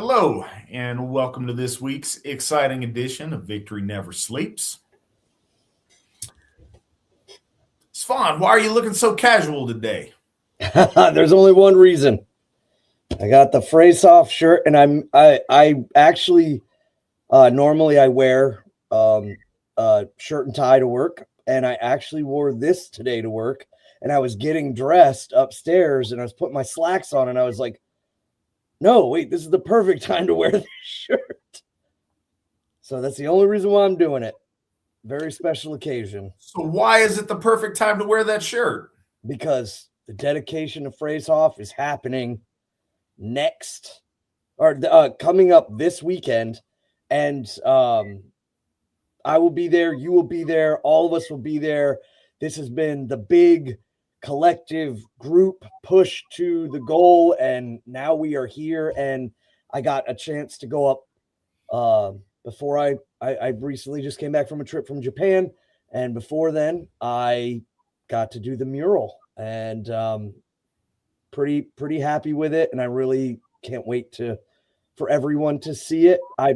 Hello, and welcome to this week's exciting edition of Victory Never Sleeps. Svan, why are you looking so casual today? There's only one reason. I got the Phrase Off shirt, and I actually normally I wear shirt and tie to work, and I actually wore this today to work, and I was getting dressed upstairs, and I was putting my slacks on, and I was like, no, wait, this is the perfect time to wear this shirt. So that's the only reason why I'm doing it. Very special occasion. So why is it the perfect time to wear that shirt? Because the dedication of Phrase Off is happening coming up this weekend, and I will be there, you will be there, all of us will be there. This has been the big collective group push to the goal, and now we are here, and I got a chance to go up before I recently just came back from a trip from Japan, and before then I got to do the mural, and pretty happy with it, and I really can't wait for everyone to see it. I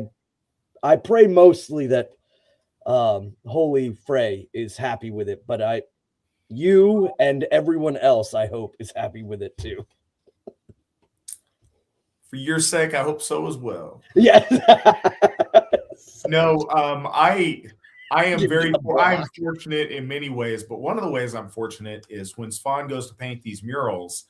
pray mostly that Holy Frey is happy with it, but you and everyone else, I hope, is happy with it too. For your sake, I hope so as well. Yes. No, I am fortunate in many ways, but one of the ways I'm fortunate is when Svan goes to paint these murals,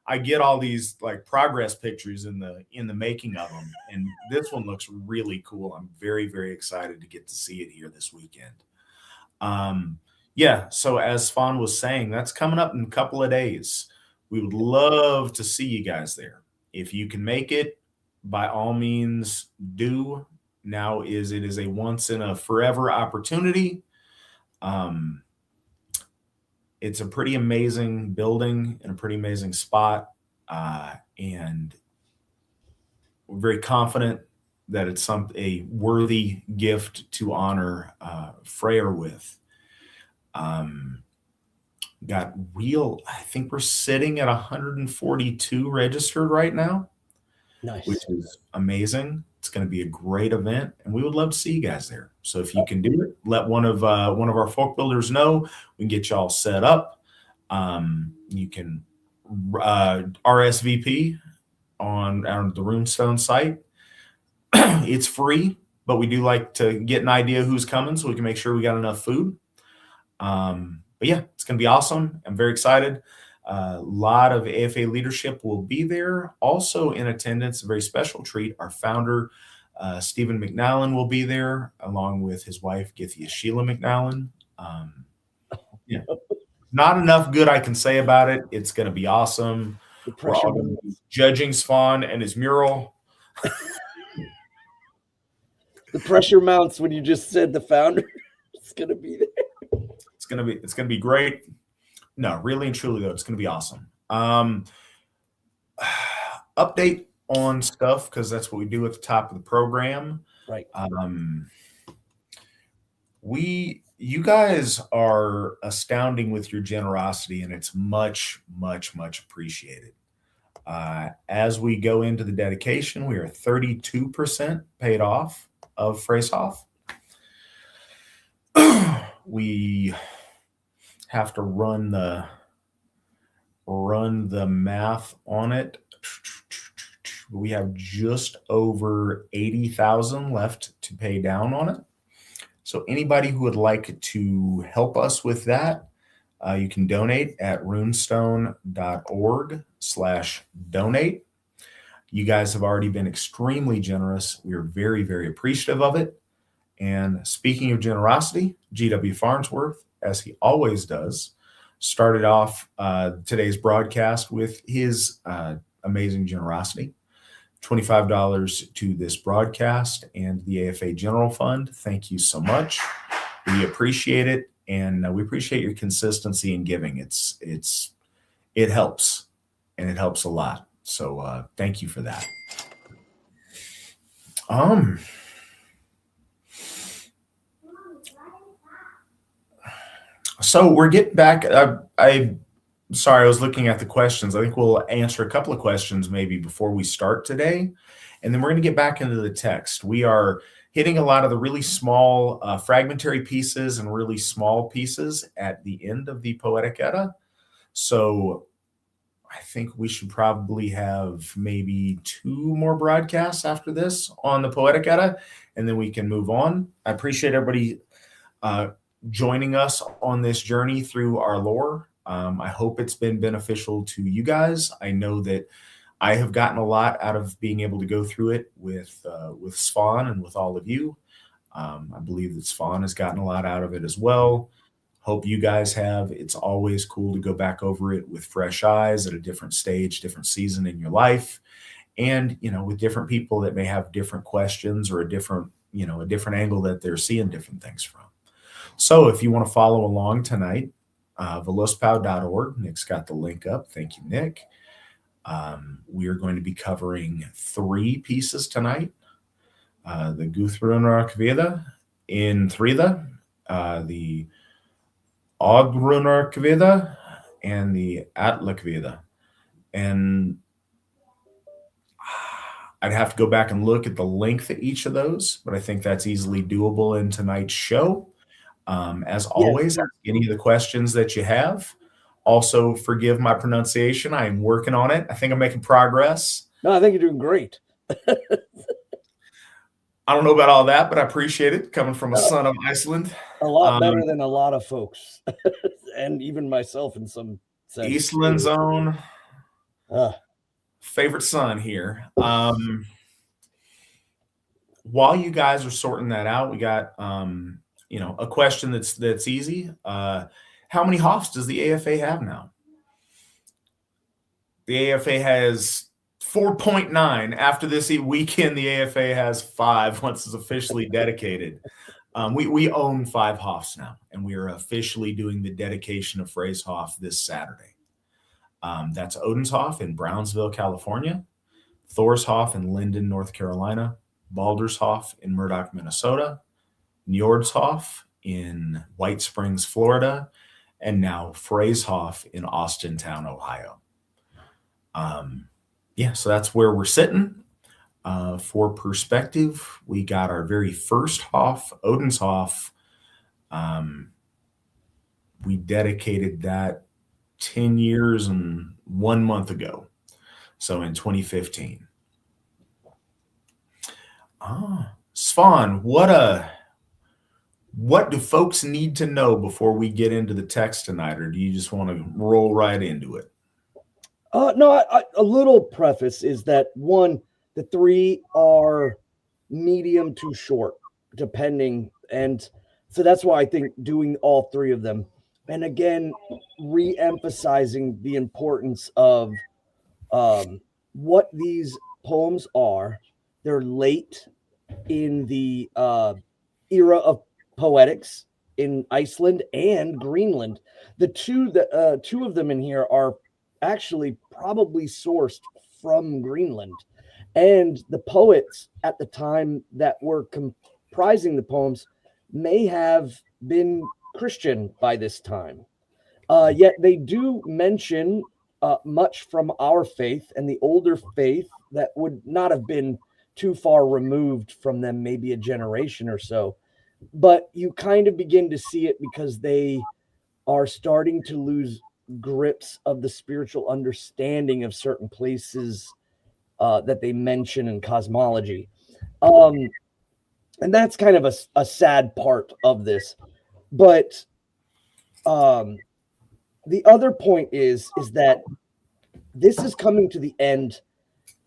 I get all these like progress pictures in the making of them, and this one looks really cool. I'm very, very excited to get to see it here this weekend. Yeah, so as Svan was saying, that's coming up in a couple of days. We would love to see you guys there. If you can make it, by all means do. Now it is a once in a forever opportunity. It's a pretty amazing building and a pretty amazing spot. And we're very confident that it's a worthy gift to honor Freyr with. I think we're sitting at 142 registered right now. Nice. Which is amazing. It's going to be a great event, and we would love to see you guys there. So if you can do it, let one of our folk builders know. We can get you all set up. You can RSVP on the Runestone site. It's free, but we do like to get an idea who's coming so we can make sure we got enough food. But yeah, it's going to be awesome. I'm very excited. A lot of AFA leadership will be there. Also in attendance, a very special treat, our founder, Stephen McNallen, will be there, along with his wife, Githia Sheila McNallen. Yeah, not enough good I can say about it. It's going to be awesome. We're all going to be judging Svan and his mural. The pressure mounts when you just said the founder is going to be there. It's gonna be great. No, really and truly though, it's gonna be awesome. Update on stuff, because that's what we do at the top of the program. Right. You guys are astounding with your generosity, and it's much, much, much appreciated. As we go into the dedication, we are 32% paid off of Phrase Off. We have to run the math on it. We have just over 80,000 left to pay down on it. So anybody who would like to help us with that, you can donate at runestone.org/donate. You guys have already been extremely generous. We are very, very appreciative of it. And speaking of generosity, GW Farnsworth, as he always does, started off today's broadcast with his amazing generosity. $25 to this broadcast and the AFA General Fund. Thank you so much. We appreciate it, and we appreciate your consistency in giving. It helps, and it helps a lot. So thank you for that. So we're getting back. Sorry, I was looking at the questions. I think we'll answer a couple of questions maybe before we start today. and then we're going to get back into the text. We are hitting a lot of the really small fragmentary pieces and really small pieces at the end of the Poetic Edda. So I think we should probably have maybe 2 more broadcasts after this on the Poetic Edda, and then we can move on. I appreciate everybody joining us on this journey through our lore. I hope it's been beneficial to you guys. I know that I have gotten a lot out of being able to go through it with Svan and with all of you. I believe that Svan has gotten a lot out of it as well. Hope you guys have. It's always cool to go back over it with fresh eyes at a different stage, different season in your life. And, with different people that may have different questions or a different angle that they're seeing different things from. So if you want to follow along tonight, velospow.org. Nick's got the link up. Thank you, Nick. We are going to be covering 3 pieces tonight. The Guðrúnarkviða in þriðja, the Oddrúnarkviða, and the Atlakviða. And I'd have to go back and look at the length of each of those, but I think that's easily doable in tonight's show. As always, ask any of the questions that you have. Also, forgive my pronunciation. I am working on it. I think I'm making progress. No, I think you're doing great. I don't know about all that, but I appreciate it coming from a son of Iceland. A lot better than a lot of folks, and even myself in some sense. Eastland's own favorite son here. While you guys are sorting that out, we got a question that's easy. How many Hoffs does the AFA have now? The AFA has 4.9. After this weekend, the AFA has 5 once it's officially dedicated. We own 5 Hoffs now, and we are officially doing the dedication of Frey's Hoff this Saturday. That's Odin's Hoff in Brownsville, California, Thor's Hoff in Linden, North Carolina, Baldur's Hoff in Murdoch, Minnesota, Njord's Hoff in White Springs, Florida, and now Frey's Hoff in Austintown, Ohio. So that's where we're sitting. For perspective, we got our very first Hoff, Odin's Hoff. We dedicated that 10 years and 1 month ago. So in 2015. Svan, what do folks need to know before we get into the text tonight, or do you just want to roll right into it? No, a little preface is that 1, the 3 are medium to short, depending. And so that's why I think doing all 3 of them. And again, re-emphasizing the importance of what these poems are. They're late in the era of poetics in Iceland and Greenland. The two of them in here are actually probably sourced from Greenland, and the poets at the time that were comprising the poems may have been Christian by this time. Yet they do mention much from our faith and the older faith that would not have been too far removed from them, maybe a generation or so. But you kind of begin to see it because they are starting to lose grips of the spiritual understanding of certain places that they mention in cosmology. And that's kind of a sad part of this. But the other point is that this is coming to the end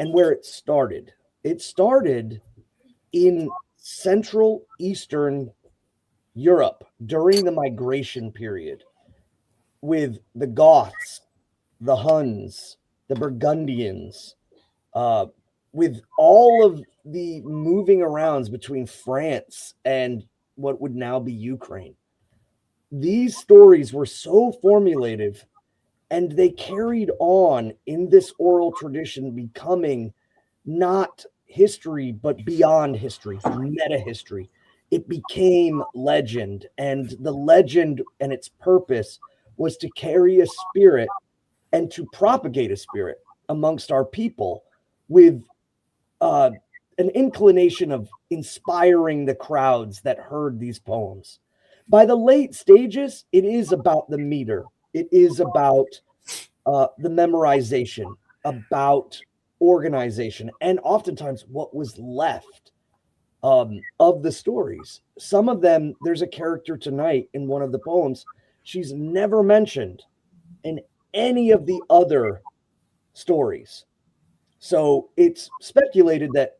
and where it started. It started in Central Eastern Europe during the migration period with the Goths, the Huns, the Burgundians, with all of the moving arounds between France and what would now be Ukraine. These stories were so formulative, and they carried on in this oral tradition, becoming not history, but beyond history, meta history. It became legend, and the legend and its purpose was to carry a spirit and to propagate a spirit amongst our people with an inclination of inspiring the crowds that heard these poems. By the late stages, it is about the meter. It is about the memorization, about organization, and oftentimes what was left of the stories. Some of them, there's a character tonight in one of the poems. She's never mentioned in any of the other stories. So it's speculated that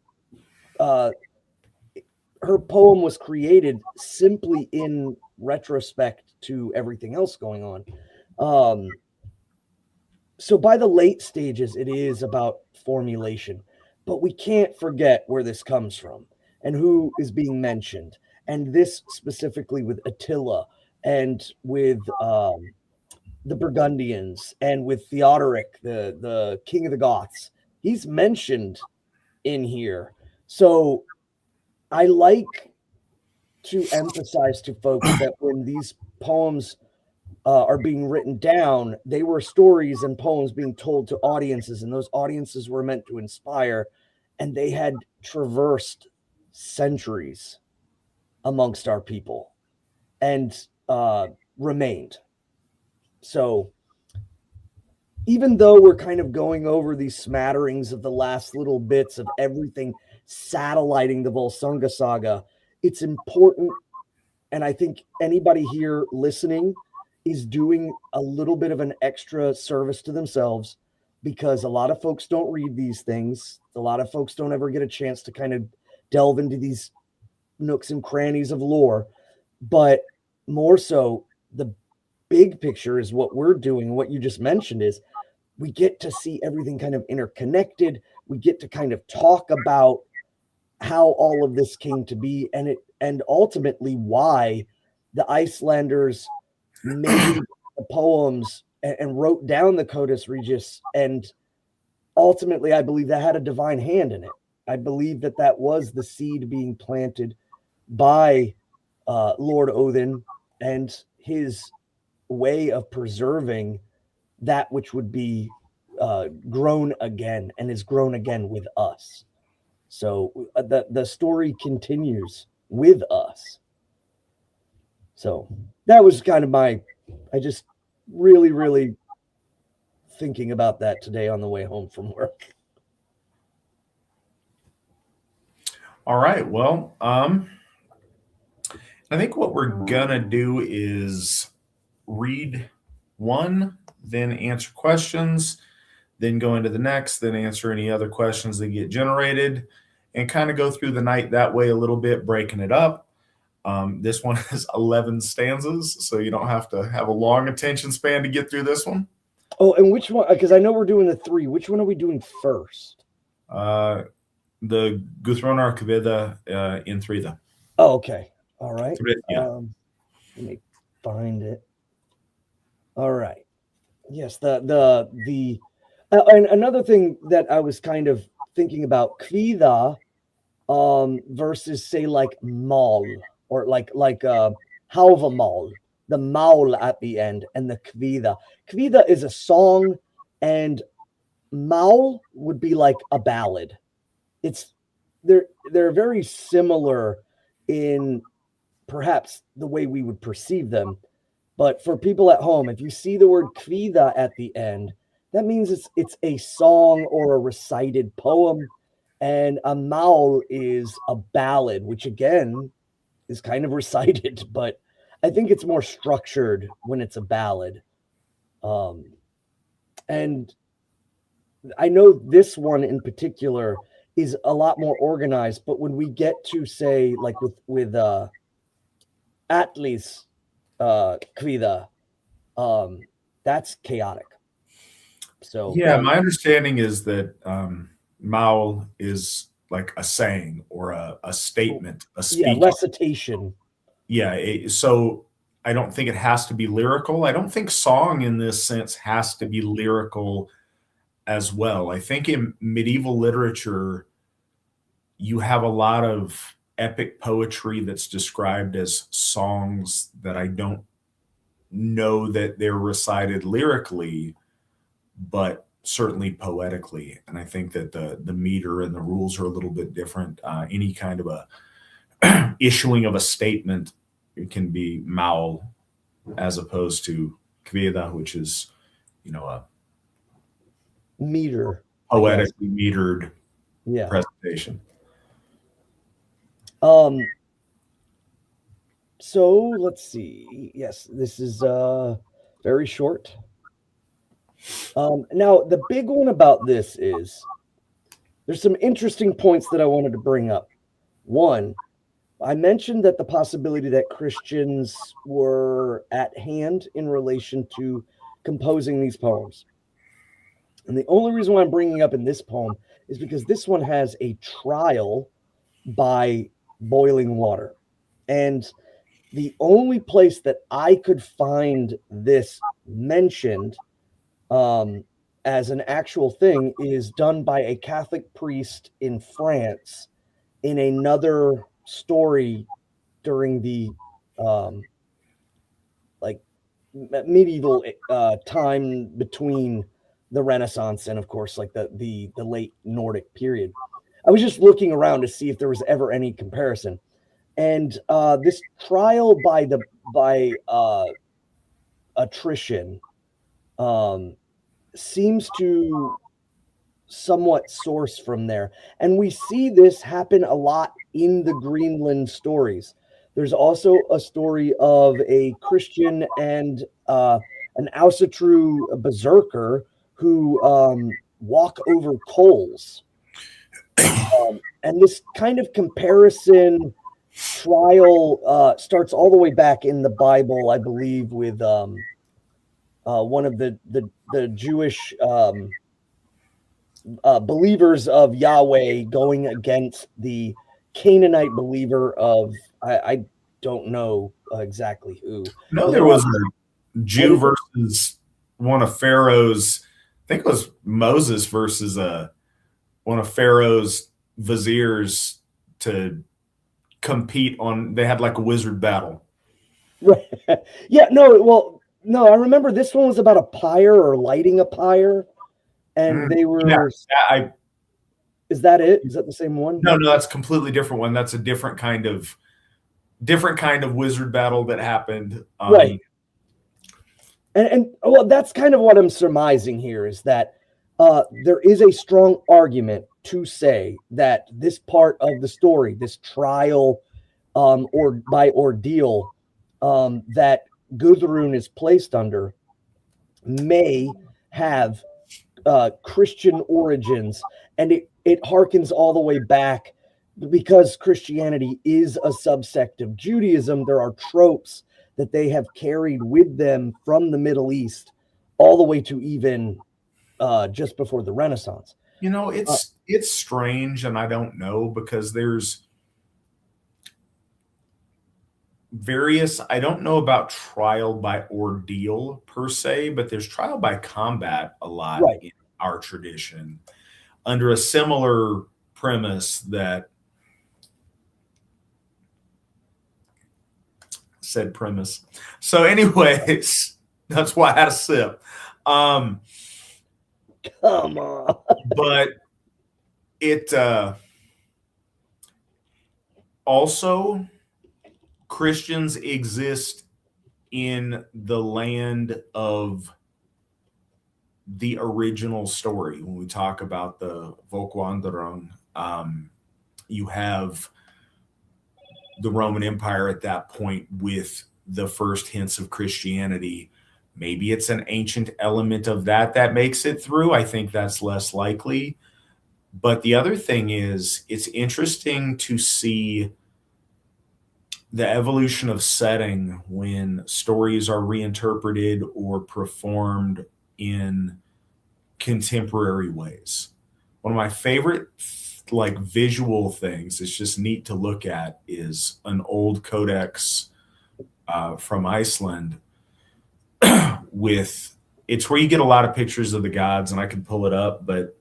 her poem was created simply in retrospect to everything else going on. So by the late stages, it is about formulation, but we can't forget where this comes from and who is being mentioned. And this specifically with Attila and with the Burgundians and with Theodoric, the king of the Goths. He's mentioned in here. So I like to emphasize to folks that when these poems are being written down, they were stories and poems being told to audiences, and those audiences were meant to inspire, and they had traversed centuries amongst our people and remained. So even though we're kind of going over these smatterings of the last little bits of everything satelliting the Volsunga saga, it's important, and I think anybody here listening is doing a little bit of an extra service to themselves, because a lot of folks don't read these things. A lot of folks don't ever get a chance to kind of delve into these nooks and crannies of lore. But more so, the big picture is what we're doing. What you just mentioned is we get to see everything kind of interconnected. We get to kind of talk about how all of this came to be, and ultimately why the Icelanders made the poems and wrote down the Codex Regius. And ultimately, I believe that had a divine hand in it. I believe that that was the seed being planted by Lord Odin and his way of preserving that which would be grown again, and is grown again with us. So the story continues with us. So that was kind of I just really thinking about that today on the way home from work. All right. Well, I think what we're gonna do is read one, then answer questions, then go into the next, then answer any other questions that get generated, and kind of go through the night that way a little bit, breaking it up. This one has 11 stanzas, so you don't have to have a long attention span to get through this one. Oh, and which one? Because I know we're doing the 3. Which one are we doing first? The Guðrúnarkviða in þriðja. Oh, okay. All right. Þriðja. Let me find it. All right. Yes, and another thing that I was kind of thinking about, kviða versus say like mál, or like hálfamál, the mál at the end, and the kviða. Kviða is a song, and mál would be like a ballad. They're very similar in perhaps the way we would perceive them. But for people at home, if you see the word kviða at the end, that means it's a song or a recited poem, and a mál is a ballad, which again is kind of recited, but I think it's more structured when it's a ballad. And I know this one in particular is a lot more organized, but when we get to say like with Atli's kviða, that's chaotic. So yeah, my understanding is that mál is like a saying or a statement, a speech. Yeah, recitation. Yeah, so I don't think it has to be lyrical. I don't think song in this sense has to be lyrical as well. I think in medieval literature, you have a lot of epic poetry that's described as songs that I don't know that they're recited lyrically, but certainly poetically. And I think that the meter and the rules are a little bit different. Any kind of a issuing of a statement, it can be maul as opposed to kviða, which is, a Meter. poetically metered Yeah. presentation. So let's see. Yes, this is very short. Now, the big one about this is there's some interesting points that I wanted to bring up. One, I mentioned that the possibility that Christians were at hand in relation to composing these poems. And the only reason why I'm bringing up in this poem is because this one has a trial by boiling water. And the only place that I could find this mentioned as an actual thing is done by a Catholic priest in France in another story during the medieval time between the Renaissance and, of course, like the late Nordic period. I was just looking around to see if there was ever any comparison, and this trial by attrition seems to somewhat source from there, and we see this happen a lot in the Greenland stories. There's also a story of a Christian and an Asatru berserker who walk over coals. And this kind of comparison trial starts all the way back in the Bible, I believe, with one of the Jewish believers of Yahweh going against the Canaanite believer of I don't know exactly who. No, there was a Jew versus one of Pharaoh's. I think it was Moses versus one of Pharaoh's viziers to compete on. They had like a wizard battle. Right. Yeah. No. Well. No. I remember this one was about a pyre or lighting a pyre, and they were. Yeah, Is that it? Is that the same one? No, that's a completely different one. That's a different kind of wizard battle that happened. Right. And well, that's kind of what I'm surmising here is that there is a strong argument to say that this part of the story, this trial or by ordeal that Guðrún is placed under may have Christian origins, and it harkens all the way back because Christianity is a subsect of Judaism. There are tropes that they have carried with them from the Middle East all the way to even just before the Renaissance. It's strange, and I don't know, because there's various, I don't know about trial by ordeal per se, but there's trial by combat a lot in our tradition under a similar premise that said premise. So anyways, that's why I had a sip. Come on. But it also, Christians exist in the land of the original story. When we talk about the Volkwanderung, you have the Roman Empire at that point with the first hints of Christianity. Maybe it's an ancient element of that makes it through. I think that's less likely. But the other thing is, it's interesting to see the evolution of setting when stories are reinterpreted or performed in contemporary ways. One of my favorite visual things, it's just neat to look at, is an old codex from Iceland it's where you get a lot of pictures of the gods, and I can pull it up, but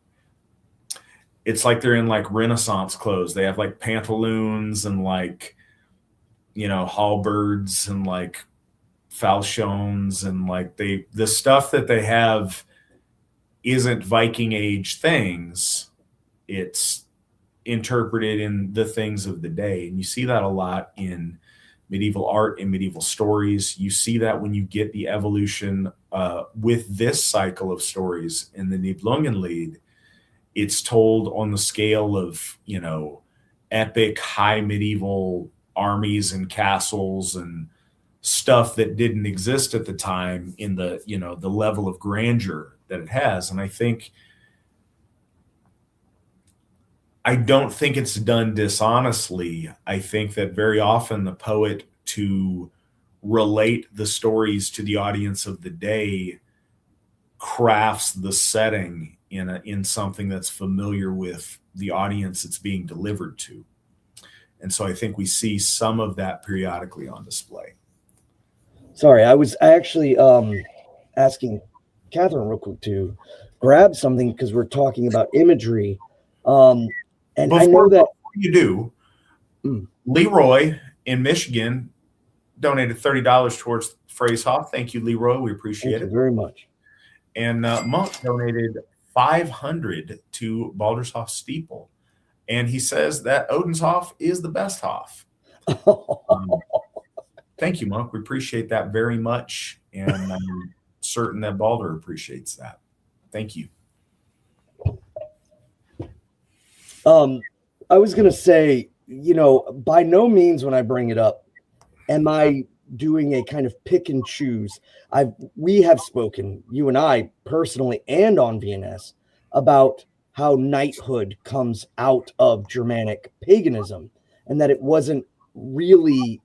it's like they're in Renaissance clothes. They have pantaloons and halberds and falchions, and the stuff that they have isn't Viking age things. It's interpreted in the things of the day. And you see that a lot in medieval art and medieval stories. You see that when you get the evolution with this cycle of stories in the Nibelungenlied. It's told on the scale of, epic high medieval armies and castles and stuff that didn't exist at the time in the, the level of grandeur that it has. And I don't think it's done dishonestly. I think that very often the poet, to relate the stories to the audience of the day, crafts the setting in something that's familiar with the audience it's being delivered to. And so I think we see some of that periodically on display. Sorry, I was actually asking Catherine real quick to grab something because we're talking about imagery. And before, I know that you do, Leroy in Michigan donated $30 towards Phrasehoff. Thank you, Leroy. We appreciate Thank it you very much. And Monk donated $500 to Baldershoff Steeple. And he says that Odenshoff is the best Hoff. Thank you, Monk. We appreciate that very much. And I'm certain that Balder appreciates that. Thank you. I was going to say, by no means when I bring it up, am I doing a kind of pick and choose. We have spoken, you and I personally and on VNS, about how knighthood comes out of Germanic paganism and that it wasn't really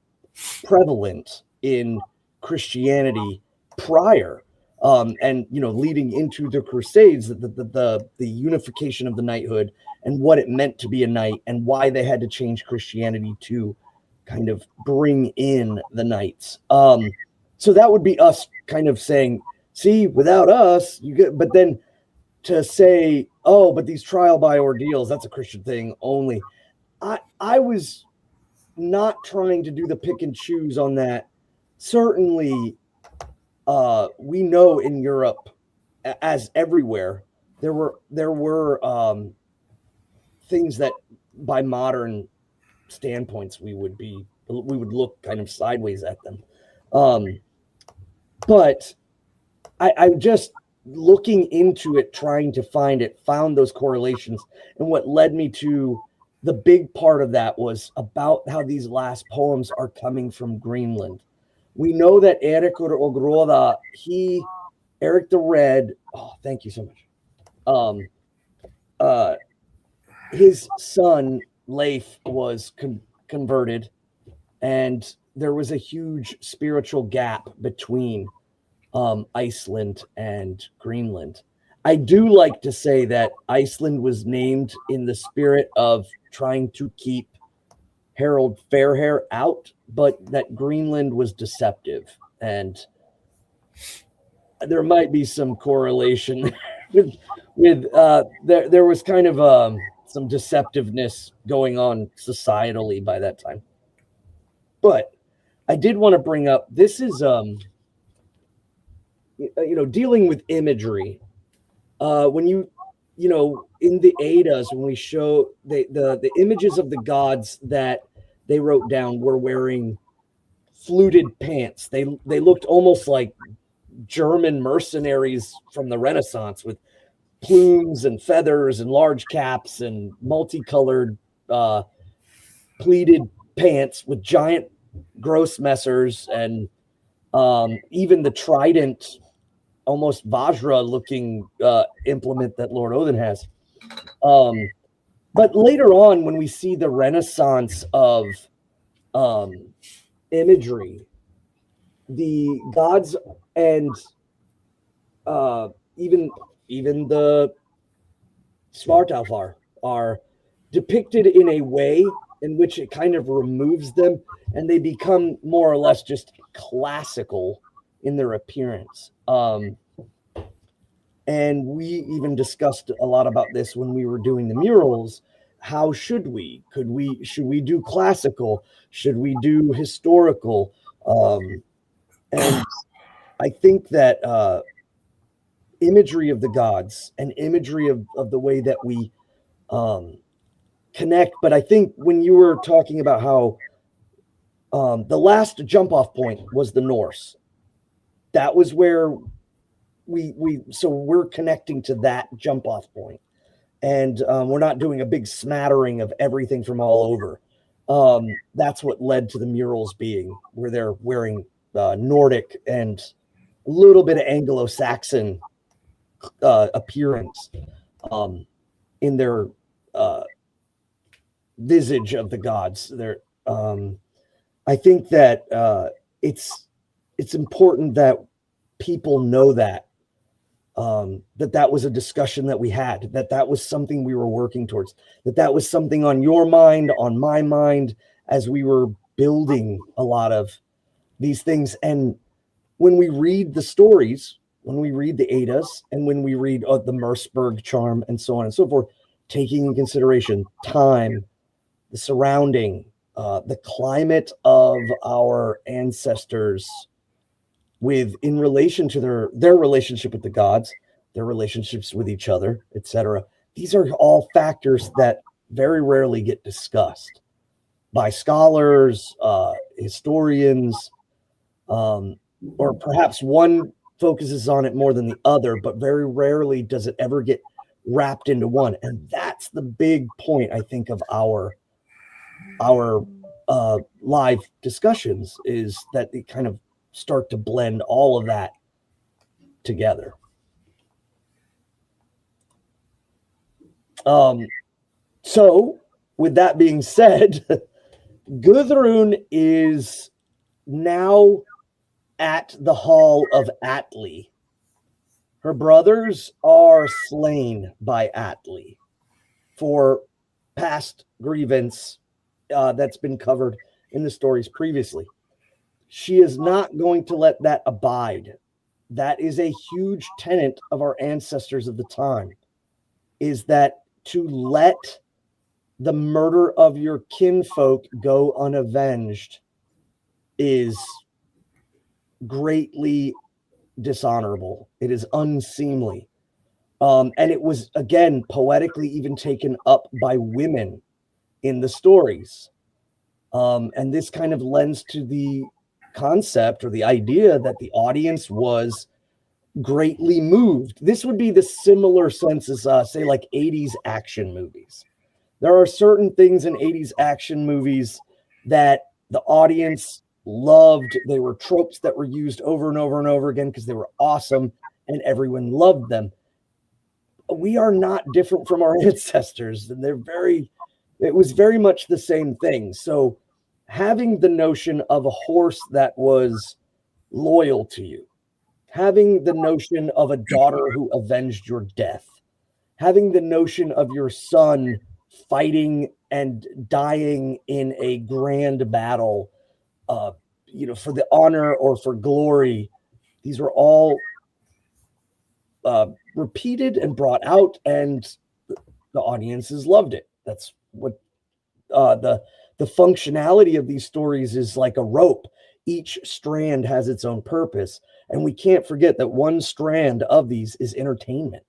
prevalent in Christianity prior. And leading into the Crusades, the unification of the knighthood and what it meant to be a knight and why they had to change Christianity to kind of bring in the knights. So that would be us kind of saying, see, without us, but then to say, oh, but these trial by ordeals, that's a Christian thing only. I was not trying to do the pick and choose on that. Certainly, we know in Europe, as everywhere, there were things that by modern standpoints we would look kind of sideways at them. But I just looking into it, trying to found those correlations. And what led me to the big part of that was about how these last poems are coming from Greenland. We know that Erikur Ogroda, Eric the Red, thank you so much. His son Leif was converted, and there was a huge spiritual gap between Iceland and Greenland. I do like to say that Iceland was named in the spirit of trying to keep Harold Fairhair out, but that Greenland was deceptive, and there might be some correlation with there was kind of some deceptiveness going on societally by that time. But I did want to bring up, this is dealing with imagery. When in the Eddas, when we show the images of the gods that they wrote down were wearing fluted pants. They looked almost like German mercenaries from the Renaissance with plumes and feathers and large caps and multicolored pleated pants with giant grossmessers and even the trident, almost Vajra looking implement that Lord Odin has. But later on, when we see the renaissance of imagery, the gods and even the Svartalfar are depicted in a way in which it kind of removes them, and they become more or less just classical in their appearance. And we even discussed a lot about this when we were doing the murals. How should we? Should we do classical? Should we do historical? And I think that imagery of the gods and imagery of the way that we connect. But I think when you were talking about how the last jump off point was the Norse, that was where so we're connecting to that jump off point. And we're not doing a big smattering of everything from all over. That's what led to the murals being where they're wearing Nordic and a little bit of Anglo-Saxon appearance in their visage of the gods. I think that it's important that people know that that was a discussion that we had, that was something we were working towards, that was something on your mind, on my mind, as we were building a lot of these things. And when we read the stories, when we read the Eddas, and when we read the Merseburg charm and so on and so forth, taking in consideration time, the surrounding, the climate of our ancestors, in relation to their relationship with the gods, their relationships with each other, etc. These are all factors that very rarely get discussed by scholars, historians, or perhaps one focuses on it more than the other, but very rarely does it ever get wrapped into one. And that's the big point, I think, of our live discussions, is that they kind of start to blend all of that together. So with that being said, Guðrún is now at the hall of Atli. Her brothers are slain by Atli for past grievance that's been covered in the stories previously. She is not going to let that abide. That is a huge tenet of our ancestors of the time, is that to let the murder of your kinfolk go unavenged is greatly dishonorable. It is unseemly. And it was, again, poetically even taken up by women in the stories. And this kind of lends to the concept or the idea that the audience was greatly moved. This would be the similar sense as, say, like 80s action movies. There are certain things in 80s action movies that the audience loved. They were tropes that were used over and over and over again because they were awesome and everyone loved them. We are not different from our ancestors, and it was very much the same thing. So having the notion of a horse that was loyal to you, having the notion of a daughter who avenged your death, having the notion of your son fighting and dying in a grand battle, for the honor or for glory, these were all repeated and brought out, and the audiences loved it. That's what the functionality of these stories is, like a rope. Each strand has its own purpose, and we can't forget that one strand of these is entertainment.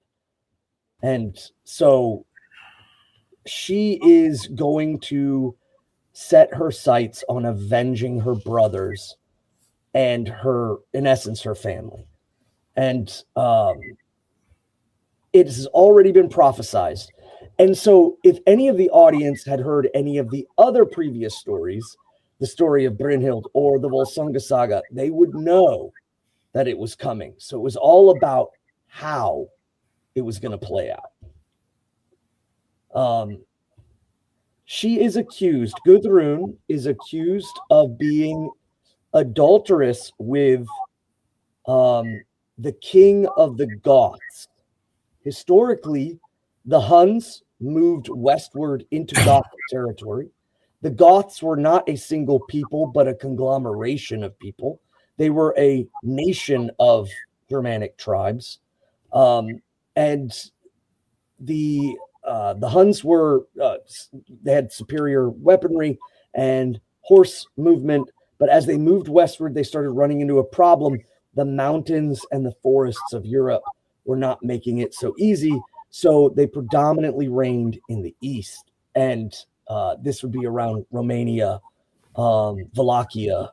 And so she is going to set her sights on avenging her brothers and in essence, her family. And it has already been prophesized. And so if any of the audience had heard any of the other previous stories, the story of Brynhild or the Volsunga saga, they would know that it was coming. So it was all about how it was going to play out. She is accused, Guðrún is accused of being adulterous with the king of the Goths. Historically, the Huns moved westward into Gothic territory. The Goths were not a single people, but a conglomeration of people. They were a nation of Germanic tribes. And the Huns were, they had superior weaponry and horse movement. But as they moved westward, they started running into a problem. The mountains and the forests of Europe were not making it so easy. So they predominantly reigned in the east. And this would be around Romania, Wallachia,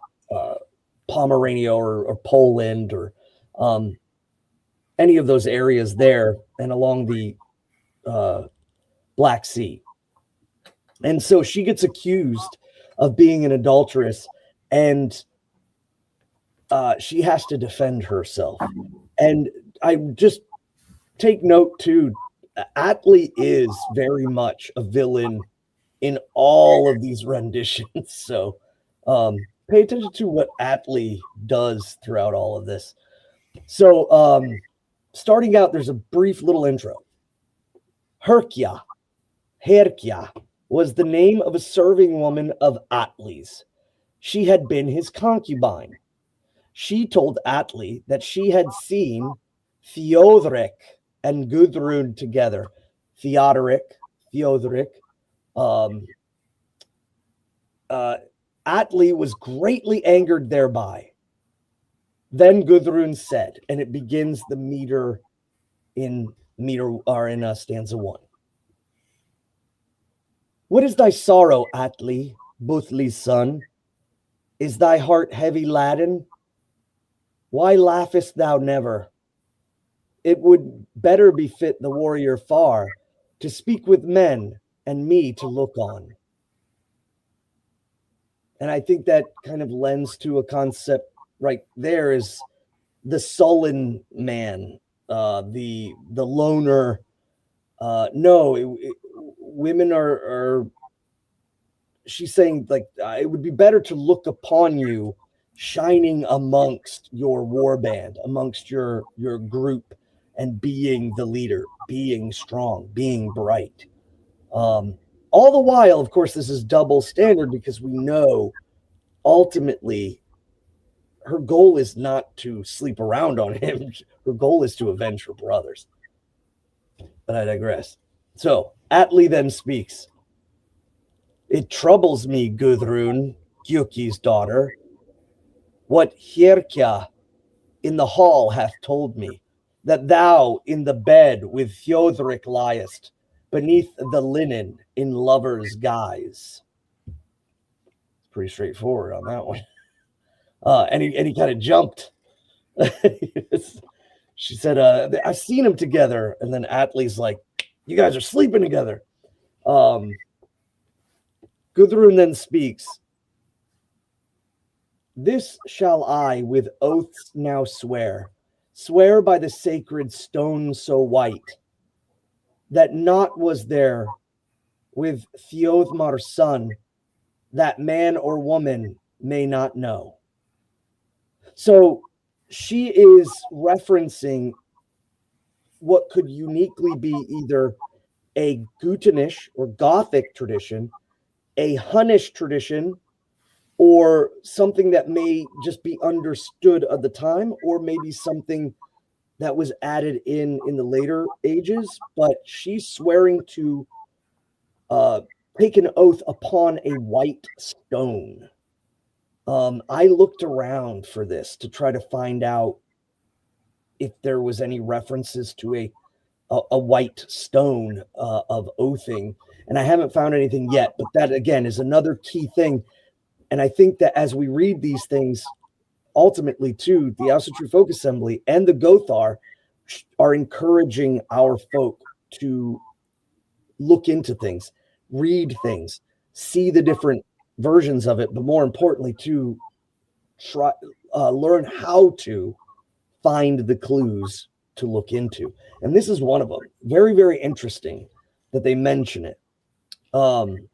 Pomerania, or Poland, or any of those areas there, and along the Black Sea. And so she gets accused of being an adulteress, and she has to defend herself. And I just take note too, Atli is very much a villain in all of these renditions. So pay attention to what Atli does throughout all of this. So starting out, there's a brief little intro. Herkia was the name of a serving woman of Atli's. She had been his concubine. She told Atli that she had seen Theodoric and Guðrún together. Theodoric. Atli was greatly angered thereby. Then Guðrún said, and it begins the meter in stanza 1. What is thy sorrow, Atli, Buthli's son? Is thy heart heavy laden? Why laughest thou never? It would better befit the warrior far to speak with men and me to look on. And I think that kind of lends to a concept right there, is the sullen man, the loner. Women are, she's saying, like, it would be better to look upon you shining amongst your warband, amongst your group, and being the leader, being strong, being bright. All the while, of course, this is double standard, because we know ultimately her goal is not to sleep around on him. Her goal is to avenge her brothers. But I digress. So Atli then speaks. It troubles me, Guðrún, Gjuki's daughter, what Herkia in the hall hath told me, that thou in the bed with Theodoric liest, beneath the linen in lover's guise. It's pretty straightforward on that one. And he kind of jumped. She said, I've seen them together. And then Atli's like, you guys are sleeping together. Guðrún then speaks. This shall I with oaths now swear by the sacred stone so white, that naught was there with Theodmar's son, that man or woman may not know. So she is referencing what could uniquely be either a Gutenish or Gothic tradition, a Hunnish tradition, or something that may just be understood at the time, or maybe something that was added in the later ages. But she's swearing to take an oath upon a white stone. I looked around for this to try to find out if there was any references to a white stone of oathing, and I haven't found anything yet. But that, again, is another key thing. And I think that as we read these things, ultimately, too, the Asatru Folk Assembly and the Gothar are encouraging our folk to look into things, read things, see the different versions of it, but more importantly, to try learn how to find the clues to look into. And this is one of them. Very, very interesting that they mention it. And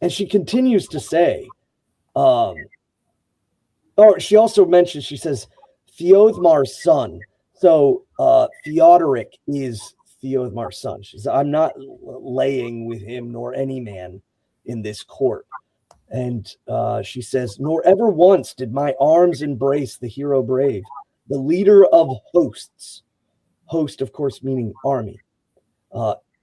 she continues to say, she also mentions, she says, Theodmar's son. So Theodoric is Theodmar's son. She says, I'm not laying with him nor any man in this court. And she says, nor ever once did my arms embrace the hero brave, the leader of hosts. Host, of course, meaning army.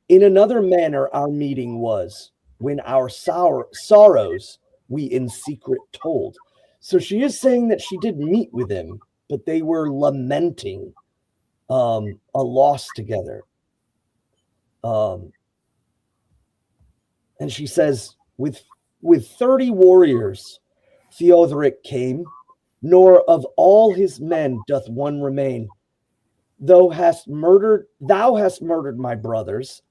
In another manner, our meeting was when our sorrows we in secret told. So she is saying that she did meet with him, but they were lamenting a loss together. And she says, with 30 warriors, Theodoric came, nor of all his men doth one remain. Thou hast murdered my brothers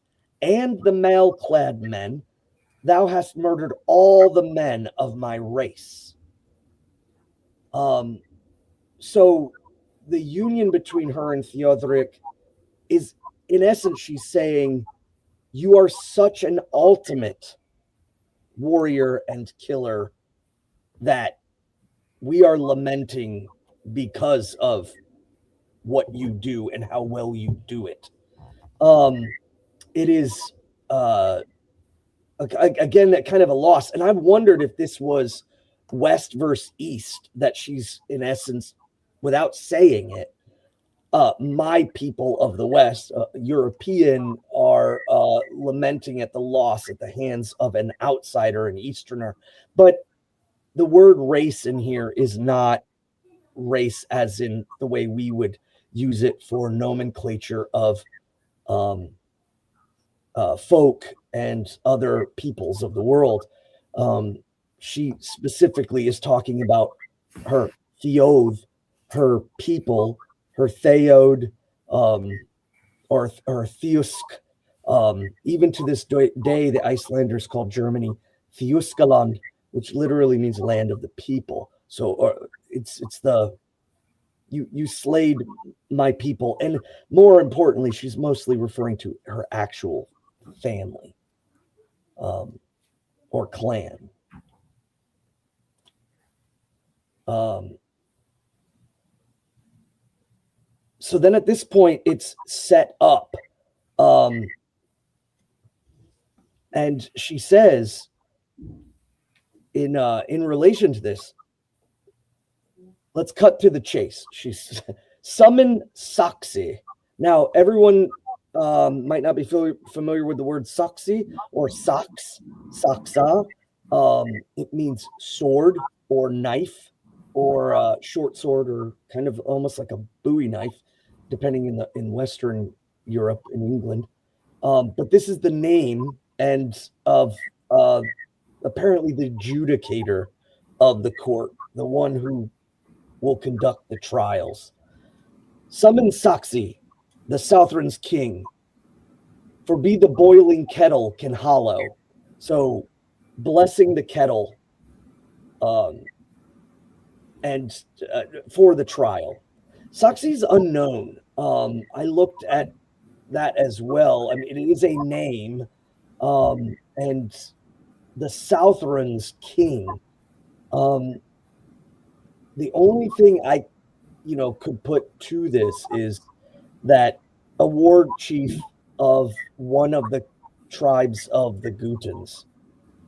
and the mail-clad men. Thou hast murdered all the men of my race. So the union between her and Theodoric is, in essence, she's saying, you are such an ultimate warrior and killer that we are lamenting because of what you do and how well you do it. It is, again, that kind of a loss. And I've wondered if this was West versus East, that she's, in essence, without saying it, my people of the West, European, are lamenting at the loss at the hands of an outsider, an Easterner. But the word race in here is not race as in the way we would use it for nomenclature of folk and other peoples of the world. She specifically is talking about her theoth, her people, her theod, or theusk. Even to this day, the Icelanders call Germany Theuskaland, which literally means land of the people. So it's the you slayed my people, and more importantly, she's mostly referring to her actual family, or clan. So then at this point, it's set up. And she says, in relation to this, let's cut to the chase. She's summon Saxi. Now, everyone might not be familiar with the word Saxi or Sax, Saxa. It means sword or knife, or short sword, or kind of almost like a Bowie knife, depending in Western Europe and England. But this is the name and of apparently the judicator of the court, the one who will conduct the trials. Summon Saxi, the Southron's king, for be the boiling kettle can hollow. So blessing the kettle and for the trial. Saxi's unknown. I looked at that as well. I mean, it is a name, and the Southron's king. The only thing I, could put to this is that a ward chief of one of the tribes of the Gutans,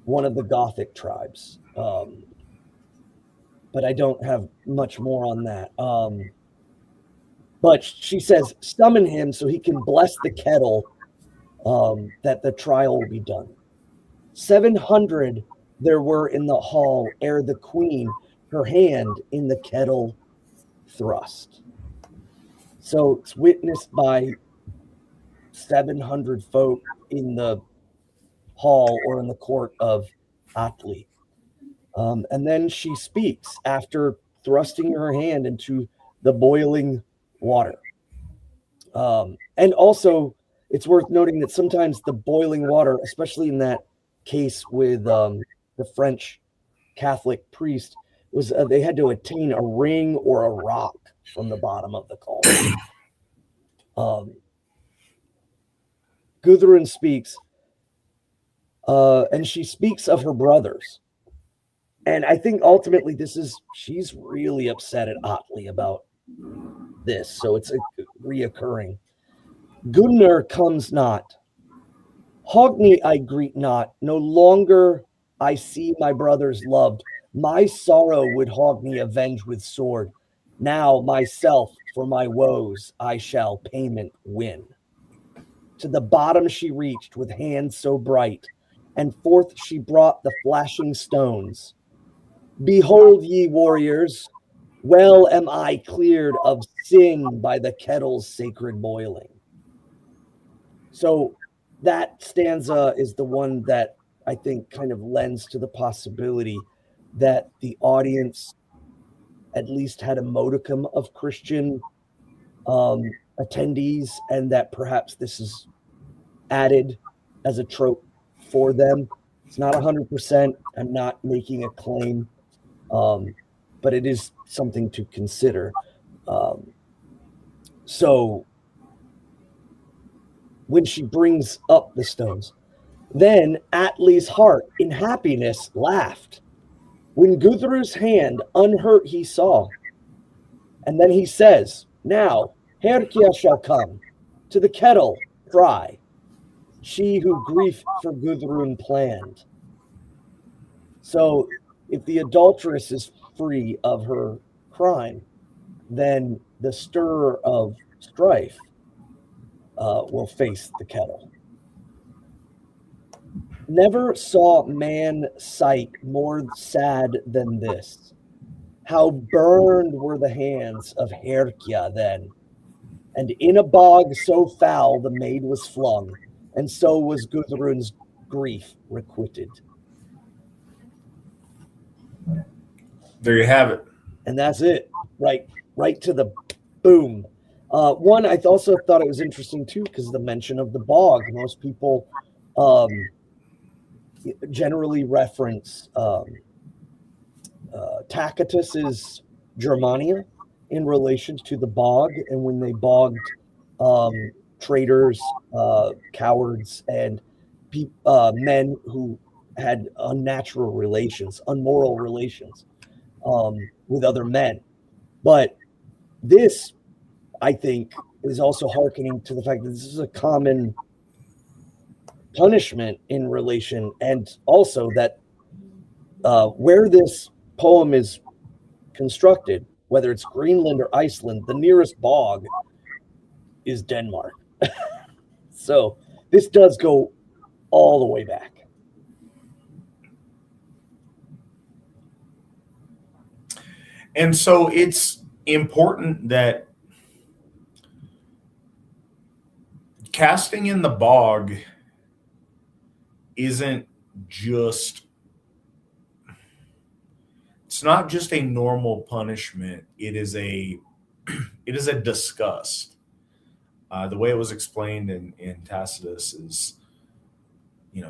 one of the Gothic tribes. But I don't have much more on that. But she says, summon him so he can bless the kettle, that the trial will be done. 700 there were in the hall ere the queen her hand in the kettle thrust. So it's witnessed by 700 folk in the hall or in the court of Atli. And then she speaks after thrusting her hand into the boiling water. And also, it's worth noting that sometimes the boiling water, especially in that case with the French Catholic priest, was they had to attain a ring or a rock from the bottom of the cauldron. Guðrún speaks, and she speaks of her brothers. And I think ultimately she's really upset at Atli about this. So it's a reoccurring. Gunnar comes not. Hogni I greet not. No longer I see my brothers loved. My sorrow would Hogni avenge with sword. Now myself for my woes I shall payment win. To the bottom she reached with hands so bright, and forth she brought the flashing stones. Behold, ye warriors, Well am I cleared of sin by the kettle's sacred boiling. So that stanza is the one that I think kind of lends to the possibility that the audience at least had a modicum of Christian attendees, and that perhaps this is added as a trope for them. It's not 100%. I'm not making a claim, but it is something to consider. So when she brings up the stones, then Atli's heart in happiness laughed. When Guðrú's hand unhurt he saw. And then he says, now Herkja shall come to the kettle dry, she who grief for Guðrún planned. So if the adulteress is free of her crime, then the stirrer of strife will face the kettle. Never saw man sight more sad than this. How burned were the hands of Herkja then, and in a bog so foul the maid was flung, and so was Guðrún's grief requited. There you have it. And that's it. Right to the boom. One, I also thought it was interesting too, because the mention of the bog. Most people generally reference Tacitus's Germania in relation to the bog, and when they bogged traitors, cowards, and men who had unnatural relations, unmoral relations with other men. But this, I think, is also hearkening to the fact that this is a common punishment in relation, and also that where this poem is constructed, whether it's Greenland or Iceland, the nearest bog is Denmark. So this does go all the way back. And so it's important that casting in the bog isn't just, it's not just a normal punishment. It is a disgust. The way it was explained in Tacitus is,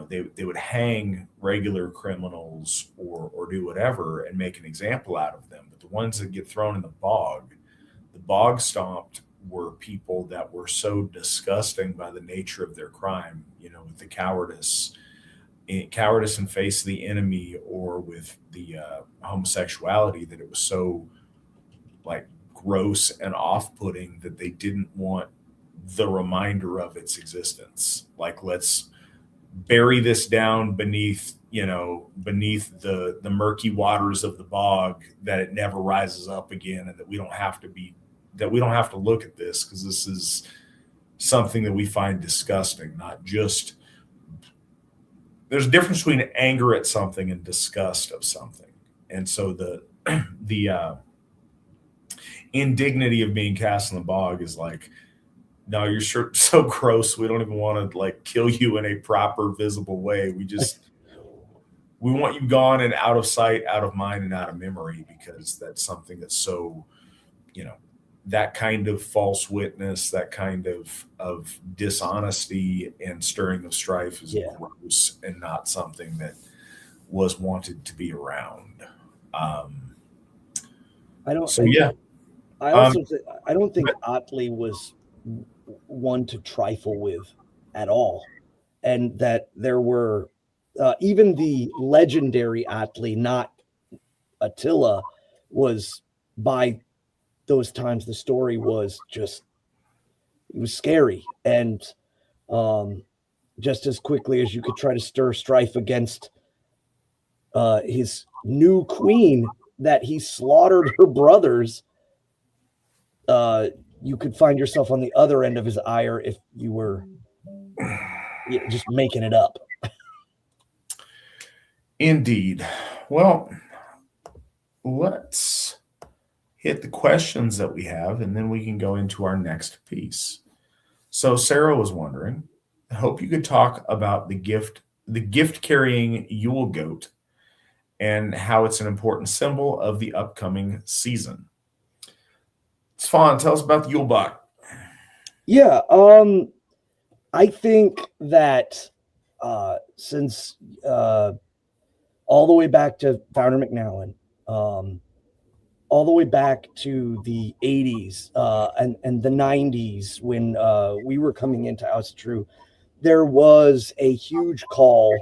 they would hang regular criminals or do whatever and make an example out of them. But the ones that get thrown in the bog stomped were people that were so disgusting by the nature of their crime, with the cowardice in face of the enemy, or with the homosexuality, that it was so like gross and off-putting that they didn't want the reminder of its existence. Like, let's bury this down beneath the murky waters of the bog, that it never rises up again, and that we don't have to look at this, because this is something that we find disgusting. Not just, there's a difference between anger at something and disgust of something. And so the indignity of being cast in the bog is like, no, you're so gross, we don't even want to like kill you in a proper visible way. We want you gone and out of sight, out of mind, and out of memory, because that's something that's so, that kind of false witness, that kind of dishonesty and stirring of strife is gross and not something that was wanted to be around. I don't think Atli was one to trifle with at all, and that there were even the legendary Atli, not Attila, was, by those times the story was just, it was scary. And just as quickly as you could try to stir strife against his new queen, that he slaughtered her brothers, you could find yourself on the other end of his ire if you were just making it up. Indeed. Well, let's hit the questions that we have, and then we can go into our next piece. So Sarah was wondering, I hope you could talk about the gift carrying Yule goat and how it's an important symbol of the upcoming season. Svan, tell us about the Yule Bach. Yeah, I think that since all the way back to Founder McNallen, all the way back to the 80s and the 90s when we were coming into Asatru, there was a huge call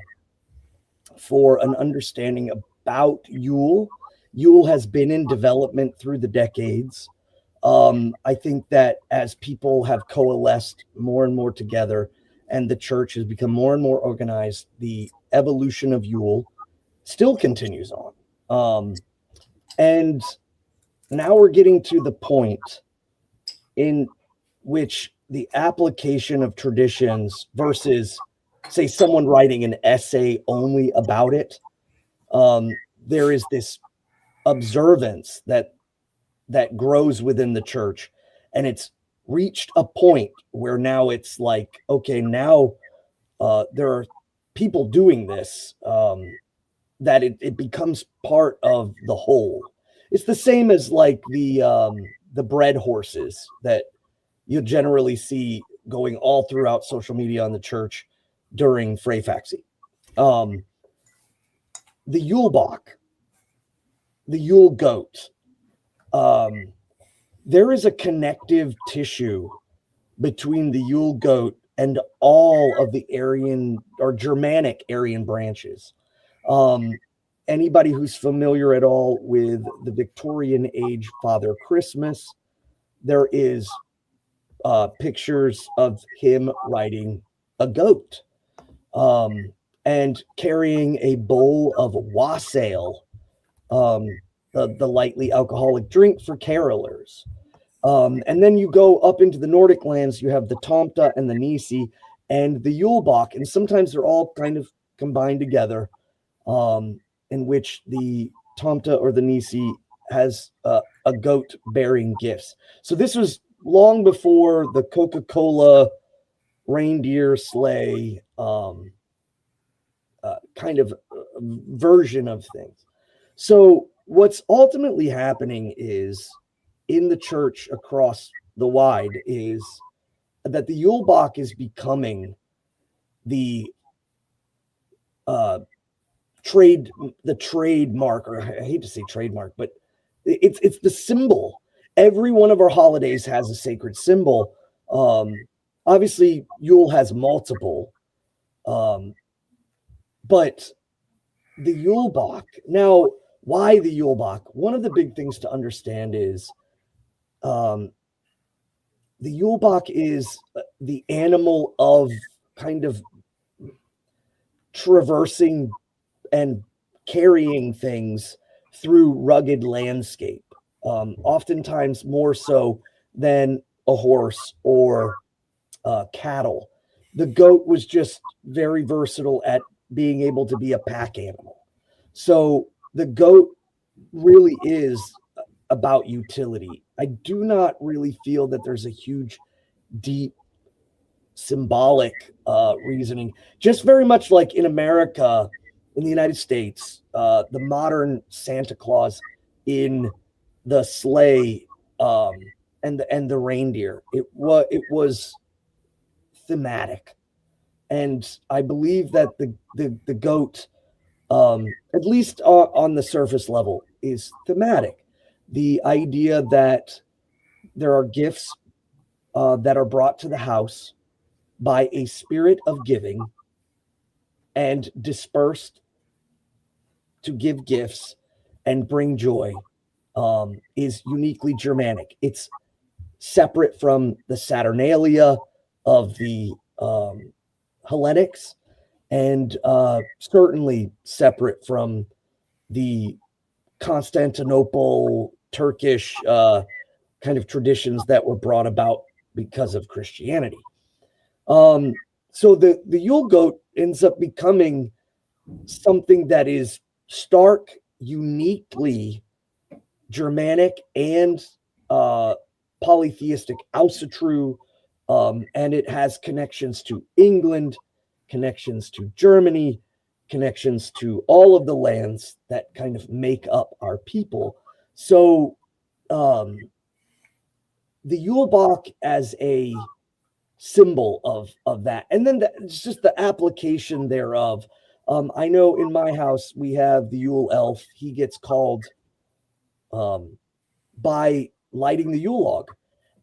for an understanding about Yule. Yule has been in development through the decades. I think that as people have coalesced more and more together and the church has become more and more organized, the evolution of Yule still continues on. And now we're getting to the point in which the application of traditions versus, say, someone writing an essay only about it, there is this observance that grows within the church, and it's reached a point where now it's like, okay, now there are people doing this, that it becomes part of the whole. It's the same as like the bread horses that you generally see going all throughout social media on the church during Freyfaxi. The Yule Bach, the Yule goat, there is a connective tissue between the Yule goat and all of the Aryan or Germanic Aryan branches. Anybody who's familiar at all with the Victorian age Father Christmas, there is pictures of him riding a goat and carrying a bowl of wassail, the lightly alcoholic drink for carolers. And then you go up into the Nordic lands, you have the Tomta and the Nisi and the Yule Bach, and sometimes they're all kind of combined together, in which the Tomta or the Nisi has a goat bearing gifts. So this was long before the Coca-Cola reindeer sleigh kind of version of things. So what's ultimately happening is in the church across the wide is that the Yule Bach is becoming the trademark, or I hate to say trademark, but it's the symbol. Every one of our holidays has a sacred symbol. Obviously, Yule has multiple, but the Yule Bach. Now, why the Yule Bach? One of the big things to understand is the Yule Bach is the animal of kind of traversing and carrying things through rugged landscape, oftentimes more so than a horse or cattle. The goat was just very versatile at being able to be a pack animal. So the goat really is about utility. I do not really feel that there's a huge, deep, symbolic reasoning. Just very much like in America, in the United States, the modern Santa Claus in the sleigh and the reindeer, it was thematic, and I believe that the goat, at least on the surface level, is thematic. The idea that there are gifts that are brought to the house by a spirit of giving and dispersed to give gifts and bring joy is uniquely Germanic. It's separate from the Saturnalia of the Hellenics, and certainly separate from the Constantinople Turkish kind of traditions that were brought about because of Christianity. So the Yule goat ends up becoming something that is stark, uniquely Germanic and polytheistic Asatru, and it has connections to England, connections to Germany, connections to all of the lands that kind of make up our people. So the Yule Bak as a symbol of that, and then it's just the application thereof. I know in my house we have the Yule elf. He gets called by lighting the Yule log,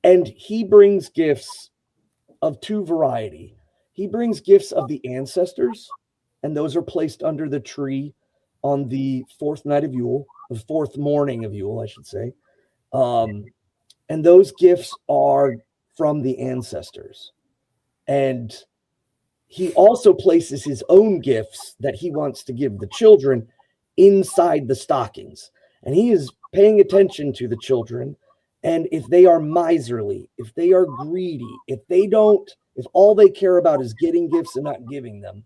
and he brings gifts of two variety. He brings gifts of the ancestors, and those are placed under the tree on the fourth night of Yule, the fourth morning of Yule, I should say. And those gifts are from the ancestors. And he also places his own gifts that he wants to give the children inside the stockings. And he is paying attention to the children. And if they are miserly, if they are greedy, if all they care about is getting gifts and not giving them,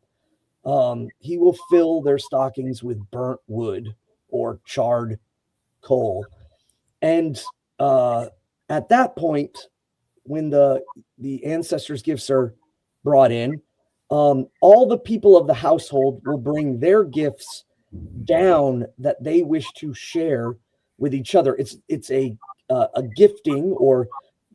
he will fill their stockings with burnt wood or charred coal. And at that point, when the ancestors' gifts are brought in, all the people of the household will bring their gifts down that they wish to share with each other. It's a gifting, or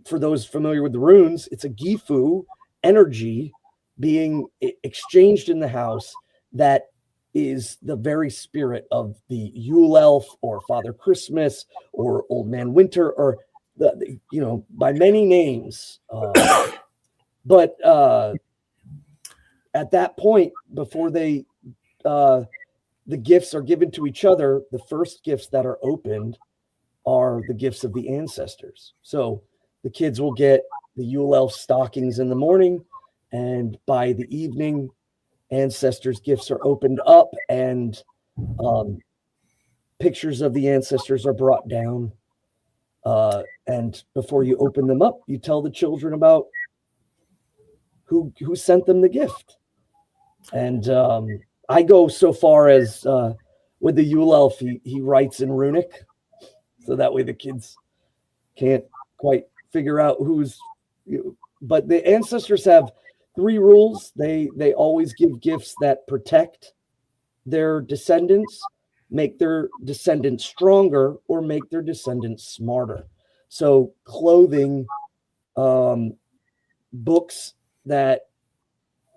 for those familiar with the runes, it's a gifu energy being exchanged in the house that is the very spirit of the Yule elf or Father Christmas or Old Man Winter, or by many names. But at that point, before the gifts are given to each other, the first gifts that are opened are the gifts of the ancestors. So the kids will get the Yule elf stockings in the morning, and by the evening, ancestors' gifts are opened up, and pictures of the ancestors are brought down. And before you open them up, you tell the children about who sent them the gift. And I go so far as with the Yule elf, he writes in runic, so that way the kids can't quite figure out who's. But the ancestors have 3 rules. They always give gifts that protect their descendants, make their descendants stronger, or make their descendants smarter. So clothing, books that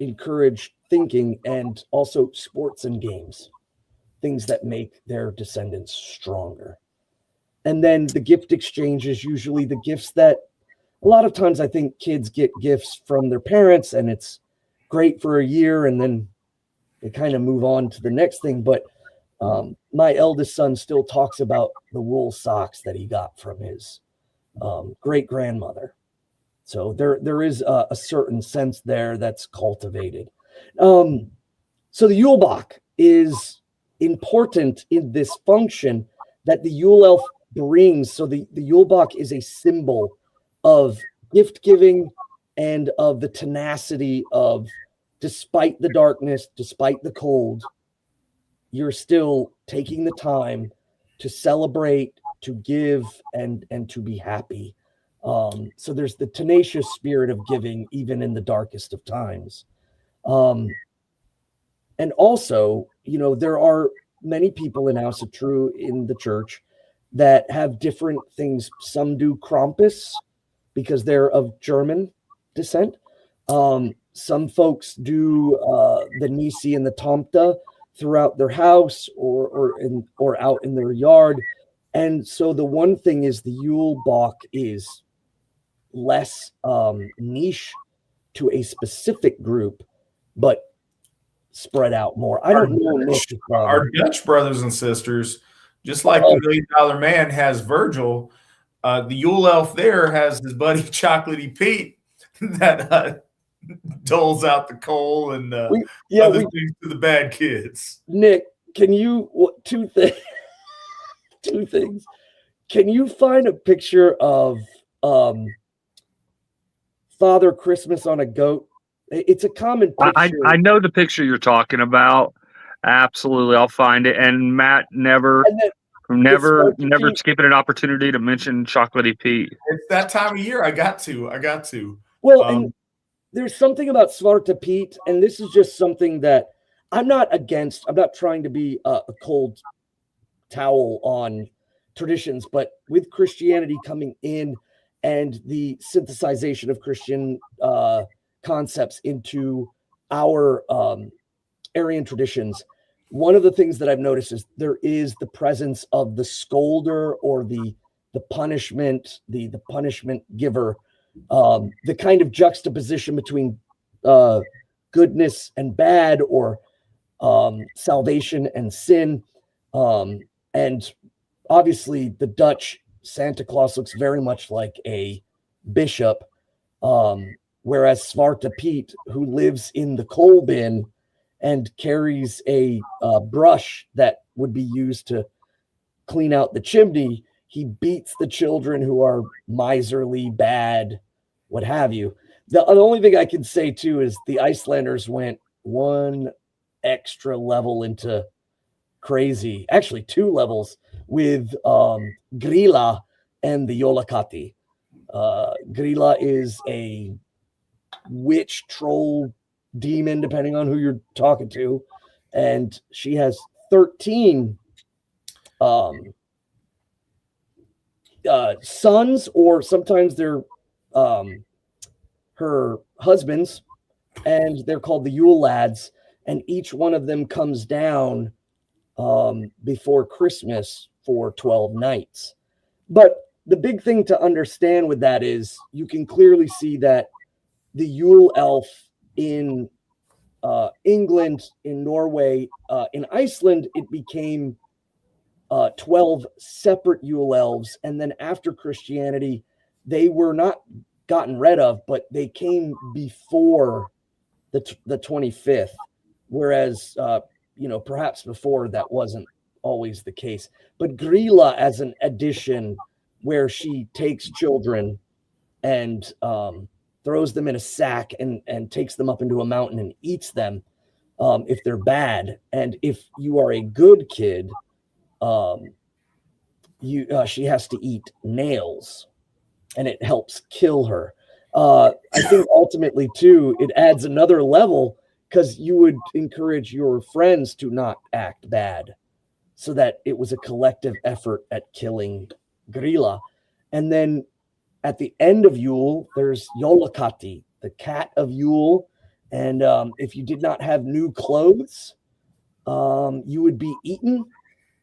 encourage thinking, and also sports and games, things that make their descendants stronger. And then the gift exchange is usually the gifts that a lot of times I think kids get gifts from their parents, and it's great for a year, and then they kind of move on to the next thing. But my eldest son still talks about the wool socks that he got from his great grandmother. So there is a certain sense there that's cultivated. So the Yule Bak is important in this function that the Yule elf brings. So the Yule Bak is a symbol of gift giving and of the tenacity of, despite the darkness, despite the cold, you're still taking the time to celebrate, to give, and to be happy. So there's the tenacious spirit of giving, even in the darkest of times. And also, there are many people in Asatru in the church that have different things. Some do Krampus because they're of German descent. Some folks do the Nisi and the Tomta throughout their house or out in their yard. And so the one thing is the Yule Bak is less niche to a specific group, but spread out more. I don't know, Nick. Our Dutch brothers and sisters, just like the $1 Million Man has Virgil, the Yule elf there has his buddy Chocolatey Pete that doles out the coal and other things to the bad kids. Nick, can you two things? Can you find a picture of Father Christmas on a goat? It's a common picture. I know the picture you're talking about. Absolutely, I'll find it. And Matt never Never skipping an opportunity to mention Chocolatey Pete. It's that time of year. I got to. Well, and there's something about Svarta Pete, and this is just something that I'm not against. I'm not trying to be a cold towel on traditions, but with Christianity coming in and the synthesization of Christian concepts into our Aryan traditions, one of the things that I've noticed is there is the presence of the scolder or the punishment, the punishment giver, the kind of juxtaposition between goodness and bad, or salvation and sin. And obviously the Dutch Santa Claus looks very much like a bishop, whereas Zwarte Piet, who lives in the coal bin and carries a brush that would be used to clean out the chimney, he beats the children who are miserly, bad, what have you. The only thing I can say too is the Icelanders went one extra level into crazy, actually 2 levels, with Grilla and the Jólakati. Grilla is a witch, troll, demon, depending on who you're talking to, and she has 13 sons, or sometimes they're her husbands, and they're called the Yule lads, and each one of them comes down before Christmas for 12 nights. But the big thing to understand with that is you can clearly see that the Yule elf in England, in Norway, in Iceland, it became 12 separate Yule elves. And then after Christianity, they were not gotten rid of, but they came before the 25th. Whereas, perhaps before that wasn't always the case. But Grilla as an addition, where she takes children and throws them in a sack and takes them up into a mountain and eats them if they're bad. And if you are a good kid, she has to eat nails, and it helps kill her. I think ultimately, too, it adds another level, because you would encourage your friends to not act bad, so that it was a collective effort at killing Grilla. And then at the end of Yule, there's Jólakati, the cat of Yule. And if you did not have new clothes, you would be eaten.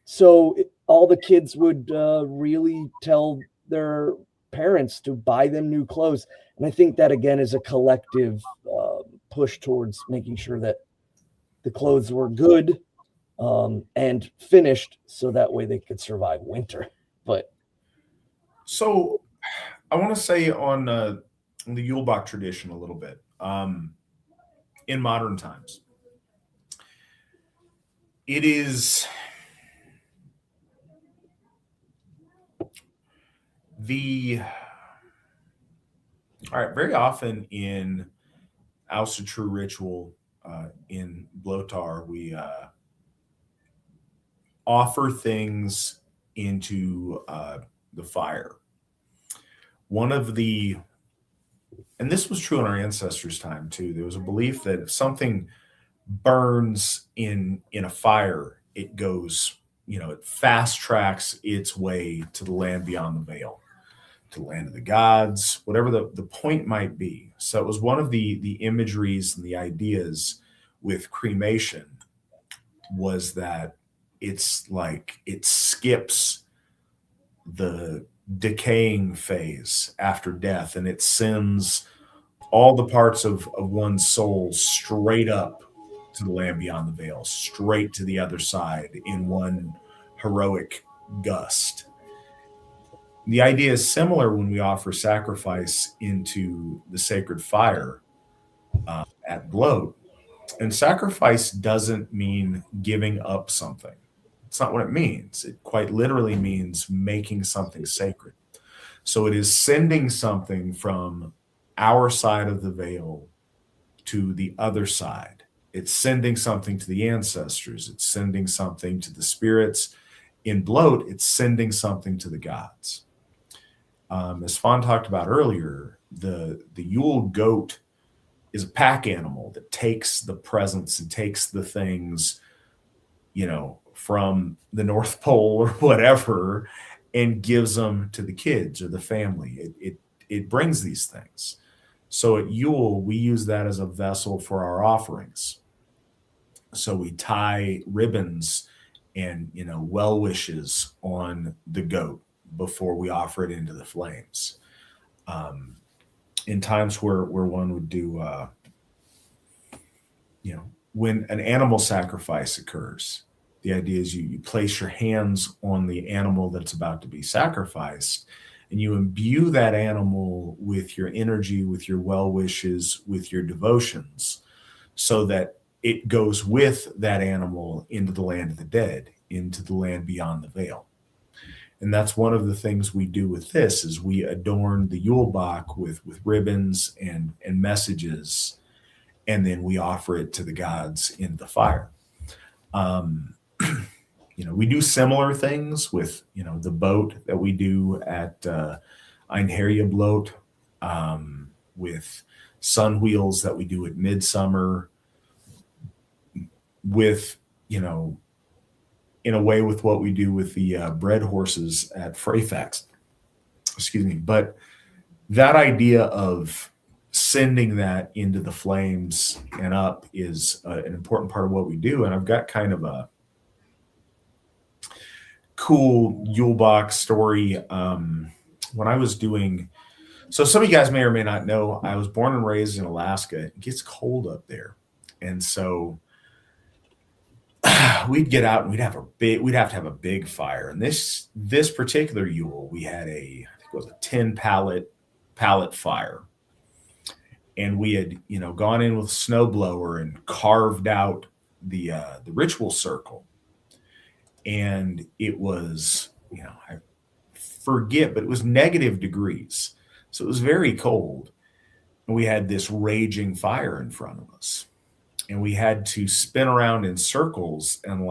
So all the kids would really tell their parents to buy them new clothes. And I think that, again, is a collective push towards making sure that the clothes were good and finished, so that way they could survive winter. But so I want to say on the Yulebach tradition a little bit. In modern times, it is very often in Asatru ritual in Blotar, we offer things into the fire. And this was true in our ancestors' time too. There was a belief that if something burns in a fire, it goes, it fast tracks its way to the land beyond the veil, to the land of the gods, whatever the point might be. So it was one of the imageries and the ideas with cremation, was that it's like it skips the decaying phase after death, and it sends all the parts of one's soul straight up to the land beyond the veil, straight to the other side in one heroic gust. The idea is similar when we offer sacrifice into the sacred fire at Bloat. And sacrifice doesn't mean giving up something. It's not what it means. It quite literally means making something sacred. So it is sending something from our side of the veil to the other side. It's sending something to the ancestors. It's sending something to the spirits. in bloat, it's sending something to the gods. As Svan talked about earlier, the Yule goat is a pack animal that takes the presents and takes the things, from the North Pole or whatever, and gives them to the kids or the family. It brings these things. So at Yule, we use that as a vessel for our offerings. So we tie ribbons and well wishes on the goat before we offer it into the flames. In times where one would do, when an animal sacrifice occurs, the idea is you place your hands on the animal that's about to be sacrificed, and you imbue that animal with your energy, with your well wishes, with your devotions, so that it goes with that animal into the land of the dead, into the land beyond the veil. And that's one of the things we do with this, is we adorn the Yule Bach with ribbons and messages, and then we offer it to the gods in the fire. We do similar things with, the boat that we do at Einherja Bloat, with sun wheels that we do at midsummer, with, in a way with what we do with the bread horses at Freyfax. Excuse me. But that idea of sending that into the flames and up is an important part of what we do. And I've got kind of a cool Yule Bach story. When I was doing, so some of you guys may or may not know, I was born and raised in Alaska. It gets cold up there. And so we'd get out and we'd have to have a big fire. And this particular Yule, we had I think it was a 10 pallet fire. And we had, gone in with a snowblower and carved out the ritual circle. And it was, I forget, but it was negative degrees. So it was very cold. And we had this raging fire in front of us. And we had to spin around in circles and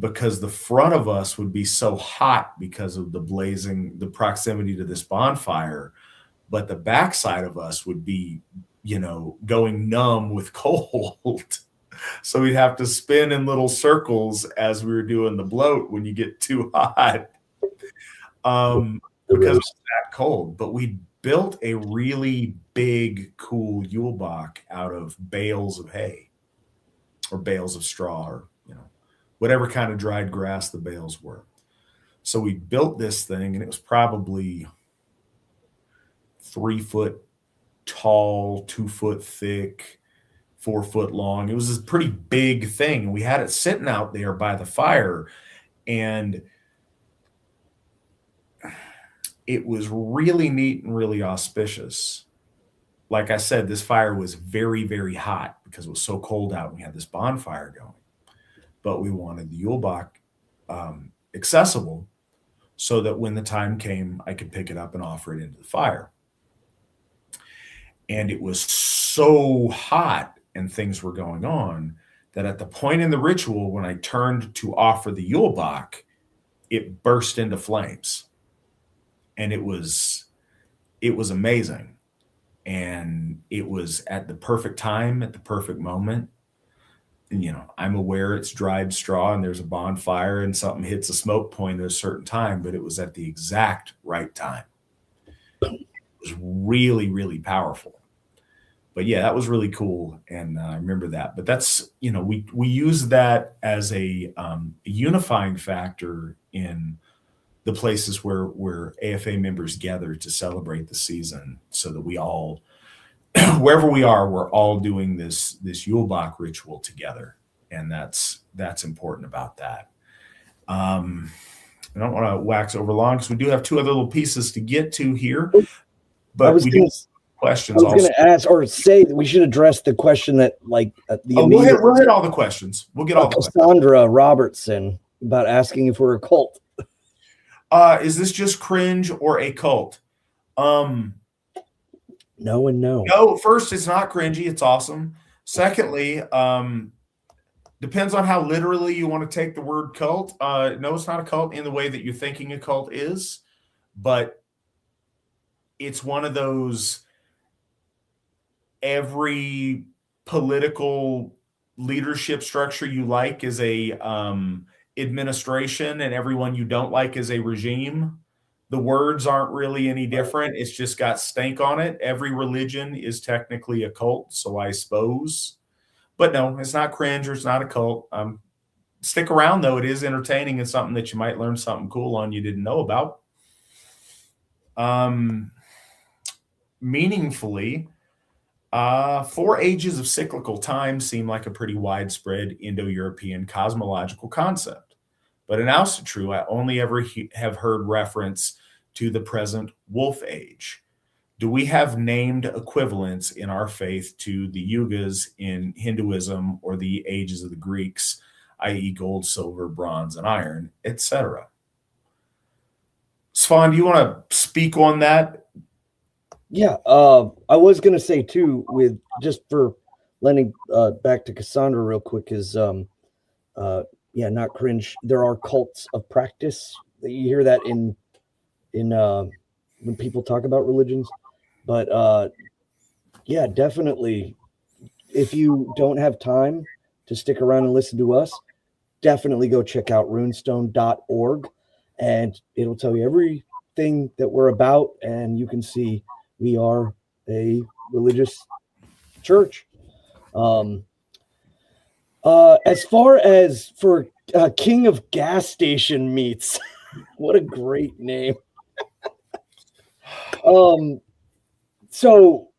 because the front of us would be so hot because of the proximity to this bonfire, but the backside of us would be, going numb with cold. So we'd have to spin in little circles as we were doing the bloat when you get too hot, because it was that cold. But we built a really big, cool Yule Bach out of bales of hay or bales of straw, or whatever kind of dried grass the bales were. So we built this thing, and it was probably 3 foot tall, 2 foot thick, 4 foot long. It was this pretty big thing. And we had it sitting out there by the fire, and it was really neat and really auspicious. Like I said, this fire was very, very hot because it was so cold out and we had this bonfire going. But we wanted the Yule Bach accessible so that when the time came, I could pick it up and offer it into the fire. And it was so hot and things were going on that at the point in the ritual, when I turned to offer the Yule Bach, it burst into flames. And it was amazing. And it was at the perfect time, at the perfect moment. And, I'm aware it's dried straw and there's a bonfire and something hits a smoke point at a certain time, but it was at the exact right time. It was really, really powerful. But yeah, that was really cool. And I remember that. But that's, we use that as a unifying factor in the places where AFA members gather to celebrate the season, so that we all, wherever we are, we're all doing this Yule Bach ritual together. And that's important about that. I don't want to wax over long because we do have 2 other little pieces to get to here, but we do have questions. I was going to ask or say that we should address the question that we'll hit all the questions. We'll get all the questions. Cassandra Robertson about asking if we're a cult. Is this just cringe or a cult? No and no. No, first, it's not cringy. It's awesome. Secondly, Depends on how literally you want to take the word cult. No, it's not a cult in the way that you're thinking a cult is, but it's one of those every political leadership structure you like is a administration, and everyone you don't like is a regime. The words aren't really any different. It's just got stank on it. Every religion is technically a cult, so I suppose. But no, it's not cringe or it's not a cult. Stick around, though. It is entertaining and something that you might learn something cool on you didn't know about. Meaningfully, 4 ages of cyclical time seem like a pretty widespread Indo-European cosmological concept. But in Asatru, I only ever have heard reference to the present wolf age. Do we have named equivalents in our faith to the yugas in Hinduism or the ages of the Greeks, i.e. gold, silver, bronze, and iron, etc.? Svan, do you want to speak on that? Yeah, I was going to say too, with just for lending back to Cassandra real quick, is yeah, not cringe. There are cults of practice. You hear that in when people talk about religions, but yeah, definitely. If you don't have time to stick around and listen to us, definitely go check out runestone.org, and it'll tell you everything that we're about, and you can see we are a religious church. As far as for King of Gas Station Meats, what a great name. So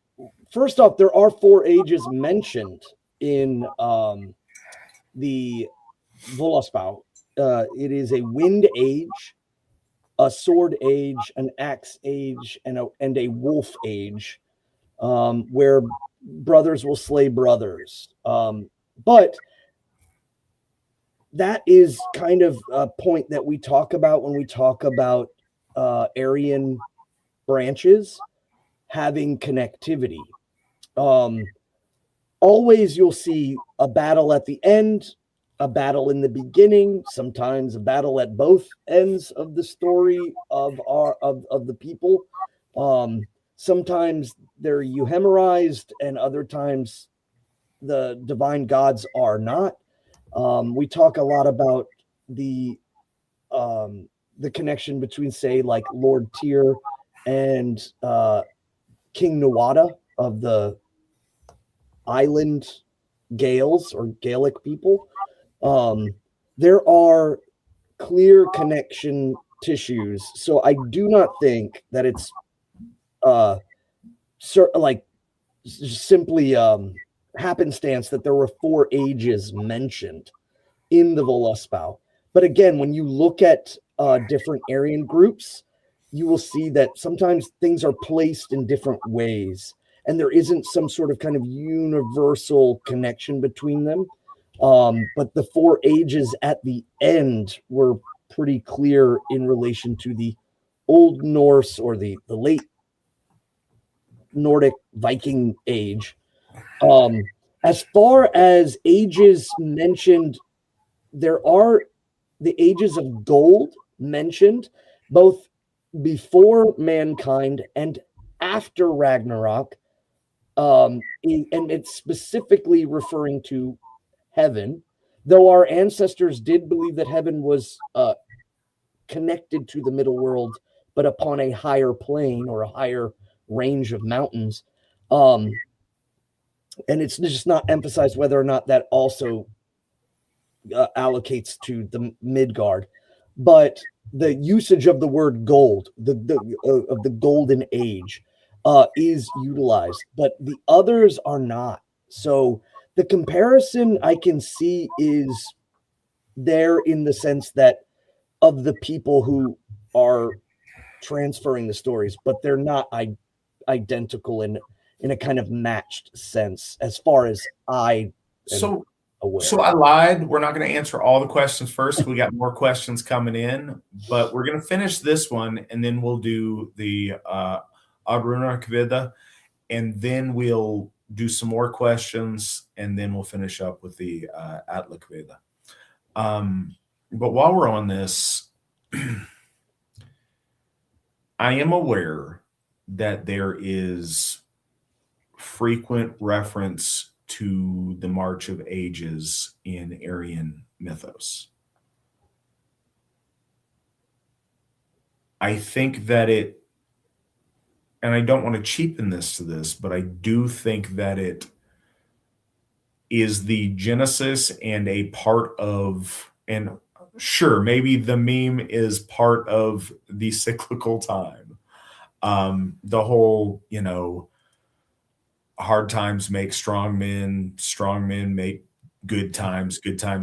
first off, there are 4 ages mentioned in the Volaspau. It is a wind age, a sword age, an axe age, and a wolf age, where brothers will slay brothers. But that is kind of a point that we talk about when we talk about Aryan branches having connectivity. Always you'll see a battle at the end, a battle in the beginning, sometimes a battle at both ends of the story of the people. Sometimes they're euhemerized, and other times the divine gods are not. We talk a lot about the connection between, say, like Lord Tyr and King Nuada of the island Gaels or Gaelic people. There are clear connection tissues, so I do not think that it's like simply happenstance that there were 4 ages mentioned in the Volaspau. But again, when you look at different Aryan groups, you will see that sometimes things are placed in different ways, and there isn't some sort of kind of universal connection between them. But the 4 ages at the end were pretty clear in relation to the Old Norse or the late Nordic Viking age. As far as ages mentioned, there are the ages of gold mentioned, both before mankind and after Ragnarok. And it's specifically referring to heaven, though our ancestors did believe that heaven was connected to the middle world, but upon a higher plane or a higher range of mountains. And it's just not emphasized whether or not that also allocates to the Midgard. But the usage of the word gold, of the golden age, is utilized, but the others are not. So the comparison I can see is there in the sense that of the people who are transferring the stories, but they're not identical in a kind of matched sense as far as I am aware. So I lied. We're not going to answer all the questions first. We got more questions coming in, but we're going to finish this one, and then we'll do the Oddrúnarkviða, and then we'll do some more questions, and then we'll finish up with the Atlakviða. But while we're on this, I am aware that there is frequent reference to the March of Ages in Aryan mythos. I think that it, and I don't want to cheapen this to this, but I do think that it is the genesis and a part of, and sure, maybe the meme is part of the cyclical time. The whole, hard times make strong men make good times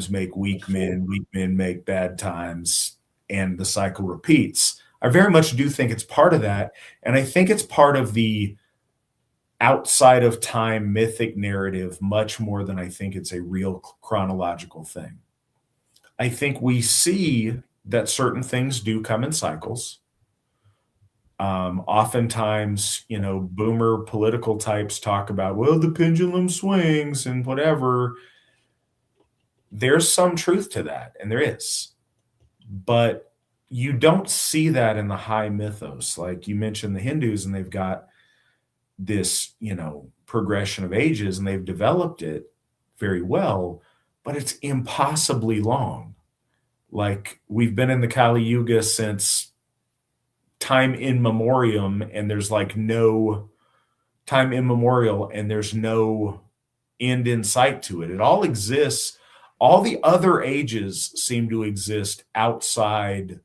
make weak men make bad times, and the cycle repeats. I very much do think it's part of that. And I think it's part of the outside of time mythic narrative much more than I think it's a real chronological thing. I think we see that certain things do come in cycles. Oftentimes, boomer political types talk about, well, the pendulum swings and whatever. There's some truth to that, and there is. But you don't see that in the high mythos. Like you mentioned the Hindus, and they've got this, progression of ages, and they've developed it very well, but it's impossibly long. Like we've been in the Kali Yuga since time immemorial, and there's no time immemorial, and there's no end in sight to it. It all exists. All the other ages seem to exist outside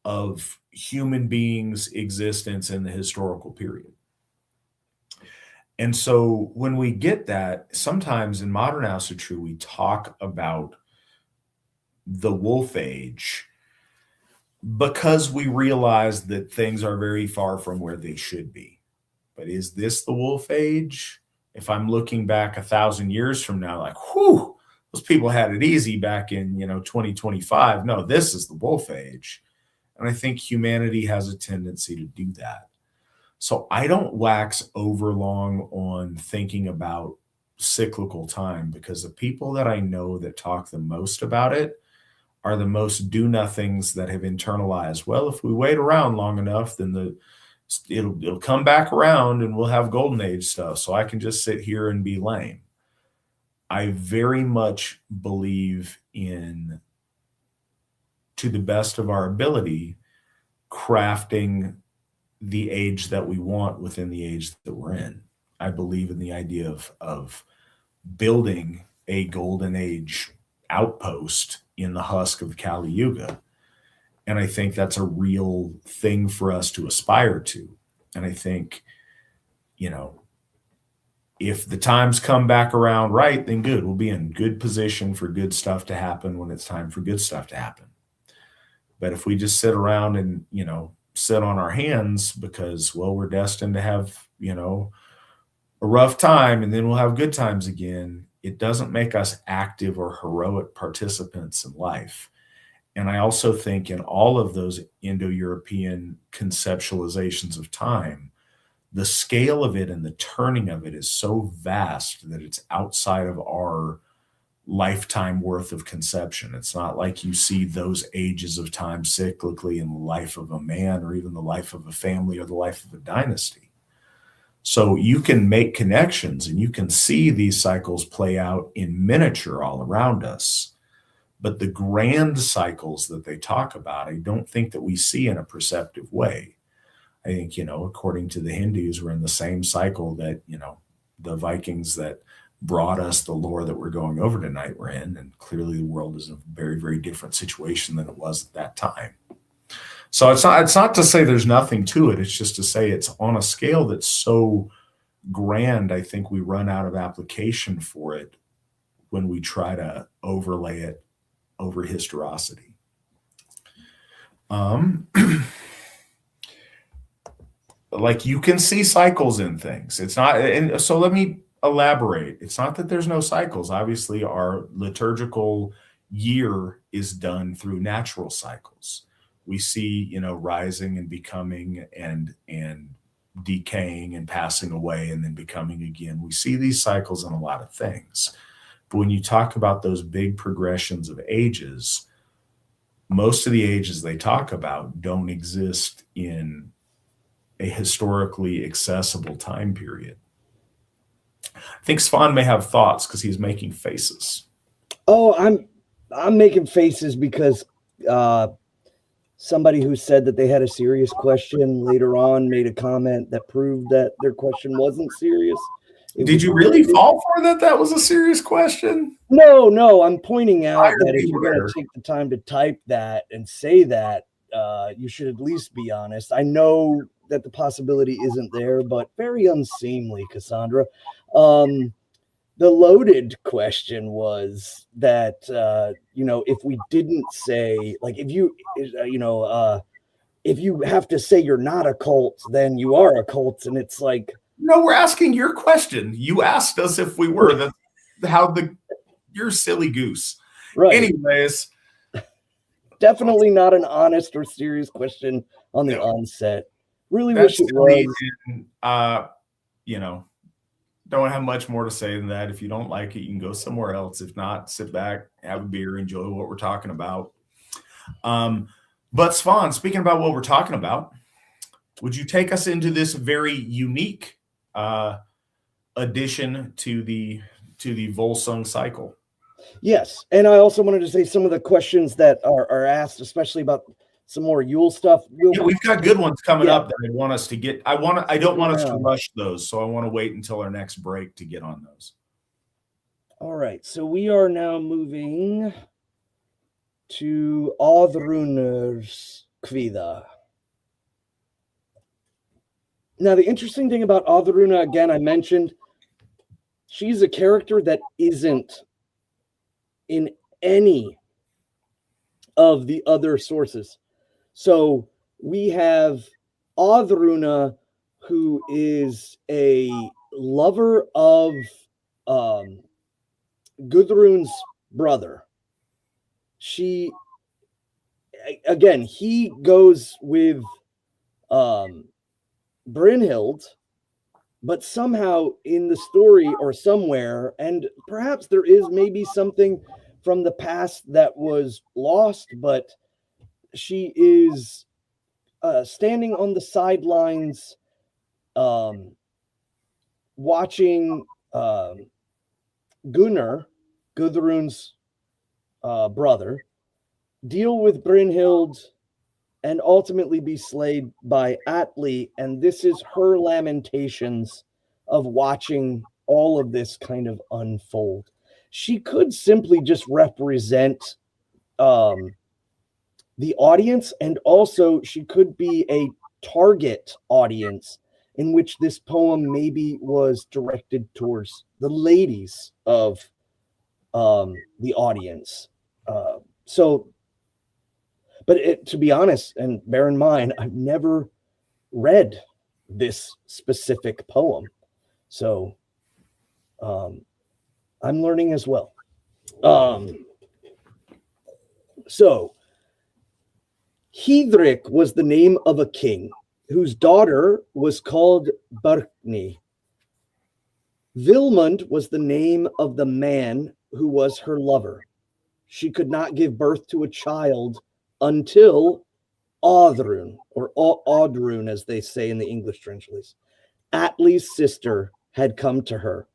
of human beings' existence in the historical period. And so when we get that, sometimes in modern Asatru, we talk about the wolf age because we realize that things are very far from where they should be. But is this the wolf age? If I'm looking back 1,000 years from now, like, whew, those people had it easy back in, 2025. No, this is the wolf age. And I think humanity has a tendency to do that. So I don't wax overlong on thinking about cyclical time, because the people that I know that talk the most about it are the most do-nothings that have internalized, well, if we wait around long enough, then it'll come back around and we'll have golden age stuff, so I can just sit here and be lame. I very much believe in, to the best of our ability, crafting the age that we want within the age that we're in. I believe in the idea of building a golden age outpost in the husk of Kali Yuga. And I think that's a real thing for us to aspire to. And I think, if the times come back around right, then good. We'll be in good position for good stuff to happen when it's time for good stuff to happen. But if we just sit around and, sit on our hands because, well, we're destined to have, a rough time and then we'll have good times again, it doesn't make us active or heroic participants in life. And I also think in all of those Indo-European conceptualizations of time, the scale of it and the turning of it is so vast that it's outside of our lifetime worth of conception. It's not like you see those ages of time cyclically in the life of a man or even the life of a family or the life of a dynasty. So you can make connections and you can see these cycles play out in miniature all around us. But the grand cycles that they talk about, I don't think that we see in a perceptive way. I think, according to the Hindus, we're in the same cycle that, the Vikings that brought us the lore that we're going over tonight were in. And clearly the world is in a very, very different situation than it was at that time. So it's not to say there's nothing to it. It's just to say it's on a scale that's so grand, I think we run out of application for it when we try to overlay it over historicity. Like you can see cycles in things. It's not, and so let me elaborate. It's not that there's no cycles. Obviously, our liturgical year is done through natural cycles. We see, rising and becoming and decaying and passing away and then becoming again. We see these cycles in a lot of things. But when you talk about those big progressions of ages, most of the ages they talk about don't exist in a historically accessible time period. I think Svan may have thoughts because he's making faces. Oh, I'm making faces because somebody who said that they had a serious question later on made a comment that proved that their question wasn't serious. Did you really fall for that? That was a serious question? No. I'm pointing out that if you're going to take the time to type that and say that, you should at least be honest. I know that the possibility isn't there, but very unseemly, Cassandra. The loaded question was that, if we didn't say, like, if you have to say you're not a cult, then you are a cult. And it's like, no, we're asking your question. You asked us if we were. You're silly goose. Right. Anyways. Definitely not an honest or serious question on the onset. Really wish it was. And, don't have much more to say than that. If you don't like it, you can go somewhere else. If not, sit back, have a beer, enjoy what we're talking about. But Svan, speaking about what we're talking about, would you take us into this very unique addition to the Volsung cycle? Yes, and I also wanted to say some of the questions that are asked, especially about some more Yule stuff. We've got good ones coming up that I want us to get. I don't want us to rush those, so I want to wait until our next break to get on those. All right, so we are now moving to Oddrúnarkviða. Now, the interesting thing about Oddrúna, again, I mentioned, she's a character that isn't in any of the other sources. So we have Oddrúna, who is a lover of Guðrún's brother. He goes with Brynhild, but somehow in the story or somewhere, and perhaps there is maybe something from the past that was lost, but she is standing on the sidelines watching Gunnar, Guðrún's brother, deal with Brynhild and ultimately be slayed by Atli. And this is her lamentations of watching all of this kind of unfold. She could simply just represent the audience, and also she could be a target audience in which this poem maybe was directed towards the ladies of the audience. To be honest, and bear in mind, I've never read this specific poem. So I'm learning as well. So Hýðrik was the name of a king whose daughter was called Burkni. Vilmund was the name of the man who was her lover. She could not give birth to a child until Oddrún, or Oddrún as they say in the English translations, Atli's sister, had come to her.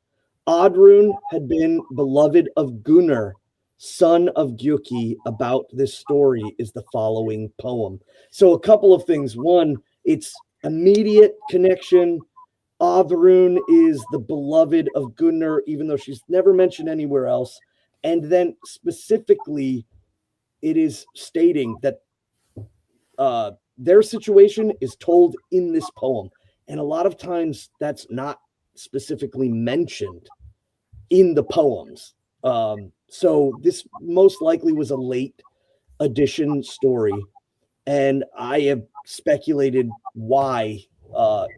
Oddrún had been beloved of Gunnar, son of Gjuki. About this story is the following poem. So a couple of things. One, it's immediate connection. Oddrún is the beloved of Gunnar, even though she's never mentioned anywhere else. And then specifically, it is stating that their situation is told in this poem. And a lot of times that's not specifically mentioned in the poems. So this most likely was a late edition story. And I have speculated why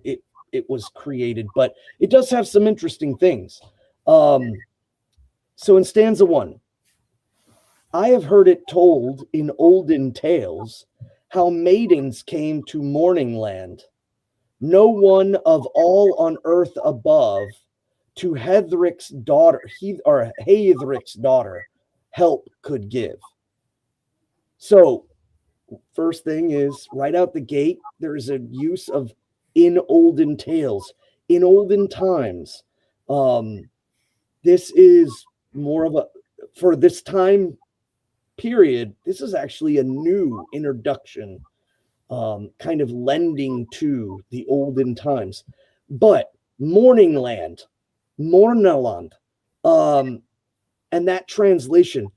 it was created, but it does have some interesting things. So in stanza 1, I have heard it told in olden tales how maidens came to morning land. no one of all on earth above to Hedric's daughter, Hedric's daughter, help could give. So, first thing is, right out the gate, there is a use of in olden tales, in olden times. This is more of a, for this time period, this is actually a new introduction, kind of lending to the olden times. But Morningland, Mornaland, and that translation,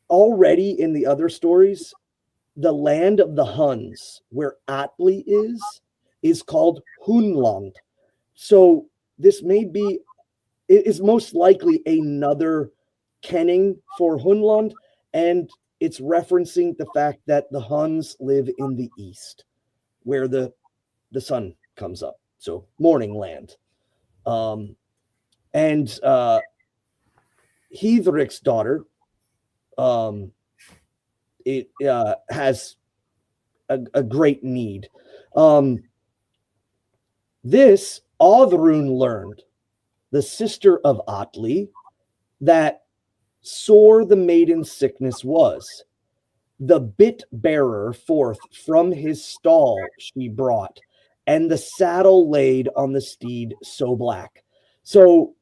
already in the other stories, the land of the Huns, where Atli is called Hunland. So this may be, it is most likely another kenning for Hunland, and it's referencing the fact that the Huns live in the east, where the sun comes up. So Morningland. And Hedric's daughter, it has a great need. This Oddrún learned, the sister of Atli, that sore the maiden's sickness was. The bit bearer forth from his stall she brought, and the saddle laid on the steed so black. So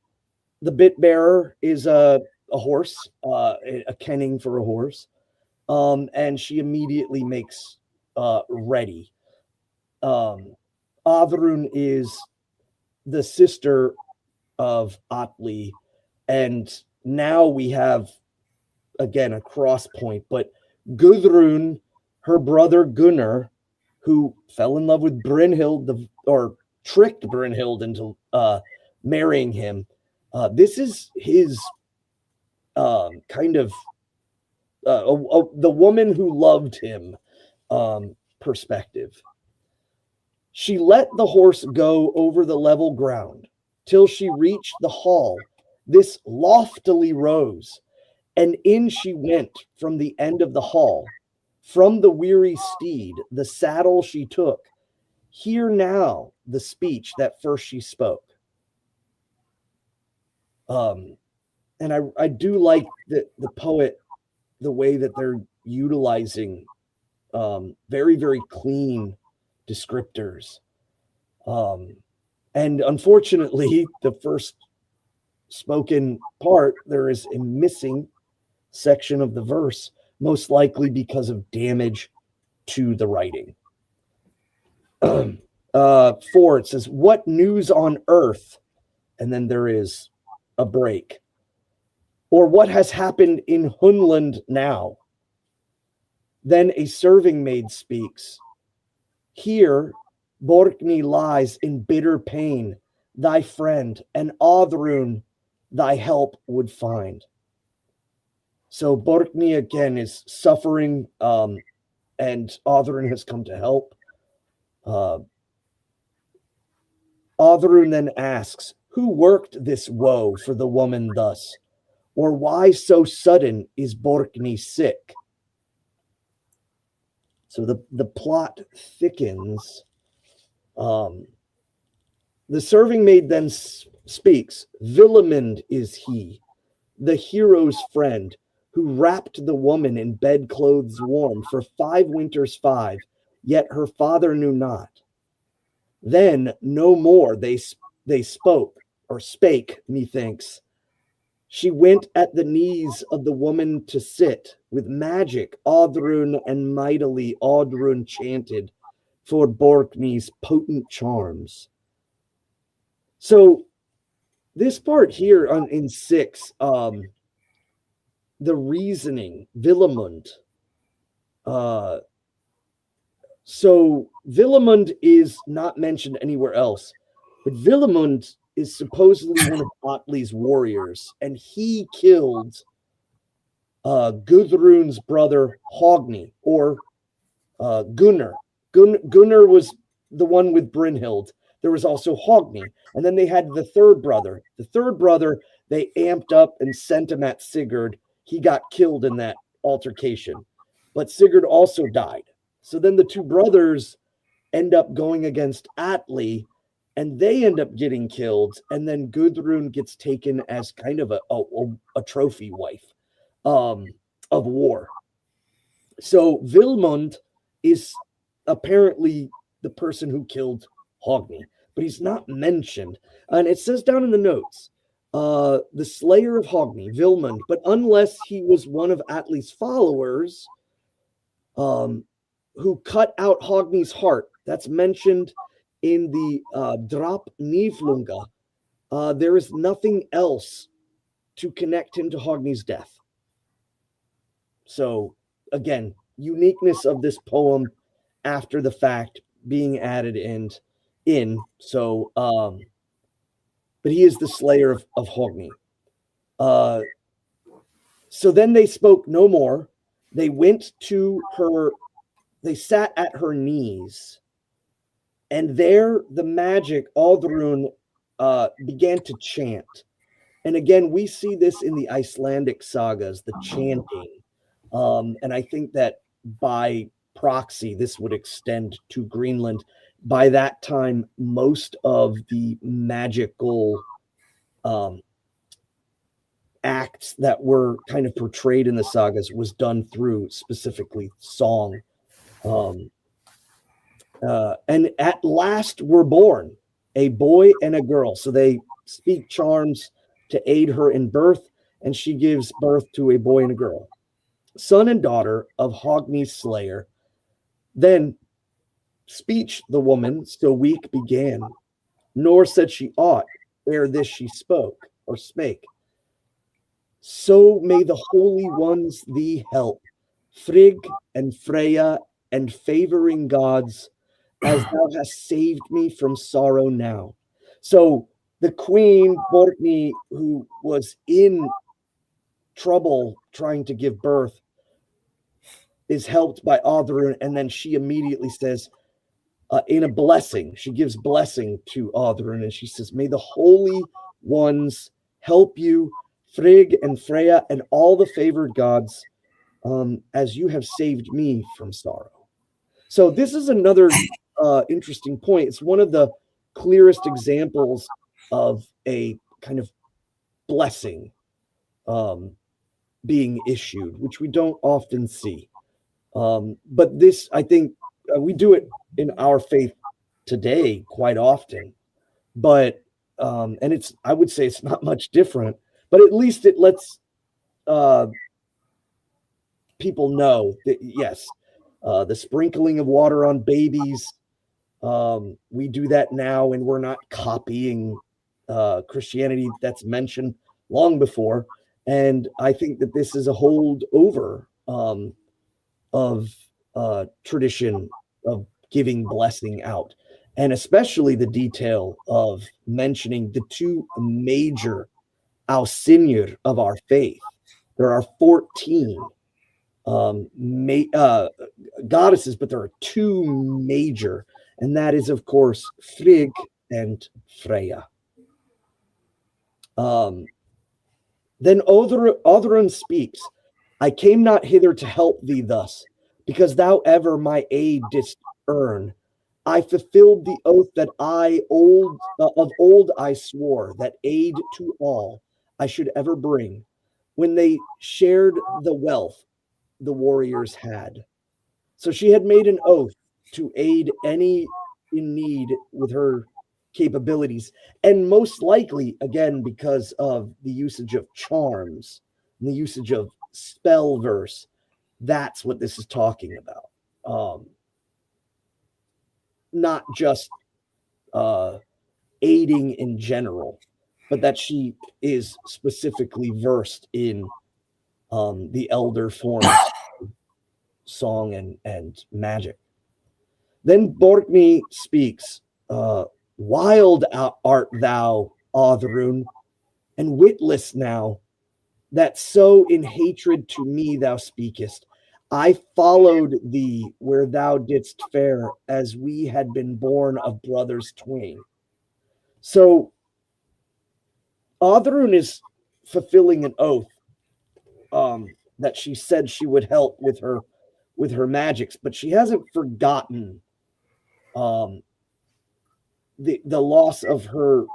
the bit bearer is a horse, a kenning for a horse. And she immediately makes ready. Oddrún is the sister of Atli, and now we have, again, a cross point, but Guðrún, her brother Gunnar, who fell in love with Brynhild, or tricked Brynhild into marrying him. This is his kind of the woman who loved him perspective. She let the horse go over the level ground till she reached the hall. This loftily rose, and in she went from the end of the hall. From the weary steed, the saddle she took. Hear now the speech that first she spoke. And I do like the poet, the way that they're utilizing very, very clean descriptors. And unfortunately, the first spoken part, there is a missing section of the verse, most likely because of damage to the writing. 4, it says, what news on earth? And then there is a break. Or what has happened in Hunland now? Then a serving maid speaks. Here, Borkni lies in bitter pain, thy friend, and Oddrún thy help would find. So Borkni again is suffering, and Oddrún has come to help. Oddrún then asks, who worked this woe for the woman thus? Or why so sudden is Borkni sick? So the plot thickens. The serving maid then speaks. Villemund is he, the hero's friend, who wrapped the woman in bedclothes warm for 5 winters 5, yet her father knew not. Then no more they spoke, or spake, methinks. She went at the knees of the woman to sit. With magic, Oddrún and mightily Oddrún chanted for Borkni's potent charms. So this part here in 6, the reasoning, Villemund. So Villemund is not mentioned anywhere else, but Villemund is supposedly one of Atli's warriors, and he killed Guðrún's brother Hogni, or Gunnar. Gunnar was the one with Brynhild. There was also Hogni, and then they had the third brother. The third brother, they amped up and sent him at Sigurd. He got killed in that altercation, but Sigurd also died. So then the 2 brothers end up going against Atli, and they end up getting killed. And then Guðrún gets taken as kind of a trophy wife of war. So Vilmund is apparently the person who killed Hogni, but he's not mentioned. And it says down in the notes, the slayer of Hogni, Vilmund, but unless he was one of Atli's followers who cut out Hogni's heart, that's mentioned in the Drap Niflunga, there is nothing else to connect him to Hogni's death. So, again, uniqueness of this poem after the fact being added in. So, but he is the slayer of Hogni. So then they spoke no more. They went to her, they sat at her knees. And there the magic, Oddrún, began to chant. And again, we see this in the Icelandic sagas, the chanting. And I think that by proxy, this would extend to Greenland. By that time, most of the magical acts that were kind of portrayed in the sagas was done through specifically song. And at last were born a boy and a girl. So they speak charms to aid her in birth, and she gives birth to a boy and a girl, son and daughter of Hogni's slayer. Then speech the woman so weak began, nor said she aught, ere this she spoke or spake. So may the holy ones thee help, Frigg and Freya and favoring gods, as thou hast saved me from sorrow now. So the queen, Borgny, who was in trouble trying to give birth, is helped by Oddrún, and then she immediately says, in a blessing, she gives blessing to Oddrún, and she says, may the holy ones help you, Frigg and Freya, and all the favored gods, as you have saved me from sorrow. So this is another interesting point. It's one of the clearest examples of a kind of blessing being issued, which we don't often see. But this, I think, we do it in our faith today quite often. But and it's, I would say, it's not much different. But at least it lets people know that yes, the sprinkling of water on babies. We do that now, and we're not copying Christianity that's mentioned long before. And I think that this is a holdover of tradition of giving blessing out, and especially the detail of mentioning the two major Ausinjur of our faith. There are 14 goddesses, but there are two major, and that is, of course, Frigg and Freya. Then Oddrún speaks, I came not hither to help thee thus, because thou ever my aid didst earn. I fulfilled the oath that of old I swore, that aid to all I should ever bring, when they shared the wealth the warriors had. So she had made an oath to aid any in need with her capabilities, and most likely, again, because of the usage of charms and the usage of spell verse, that's what this is talking about. Not just aiding in general, but that she is specifically versed in the elder forms, song and magic. Then Borgny speaks, wild art thou, Oddrún, and witless now, that so in hatred to me thou speakest. I followed thee where thou didst fare, as we had been born of brothers twain. So Oddrún is fulfilling an oath that she said she would help with her magics, but she hasn't forgotten the loss of her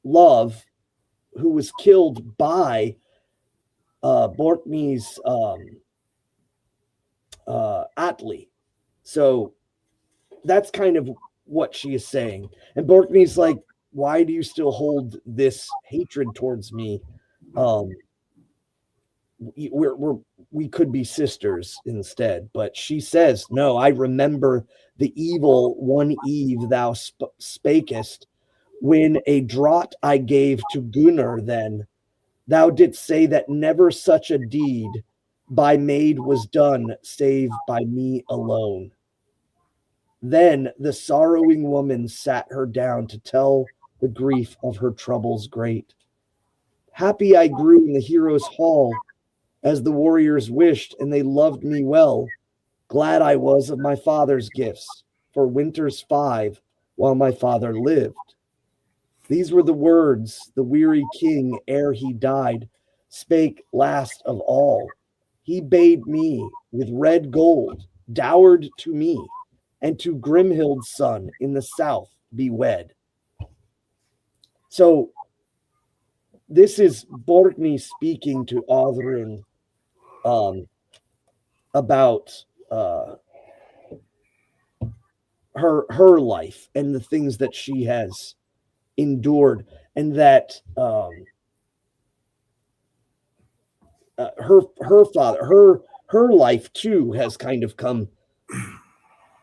love, who was killed by Borkney's Atli. So that's kind of what she is saying. And Borkney's like, why do you still hold this hatred towards me? We could be sisters instead. But she says, no, I remember the evil one eve thou spakest, when a draught I gave to Gunnar then. Thou didst say that never such a deed by maid was done, save by me alone. Then the sorrowing woman sat her down to tell the grief of her troubles great. Happy I grew in the hero's hall, as the warriors wished, and they loved me well. Glad I was of my father's gifts, for winters 5, while my father lived. These were the words the weary king, ere he died, spake last of all. He bade me with red gold, dowered to me, and to Grimhild's son in the south be wed. So this is Borkney speaking to Oddrún about her life and the things that she has endured, and that her father, her life too has kind of come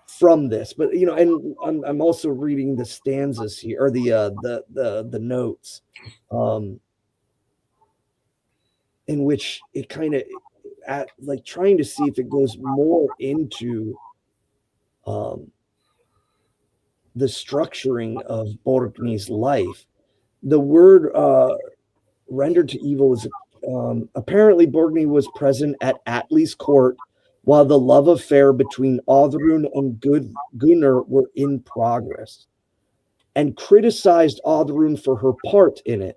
from this. But and I'm also reading the stanzas here, or the notes, in which it kind of like trying to see if it goes more into the structuring of Borkney's life. The word rendered to evil is apparently Borkney was present at Atli's court while the love affair between Oddrún and Gunnar were in progress, and criticized Oddrún for her part in it.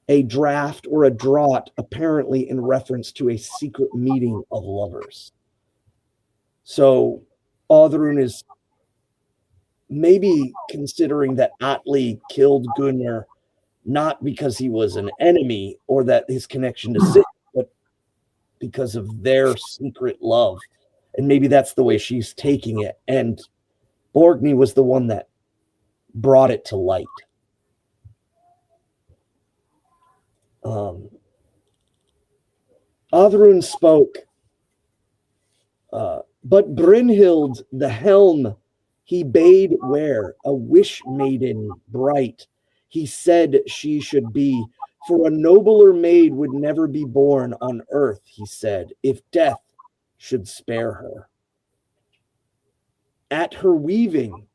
A draft or a draught, apparently in reference to a secret meeting of lovers. So Oddrún is maybe considering that Atli killed Gunnar not because he was an enemy or that his connection to Sif, but because of their secret love. And maybe that's the way she's taking it. And Borkney was the one that brought it to light. Oddrún spoke, but Brynhild the helm he bade wear, a wish maiden bright, he said she should be, for a nobler maid would never be born on earth, he said, if death should spare her. At her weaving,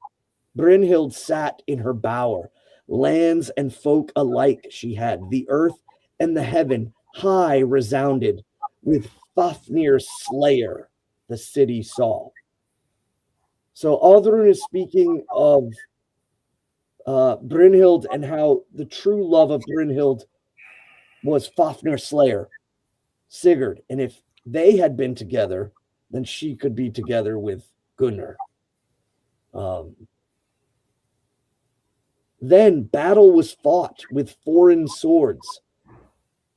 Brynhild sat in her bower. Lands and folk alike she had. The earth and the heaven high resounded with Fafnir's slayer the city saw. So Oddrún is speaking of Brynhild and how the true love of Brynhild was Fafnir's slayer, Sigurd. And if they had been together, then she could be together with Gunnar. Then battle was fought with foreign swords,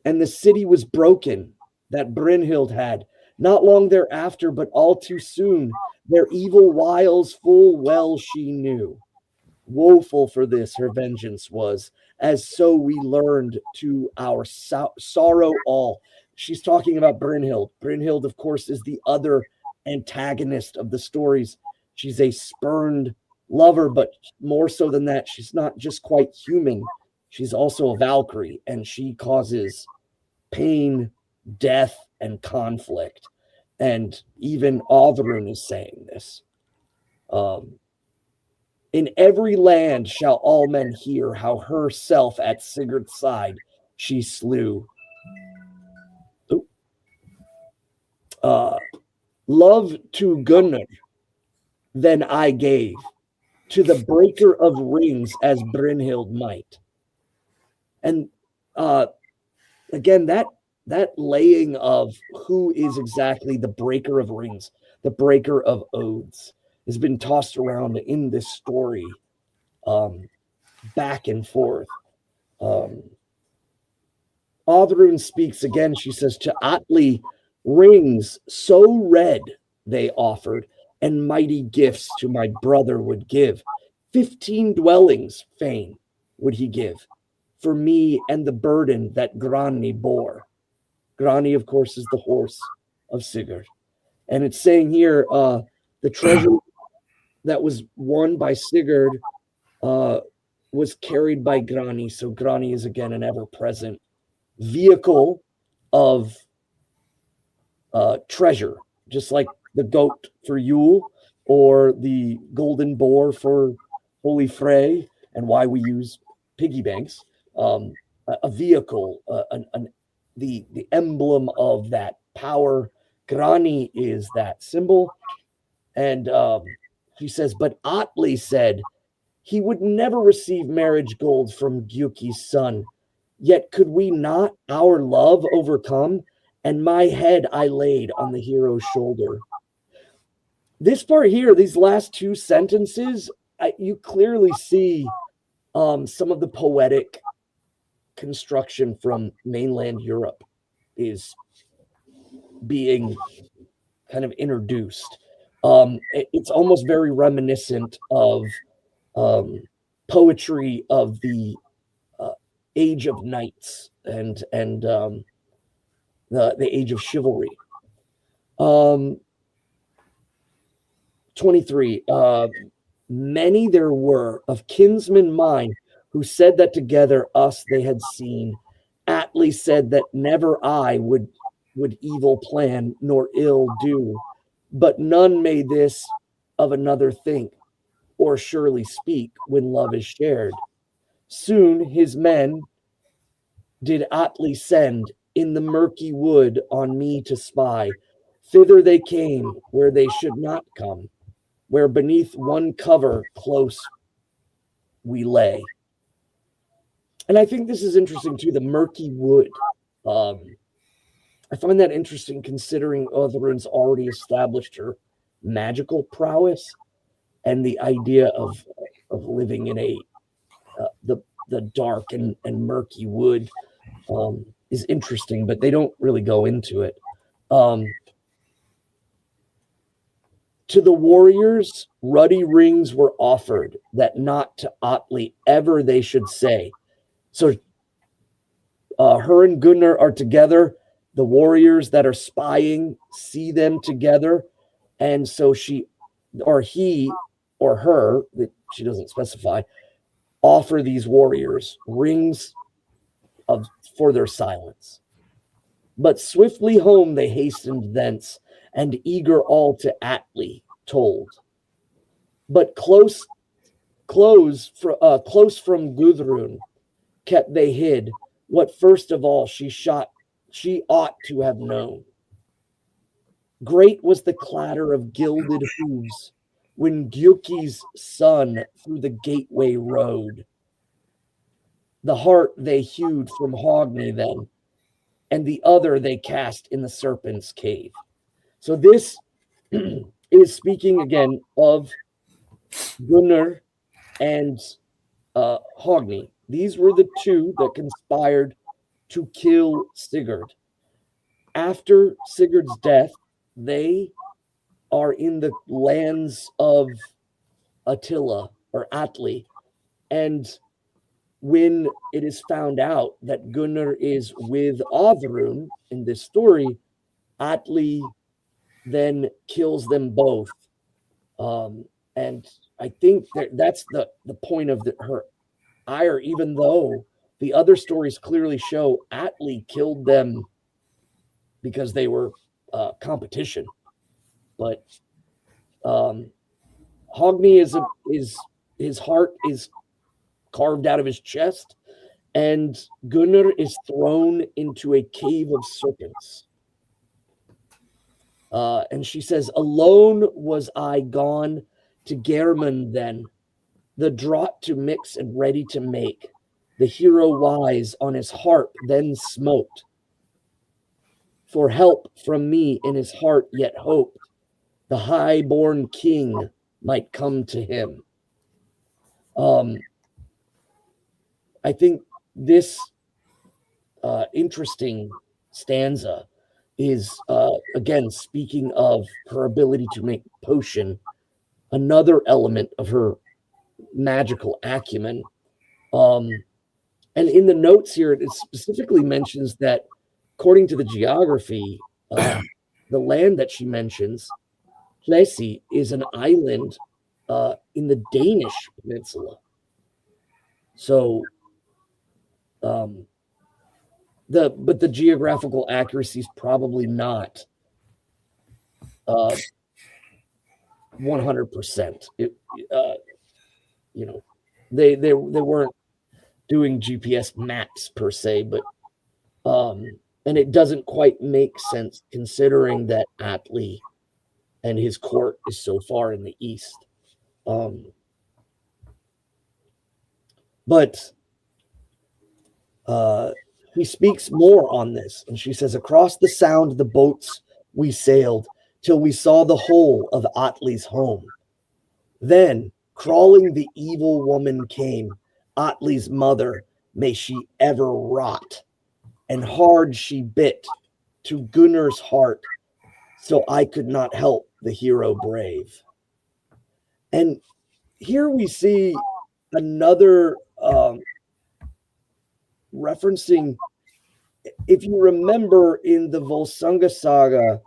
and the city was broken that Brynhild had. Not long thereafter, but all too soon, their evil wiles full well she knew. Woeful for this her vengeance was, as so we learned to our sorrow all. She's talking about Brynhild. Brynhild, of course, is the other antagonist of the stories. She's a spurned lover, but more so than that, she's not just quite human. She's also a Valkyrie, and she causes pain, death, and conflict. And even Oddrún is saying this. In every land shall all men hear how herself at Sigurd's side she slew. Love to Gunnar then I gave, to the breaker of rings as Brynhild might. And again, that laying of who is exactly the breaker of rings, the breaker of oaths. has been tossed around in this story, back and forth. Oddrún speaks again. She says, to Atli, rings so red they offered, and mighty gifts to my brother would give. 15 dwellings fain would he give for me and the burden that Grani bore. Grani, of course, is the horse of Sigurd. And it's saying here, the treasure that was won by Sigurd was carried by Grani. So Grani is again an ever-present vehicle of treasure, just like the goat for Yule or the golden boar for Holy Frey, and why we use piggy banks. A vehicle, the emblem of that power. Grani is that symbol. And he says, but Atli said he would never receive marriage gold from Giuki's son. Yet could we not our love overcome? And my head I laid on the hero's shoulder. This part here, these last two sentences, you clearly see some of the poetic construction from mainland Europe is being kind of introduced. It's almost very reminiscent of poetry of the Age of Knights and the Age of Chivalry. 23. Many there were of kinsmen mine who said that together us they had seen. Atli said that never I would evil plan nor ill do, but none may this of another think or surely speak when love is shared. Soon his men did Atli send in the murky wood on me to spy. Thither they came where they should not come, where beneath one cover close we lay. And I think this is interesting too, the murky wood. I find that interesting considering Oddrún's already established her magical prowess, and the idea of living in a the dark and murky wood is interesting, but they don't really go into it. To the warriors, ruddy rings were offered, that not to Atli ever they should say. So her and Gunnar are together. The warriors that are spying see them together. And so she, or he, or her, that she doesn't specify, offer these warriors rings for their silence. But swiftly home they hastened thence, and eager all to Atli told. But close from Guðrún kept they hid what first of all she ought to have known. Great was the clatter of gilded hooves when Giuki's son through the gateway rode. The heart they hewed from Hogni then, and the other they cast in the serpent's cave. So this is speaking again of Gunnar and Hogni. These were the two that conspired to kill Sigurd. After Sigurd's death, they are in the lands of Attila or Atli. And when it is found out that Gunnar is with Oddrún in this story, Atli then kills them both. And I think that's the point of her ire, even though the other stories clearly show Atli killed them because they were competition. But Hogni is his heart is carved out of his chest, and Gunnar is thrown into a cave of serpents. And she says, alone was I gone to Geirmund then, the draught to mix and ready to make. The hero wise on his harp then smote. For help from me in his heart yet hoped. The high-born king might come to him. I think this interesting stanza is, again, speaking of her ability to make potion, another element of her magical acumen. And in the notes here, it specifically mentions that, according to the geography, the land that she mentions, Plessy, is an island in the Danish peninsula. So, but the geographical accuracy is probably not 100%. They weren't doing GPS maps per se, but and it doesn't quite make sense considering that Atli and his court is so far in the east. But he speaks more on this, and she says, across the sound the boats we sailed till we saw the whole of Atli's home. Then, crawling the evil woman came, Atli's mother, may she ever rot, and hard she bit to Gunnar's heart, so I could not help the hero brave. And here we see another referencing, if you remember in the Volsunga saga,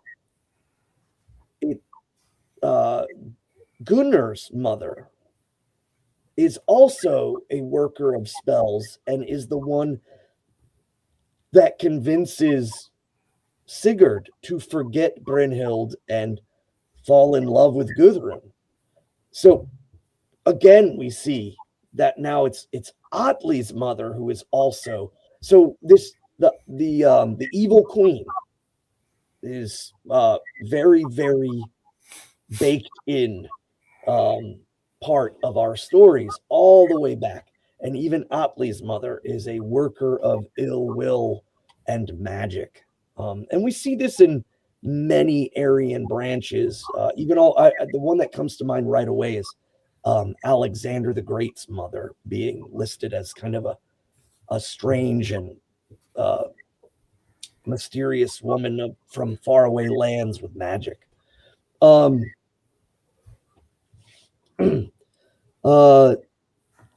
Gunnar's mother is also a worker of spells and is the one that convinces Sigurd to forget Brynhild and fall in love with Guðrún. So again, we see that now it's Atli's mother who is also, so this the evil queen is very, very baked in part of our stories all the way back. And even Atli's mother is a worker of ill will and magic. And we see this in many Aryan branches. The one that comes to mind right away is Alexander the Great's mother being listed as kind of a strange and mysterious woman from faraway lands with magic.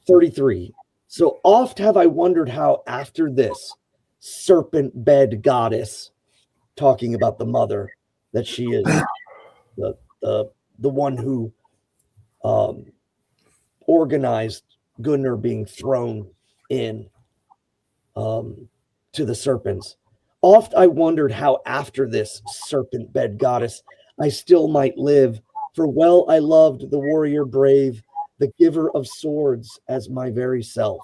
33. So oft have I wondered how after this serpent bed goddess, talking about the mother, that she is the one who organized Gunnar being thrown in to the serpents. Oft I wondered how after this serpent bed goddess I still might live, for well I loved the warrior brave, the giver of swords as my very self.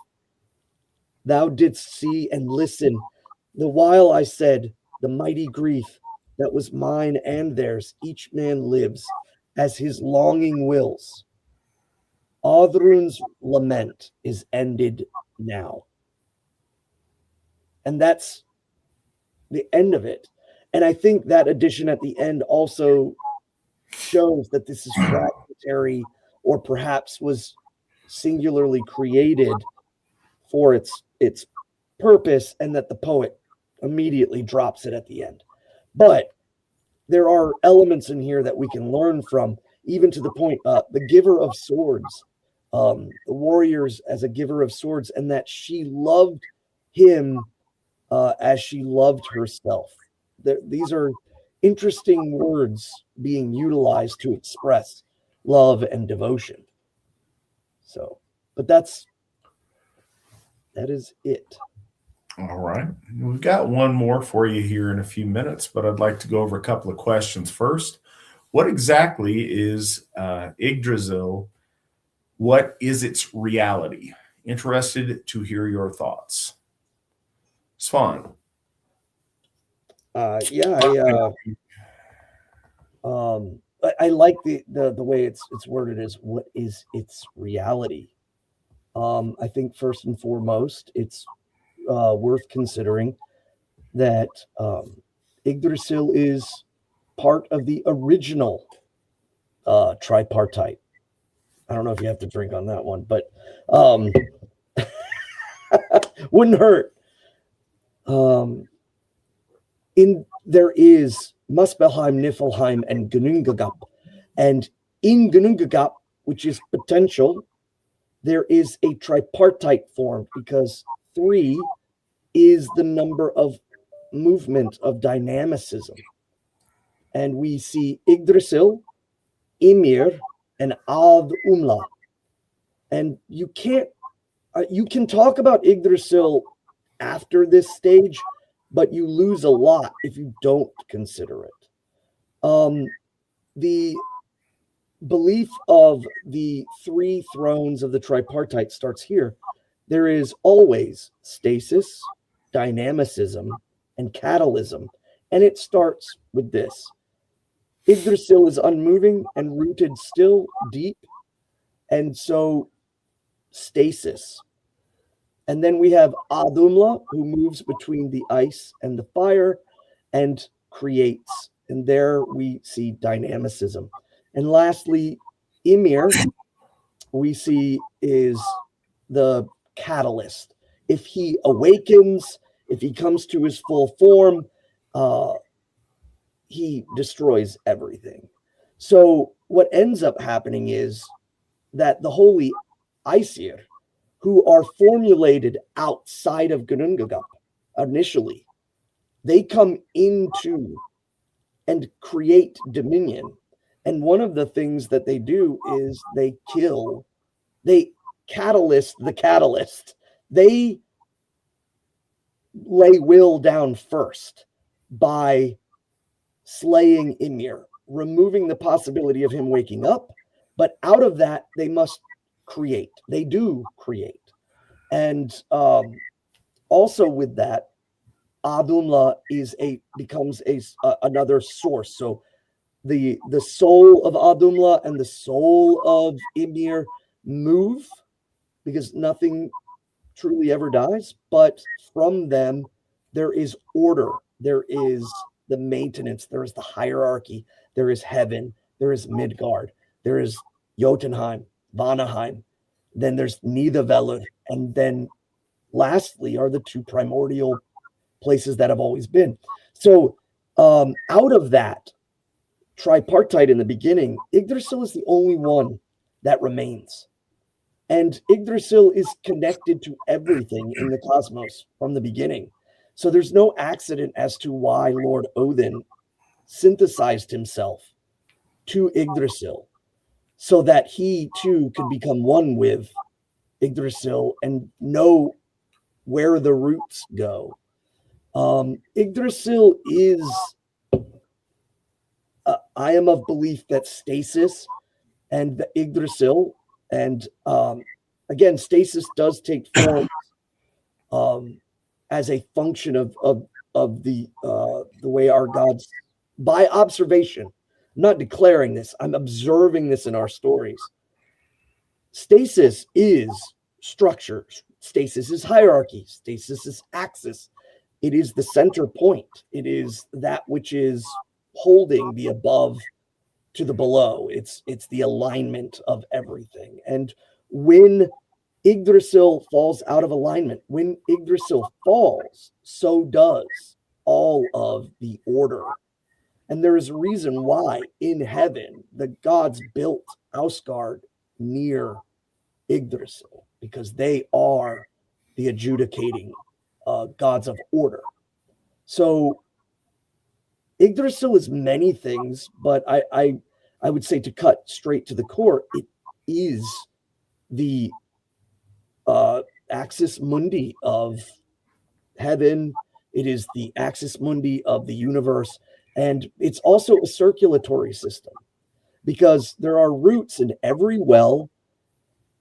Thou didst see and listen the while I said, the mighty grief that was mine and theirs, each man lives as his longing wills. Oddrún's lament is ended now. And that's the end of it. And I think that addition at the end also shows that this is fragmentary, or perhaps was singularly created for its purpose, and that the poet immediately drops it at the end. But there are elements in here that we can learn from, even to the point, the giver of swords, the warriors as a giver of swords, and that she loved him as she loved herself. These are interesting words being utilized to express love and devotion. So, but that is it. All right. We've got one more for you here in a few minutes, but I'd like to go over a couple of questions first. What exactly is Yggdrasil? What is its reality? Interested to hear your thoughts. Svan. I like the way it's worded as what is its reality. I think first and foremost, it's worth considering that Yggdrasil is part of the original tripartite I don't know if you have to drink on that one, but wouldn't hurt. There is Muspelheim, Niflheim, and Ginnungagap. And in Ginnungagap, which is potential, there is a tripartite formed because 3 is the number of movement of dynamicism. And we see Yggdrasil, Ymir, and Ad Umla. And you can talk about Yggdrasil after this stage, but you lose a lot if you don't consider it. The belief of the 3 thrones of the tripartite starts here. There is always stasis, dynamicism, and catalysm. And it starts with this. Yggdrasil is unmoving and rooted still deep. And so stasis. And then we have Adumla, who moves between the ice and the fire and creates. And there we see dynamicism. And lastly, Ymir, we see is the catalyst. If he awakens, if he comes to his full form, he destroys everything. So what ends up happening is that the holy Aesir, who are formulated outside of Ginnungagap initially, they come into and create dominion. And one of the things that they do is they catalyst the catalyst. They lay will down first by slaying Ymir, removing the possibility of him waking up. But out of that, they must create. They do create. And also with that, Adumla becomes another source. So the soul of Adumla and the soul of Ymir move because nothing truly ever dies. But from them, there is order. There is the maintenance. There is the hierarchy. There is heaven. There is Midgard. There is Jotunheim, Vanaheim. Then there's Nidavellir. And then lastly are the 2 primordial places that have always been. So out of that tripartite in the beginning, Yggdrasil is the only one that remains. And Yggdrasil is connected to everything in the cosmos from the beginning. So there's no accident as to why Lord Odin synthesized himself to Yggdrasil so that he too could become one with Yggdrasil and know where the roots go. Yggdrasil is, I am of belief that stasis and the Yggdrasil, and again, stasis does take form as a function of the way our gods, by observation. I'm not declaring this, I'm observing this in our stories. Stasis is structure. Stasis is hierarchy. Stasis is axis. It is the center point. It is that which is holding the above to the below. It's the alignment of everything. And when Yggdrasil falls out of alignment, when Yggdrasil falls, so does all of the order. And there is a reason why in heaven the gods built Asgard near Yggdrasil, because they are the adjudicating gods of order. So Yggdrasil is many things, but I would say, to cut straight to the core, it is the axis mundi of heaven. It is the axis mundi of the universe. And it's also a circulatory system because there are roots in every well,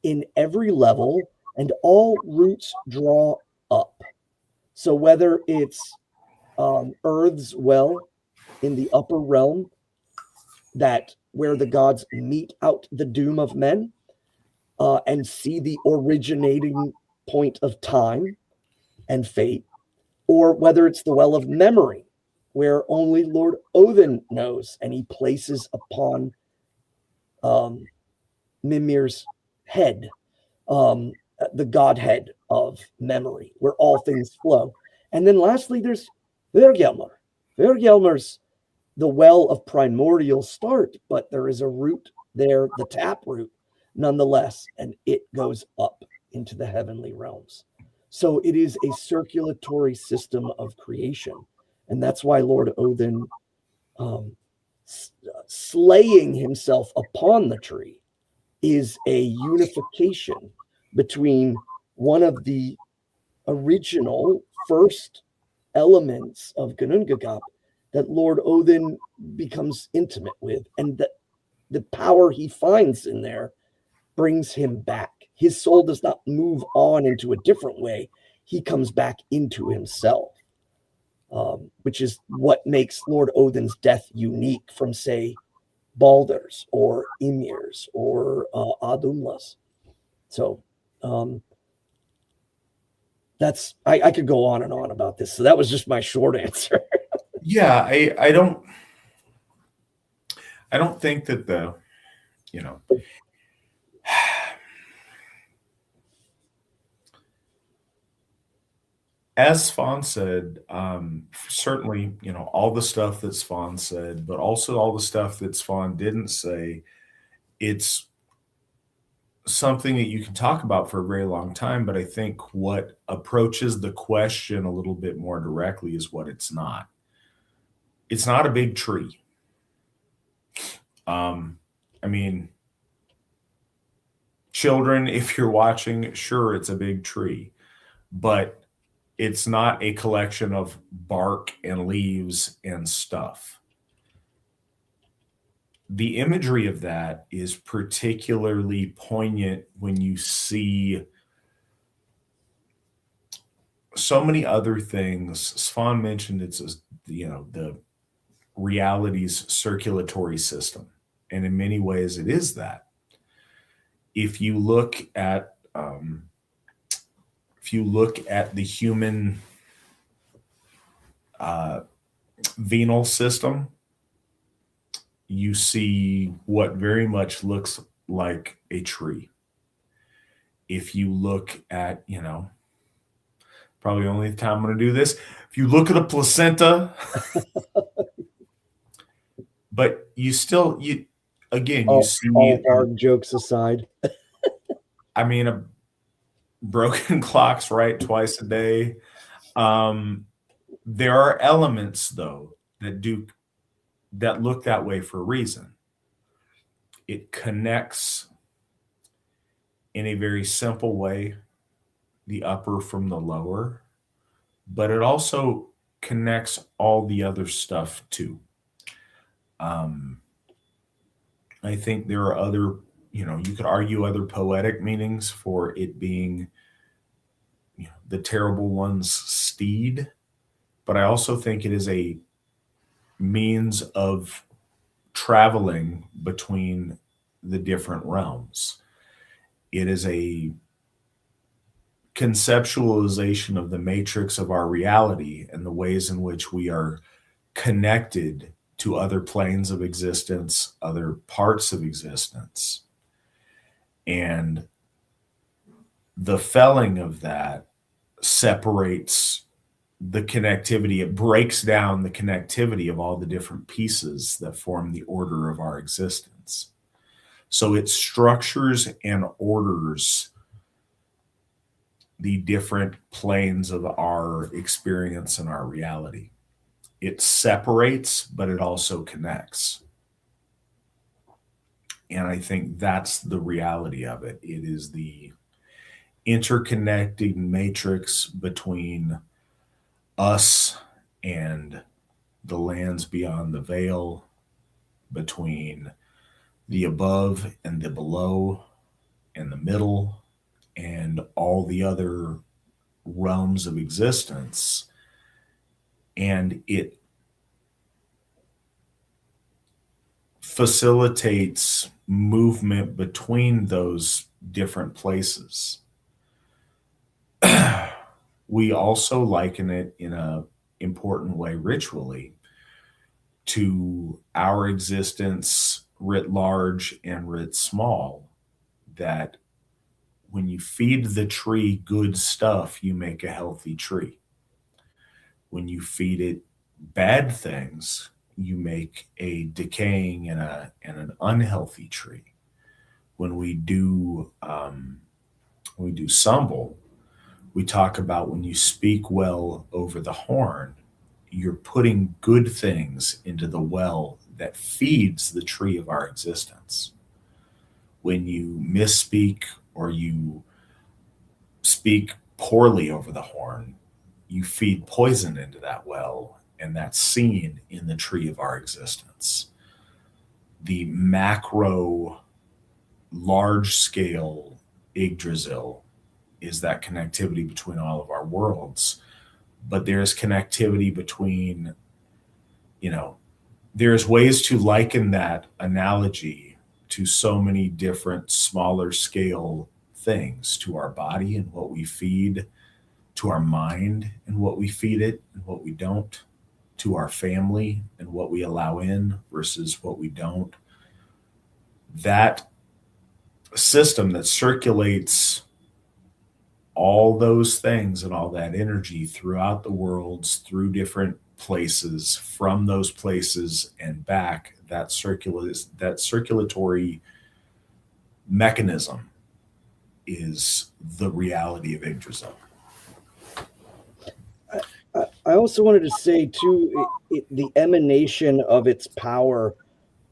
in every level, and all roots draw up. So whether it's Earth's well in the upper realm, that where the gods mete out the doom of men and see the originating point of time and fate, or whether it's the well of memory, where only Lord Odin knows, and he places upon Mimir's head, the Godhead of memory, where all things flow. And then lastly, there's Vergelmer. Vergelmer's the well of primordial start, but there is a root there, the tap root, nonetheless, and it goes up into the heavenly realms. So it is a circulatory system of creation. And that's why Lord Odin, slaying himself upon the tree, is a unification between one of the original first elements of Ginnungagap that Lord Odin becomes intimate with, and that the power he finds in there brings him back. His soul does not move on into a different way. He comes back into himself, which is what makes Lord Odin's death unique from, say, Baldur's or Ymir's or Adumla's. So that's I could go on and on about this. So that was just my short answer. Yeah, I don't think that the, as Svan said, certainly, all the stuff that Svan said, but also all the stuff that Svan didn't say, it's something that you can talk about for a very long time, but I think what approaches the question a little bit more directly is what it's not. It's not a big tree. I mean, children, if you're watching, sure, it's a big tree, but it's not a collection of bark and leaves and stuff. The imagery of that is particularly poignant when you see so many other things. Svan mentioned it's, the reality's circulatory system. And in many ways, it is that. If you look at the human venal system, you see what very much looks like a tree. If you look at, probably the only time I'm going to do this, if you look at a placenta, but you see all hard jokes aside. I mean, a broken clock's right twice a day. There are elements, though, that look that way for a reason. It connects in a very simple way the upper from the lower, but it also connects all the other stuff too. I think there are other, you could argue other poetic meanings for it being the terrible one's steed, but I also think it is a means of traveling between the different realms. It is a conceptualization of the matrix of our reality and the ways in which we are connected to other planes of existence, other parts of existence. And the felling of that separates the connectivity. It breaks down the connectivity of all the different pieces that form the order of our existence. So it structures and orders the different planes of our experience and our reality. It separates, but it also connects. And I think that's the reality of it. It is the interconnecting matrix between us and the lands beyond the veil, between the above and the below and the middle and all the other realms of existence. And it facilitates movement between those different places. We also liken it in an important way ritually to our existence writ large and writ small, that when you feed the tree good stuff, you make a healthy tree. When you feed it bad things, you make a decaying and an unhealthy tree. When we do sambal, we talk about when you speak well over the horn, you're putting good things into the well that feeds the tree of our existence. When you misspeak or you speak poorly over the horn, you feed poison into that well, and that's seen in the tree of our existence. The macro, large-scale Yggdrasil is that connectivity between all of our worlds. But there's connectivity between, there's ways to liken that analogy to so many different smaller scale things, to our body and what we feed, to our mind and what we feed it and what we don't, to our family and what we allow in versus what we don't. That system that circulates all those things and all that energy throughout the worlds, through different places, from those places and back, that circulatory mechanism is the reality of Yggdrasil. I also wanted to say too, the emanation of its power.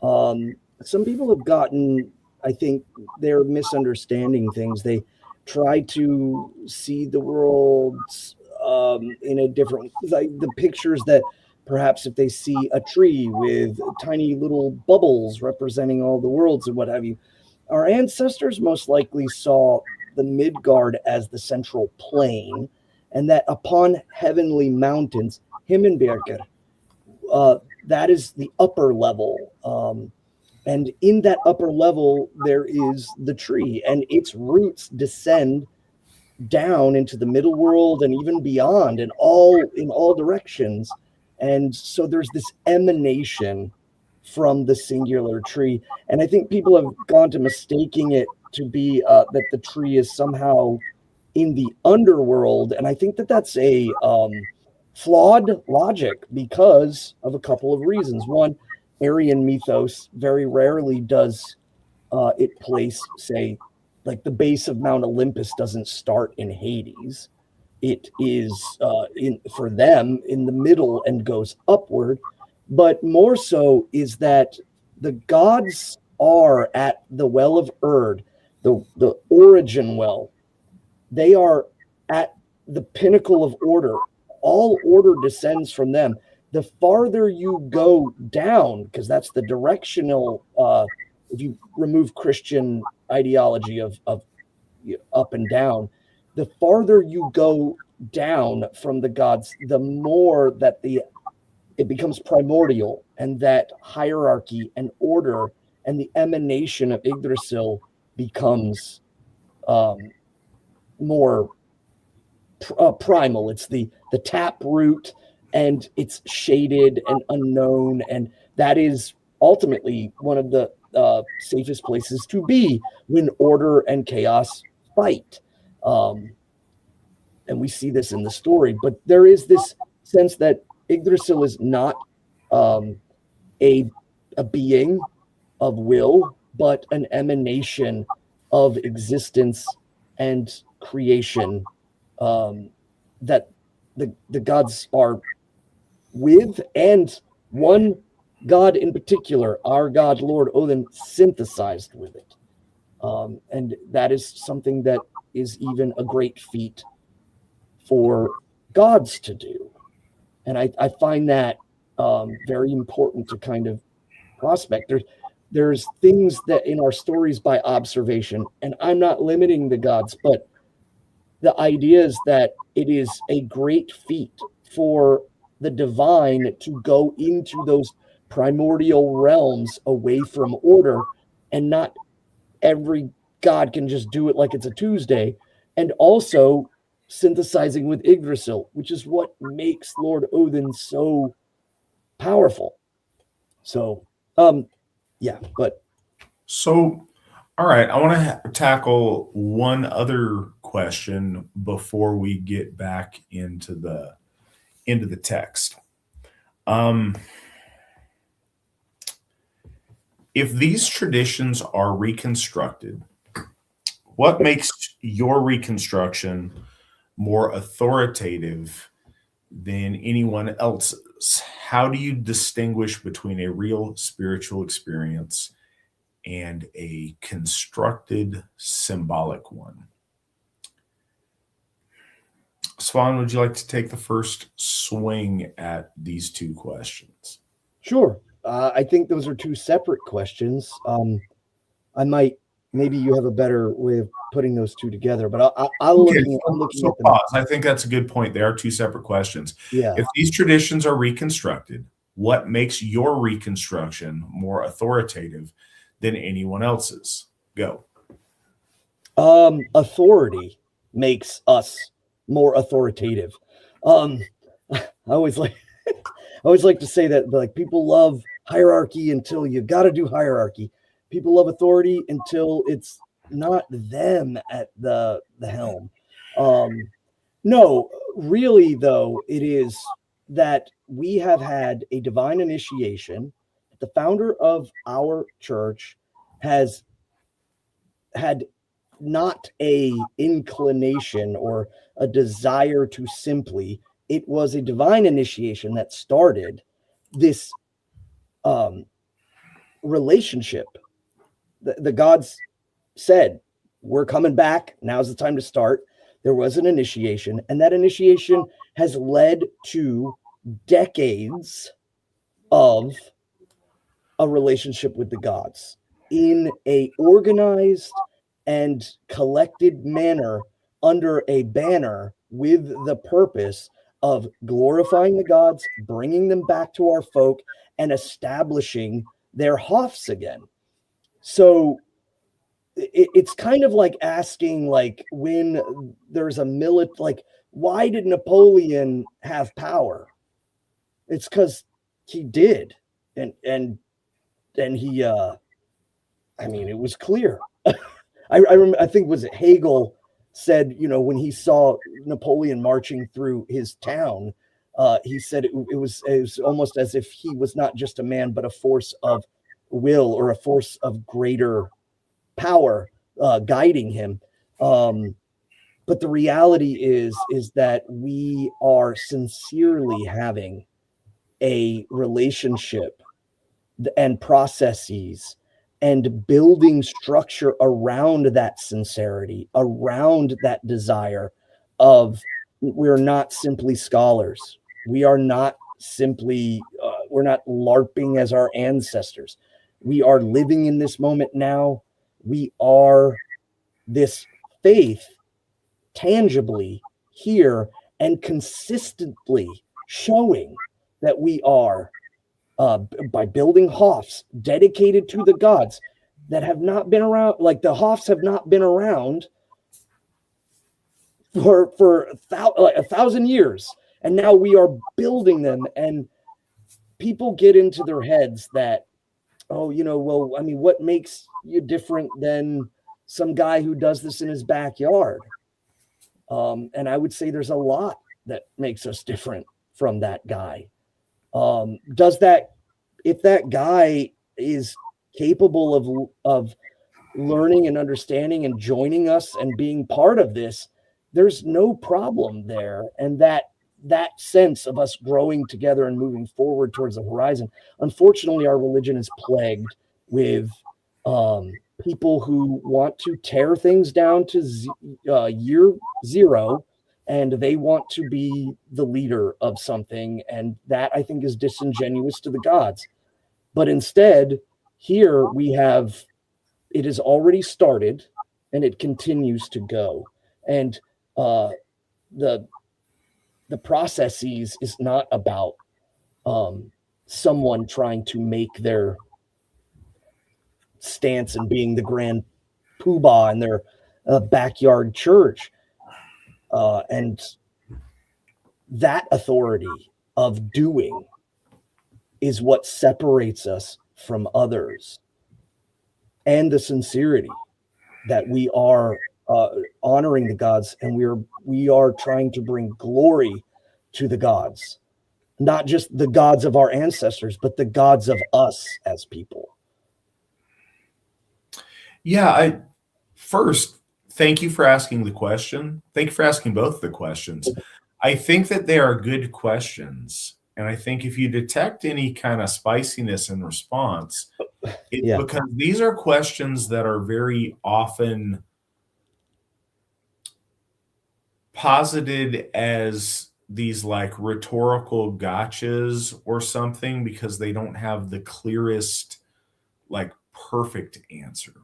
Some people have gotten, I think they're misunderstanding things. They try to see the world in a different, like the pictures that perhaps if they see a tree with tiny little bubbles representing all the worlds and what have you, our ancestors most likely saw the Midgard as the central plane, and that upon heavenly mountains, Himmelberger, that is the upper level. And in that upper level, there is the tree, and its roots descend down into the middle world and even beyond, and in all directions. And so there's this emanation from the singular tree. And I think people have gone to mistaking it to be that the tree is somehow in the underworld. And I think that that's a flawed logic because of a couple of reasons. One, Aryan mythos very rarely does it place, say, like the base of Mount Olympus doesn't start in Hades. It is for them in the middle and goes upward. But more so is that the gods are at the well of Erd, the origin well. They are at the pinnacle of order. All order descends from them. The farther you go down, because that's the directional, if you remove Christian ideology of up and down, the farther you go down from the gods, the more that it becomes primordial, and that hierarchy and order and the emanation of Yggdrasil becomes more primal. It's the tap root, and it's shaded and unknown, and that is ultimately one of the safest places to be when order and chaos fight. And we see this in the story, but there is this sense that Yggdrasil is not a being of will, but an emanation of existence and creation that the gods are with, and one god in particular, our god Lord Odin, synthesized with it. And that is something that is even a great feat for gods to do. And I find that very important to kind of prospect. There's things that in our stories by observation, and I'm not limiting the gods, but the idea is that it is a great feat for the divine to go into those primordial realms away from order, and not every god can just do it like it's a Tuesday. And also synthesizing with Yggdrasil, which is what makes Lord Odin so powerful. So, yeah, but. So All right, I want to tackle one other question before we get back into the text. If these traditions are reconstructed, what makes your reconstruction more authoritative than anyone else's? How do you distinguish between a real spiritual experience and a constructed symbolic one? Svan, would you like to take the first swing at these two questions? Sure. I think those are two separate questions. Maybe you have a better way of putting those two together, but I'm looking at them. Pause. I think that's a good point. They are two separate questions. Yeah. If these traditions are reconstructed, what makes your reconstruction more authoritative than anyone else's? Go. Authority makes us more authoritative. I always like to say that, like, people love hierarchy until you got to do hierarchy. People love authority until it's not them at the helm. No, really, though, it is that we have had a divine initiation. The founder of our church has had not a inclination or a desire to simply, it was a divine initiation that started this relationship. The gods said, we're coming back. Now's the time to start. There was an initiation, and that initiation has led to decades of a relationship with the gods in a organized and collected manner under a banner with the purpose of glorifying the gods, bringing them back to our folk, and establishing their Hofs again. So it's kind of like asking, like, when there's a like, why did Napoleon have power? It's because he did, and he, I mean, it was clear. I remember, I think, was it Hegel said, when he saw Napoleon marching through his town, he said it was almost as if he was not just a man, but a force of will or a force of greater power guiding him. But the reality is that we are sincerely having a relationship and processes and building structure around that sincerity, around that desire of, we're not simply scholars. We are not simply, we're not LARPing as our ancestors. We are living in this moment now. We are this faith tangibly here and consistently showing that we are, by building Hofs dedicated to the gods that have not been around. Like, the Hofs have not been around for 1,000 years. And now we are building them, and people get into their heads that, oh, well, I mean, what makes you different than some guy who does this in his backyard? And I would say there's a lot that makes us different from that guy. If that guy is capable of learning and understanding and joining us and being part of this, there's no problem there. And that sense of us growing together and moving forward towards the horizon. Unfortunately, our religion is plagued with people who want to tear things down to year zero, and they want to be the leader of something. And that, I think, is disingenuous to the gods. But instead, here we have, it has already started and it continues to go. And the processes is not about someone trying to make their stance and being the grand poobah in their backyard church. And that authority of doing is what separates us from others. And the sincerity that we are honoring the gods, and we are trying to bring glory to the gods, not just the gods of our ancestors, but the gods of us as people. Yeah, first, thank you for asking the question. Thank you for asking both the questions. I think that they are good questions. And I think if you detect any kind of spiciness in response, it's because these are questions that are very often posited as these like rhetorical gotchas or something because they don't have the clearest, like perfect answer.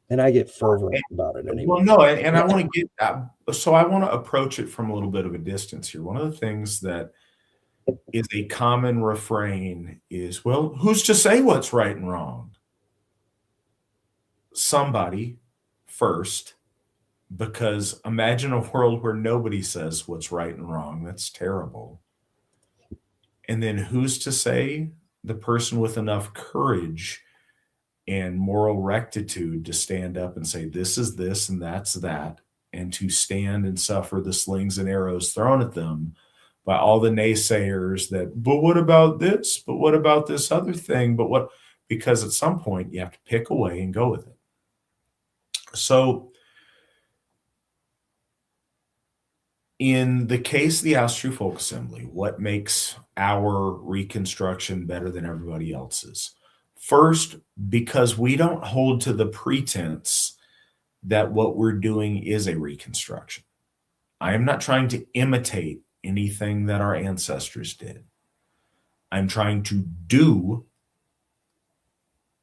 And I get fervent about it anyway. Well, no, and I want to get so I want to approach it from a little bit of a distance here. One of the things that is a common refrain is, well, who's to say what's right and wrong? Somebody first, because imagine a world where nobody says what's right and wrong. That's terrible. And then who's to say? The person with enough courage and moral rectitude to stand up and say, this is this and that's that, and to stand and suffer the slings and arrows thrown at them by all the naysayers that, but what about this? But what about this other thing? But what? Because at some point you have to pick away and go with it. So in the case of the Asatru Folk Assembly, what makes our reconstruction better than everybody else's? First, because we don't hold to the pretense that what we're doing is a reconstruction. I am not trying to imitate anything that our ancestors did. I'm trying to do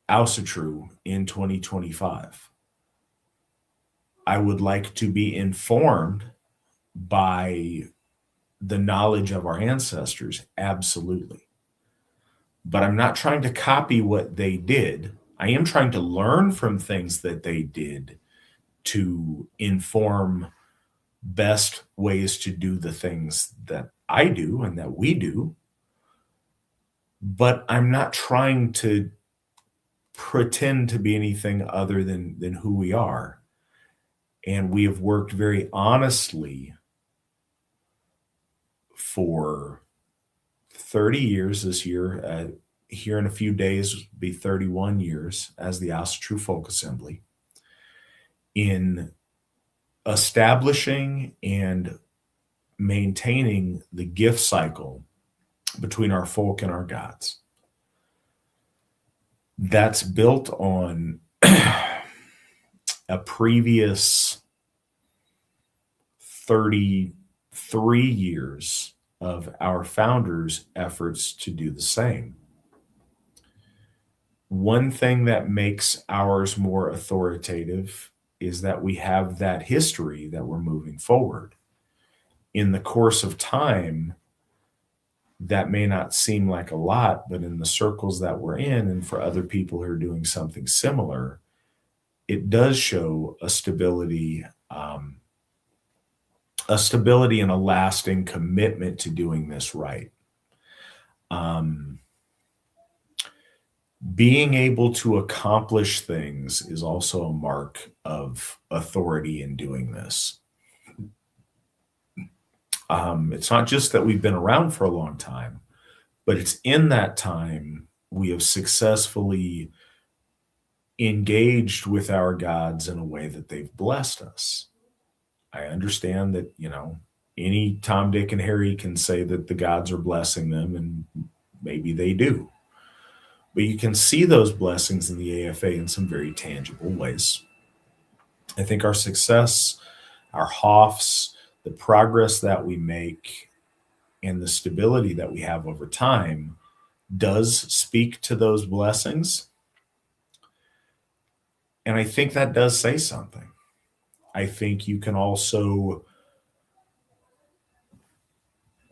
Asatru in 2025. I would like to be informed by the knowledge of our ancestors, absolutely. But I'm not trying to copy what they did. I am trying to learn from things that they did to inform best ways to do the things that I do and that we do. But I'm not trying to pretend to be anything other than who we are. And we have worked very honestly for 30 years this year. Here in a few days will be 31 years as the Asatru Folk Assembly in establishing and maintaining the gift cycle between our folk and our gods. That's built on a previous 33 years of our founders' efforts to do the same. One thing that makes ours more authoritative is that we have that history that we're moving forward. In the course of time, that may not seem like a lot, but in the circles that we're in, and for other people who are doing something similar, it does show a stability and a lasting commitment to doing this right. Being able to accomplish things is also a mark of authority in doing this. It's not just that we've been around for a long time, but it's in that time we have successfully engaged with our gods in a way that they've blessed us. I understand that, any Tom, Dick, and Harry can say that the gods are blessing them, and maybe they do. But you can see those blessings in the AFA in some very tangible ways. I think our success, our HOFs, the progress that we make, and the stability that we have over time does speak to those blessings. And I think that does say something. I think you can also,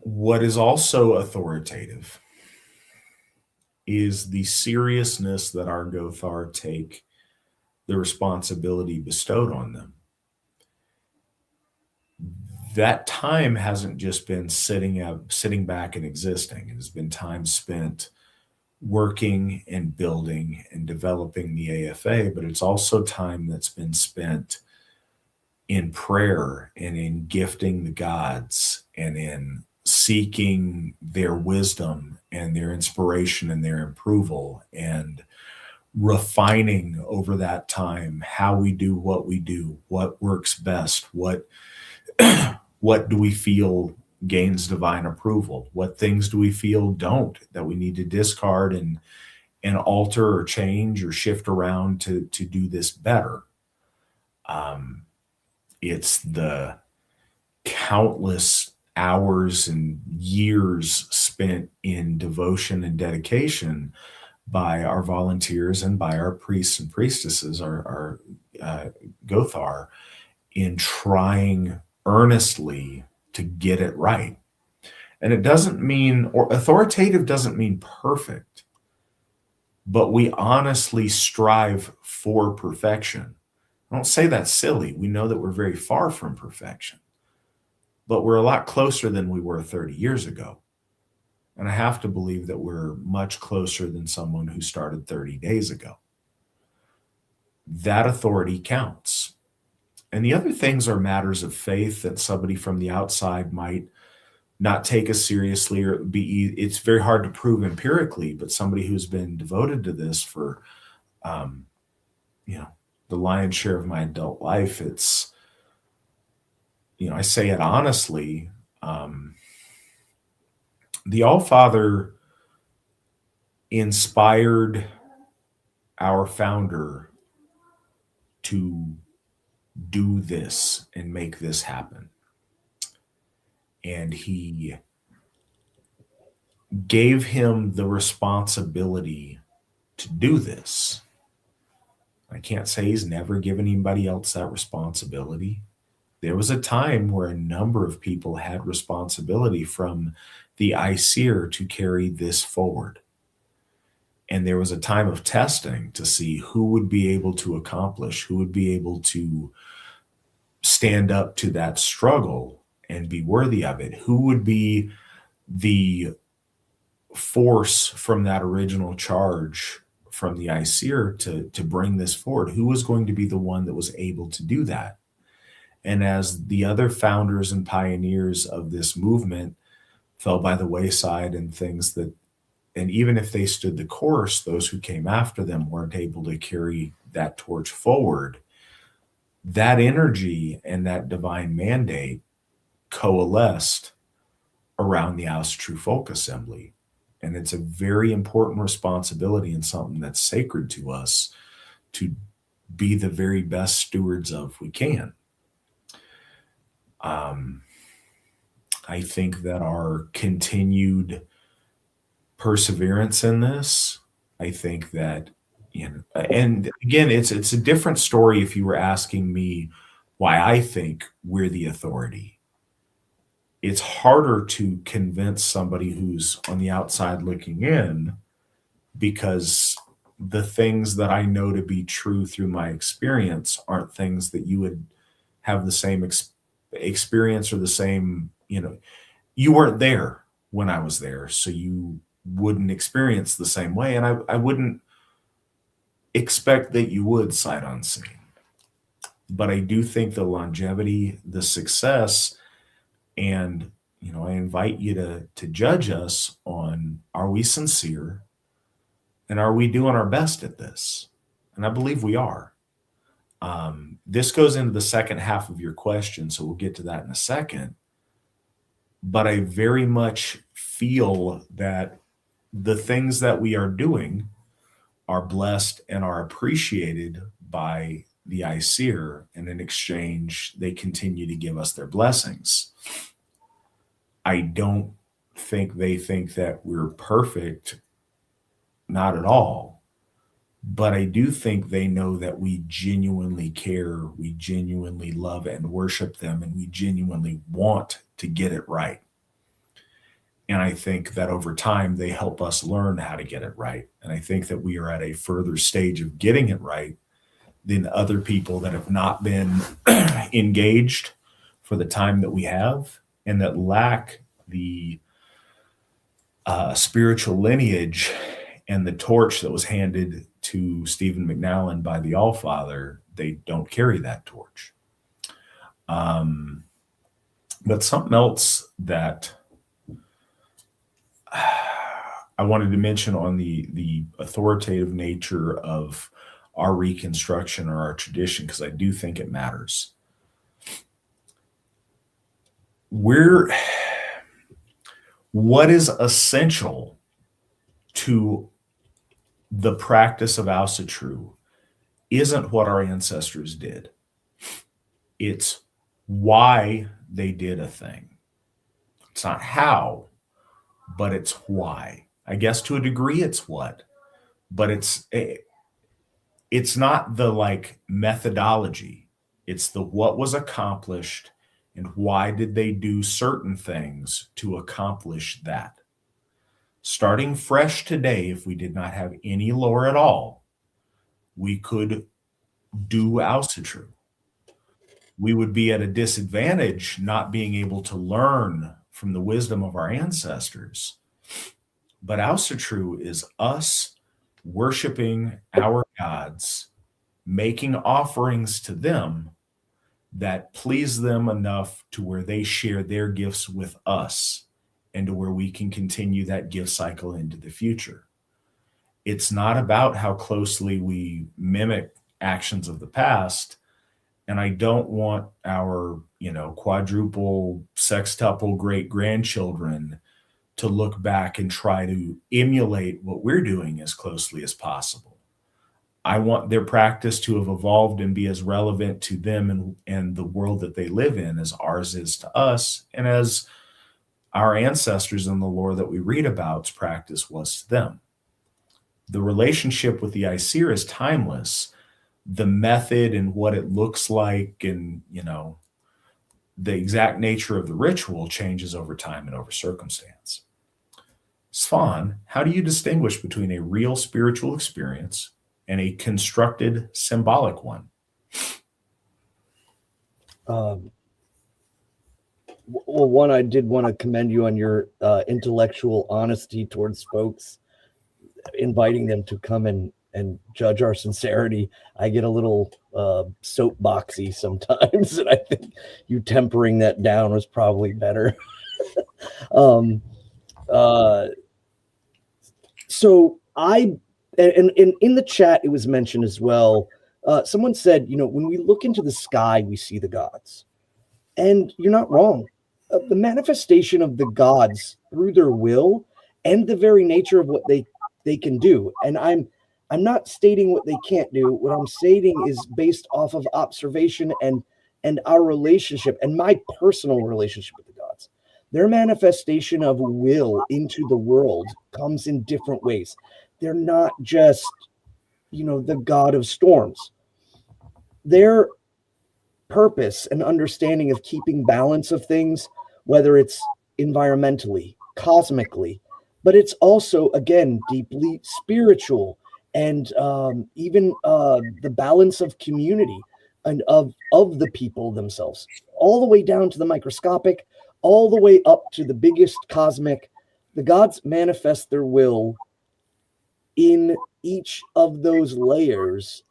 what is also authoritative is the seriousness that our Gothar take the responsibility bestowed on them. That time hasn't just been sitting back and existing. It has been time spent working and building and developing the AFA, but it's also time that's been spent in prayer and in gifting the gods and in seeking their wisdom and their inspiration and their approval, and refining over that time how we do, what works best, what do we feel gains divine approval, what things do we feel don't, that we need to discard and alter or change or shift around to do this better. It's the countless hours and years spent in devotion and dedication by our volunteers and by our priests and priestesses, our Gothar, in trying earnestly to get it right. And it doesn't mean, or authoritative doesn't mean perfect, but we honestly strive for perfection. I don't say that's silly. We know that we're very far from perfection, but we're a lot closer than we were 30 years ago. And I have to believe that we're much closer than someone who started 30 days ago. That authority counts. And the other things are matters of faith that somebody from the outside might not take as seriously, or it's very hard to prove empirically, but somebody who's been devoted to this for, the lion's share of my adult life, it's, I say it honestly, the All-Father inspired our founder to do this and make this happen. And he gave him the responsibility to do this. I can't say he's never given anybody else that responsibility. There was a time where a number of people had responsibility from the ICER to carry this forward. And there was a time of testing to see who would be able to accomplish, who would be able to stand up to that struggle and be worthy of it, who would be the force from that original charge from the ICER to bring this forward, who was going to be the one that was able to do that. And as the other founders and pioneers of this movement fell by the wayside and things that, and even if they stood the course, those who came after them weren't able to carry that torch forward. That energy and that divine mandate coalesced around the Asatru Folk Assembly. And it's a very important responsibility and something that's sacred to us to be the very best stewards of we can. I think that our continued perseverance in this, I think that, and again, it's a different story if you were asking me why I think we're the authority. It's harder to convince somebody who's on the outside looking in, because the things that I know to be true through my experience aren't things that you would have the same experience or the same, you weren't there when I was there, so you wouldn't experience the same way. And I wouldn't expect that you would sight unseen. But I do think the longevity, the success, and, I invite you to judge us on, are we sincere? And are we doing our best at this? And I believe we are. This goes into the second half of your question, so we'll get to that in a second. But I very much feel that the things that we are doing are blessed and are appreciated by the ICER, and in exchange, they continue to give us their blessings. I don't think they think that we're perfect, not at all. But I do think they know that we genuinely care, we genuinely love and worship them, and we genuinely want to get it right. And I think that over time, they help us learn how to get it right. And I think that we are at a further stage of getting it right than other people that have not been engaged for the time that we have, and that lack the spiritual lineage and the torch that was handed to Stephen McNallen by the Allfather, they don't carry that torch. But something else that I wanted to mention on the authoritative nature of our reconstruction or our tradition, because I do think it matters. What is essential to the practice of Asatru isn't what our ancestors did. It's why they did a thing. It's not how, but it's why. I guess to a degree it's what, but it's not the like methodology. It's the what was accomplished and why did they do certain things to accomplish that. Starting fresh today, if we did not have any lore at all, we could do Asatru. We would be at a disadvantage not being able to learn from the wisdom of our ancestors. But Asatru is us worshiping our gods, making offerings to them that please them enough to where they share their gifts with us and to where we can continue that gift cycle into the future. It's not about how closely we mimic actions of the past. And I don't want our, quadruple, sextuple great-grandchildren to look back and try to emulate what we're doing as closely as possible. I want their practice to have evolved and be as relevant to them and the world that they live in as ours is to us, and as our ancestors in the lore that we read about's practice was to them. The relationship with the Aesir is timeless. The method and what it looks like and, the exact nature of the ritual changes over time and over circumstance. Svan, how do you distinguish between a real spiritual experience and a constructed symbolic one? Well, one, I did want to commend you on your intellectual honesty towards folks, inviting them to come and judge our sincerity. I get a little soapboxy sometimes, and I think you tempering that down was probably better. So in the chat, it was mentioned as well. Someone said, when we look into the sky, we see the gods. And you're not wrong. The manifestation of the gods through their will and the very nature of what they can do. And I'm not stating what they can't do. What I'm stating is based off of observation and our relationship and my personal relationship with the gods. Their manifestation of will into the world comes in different ways. They're not just, the god of storms. Their purpose and understanding of keeping balance of things, whether it's environmentally, cosmically, but it's also, again, deeply spiritual, and even the balance of community and of the people themselves, all the way down to the microscopic, all the way up to the biggest cosmic. The gods manifest their will in each of those layers,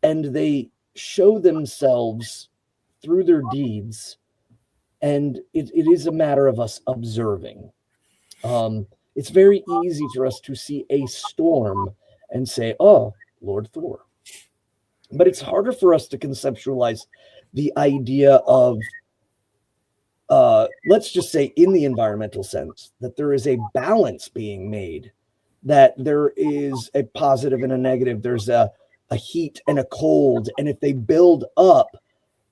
and they show themselves through their deeds, and it is a matter of us observing. It's very easy for us to see a storm and say, oh, Lord Thor. But it's harder for us to conceptualize the idea of, let's just say in the environmental sense, that there is a balance being made, that there is a positive and a negative. There's a heat and a cold. And if they build up,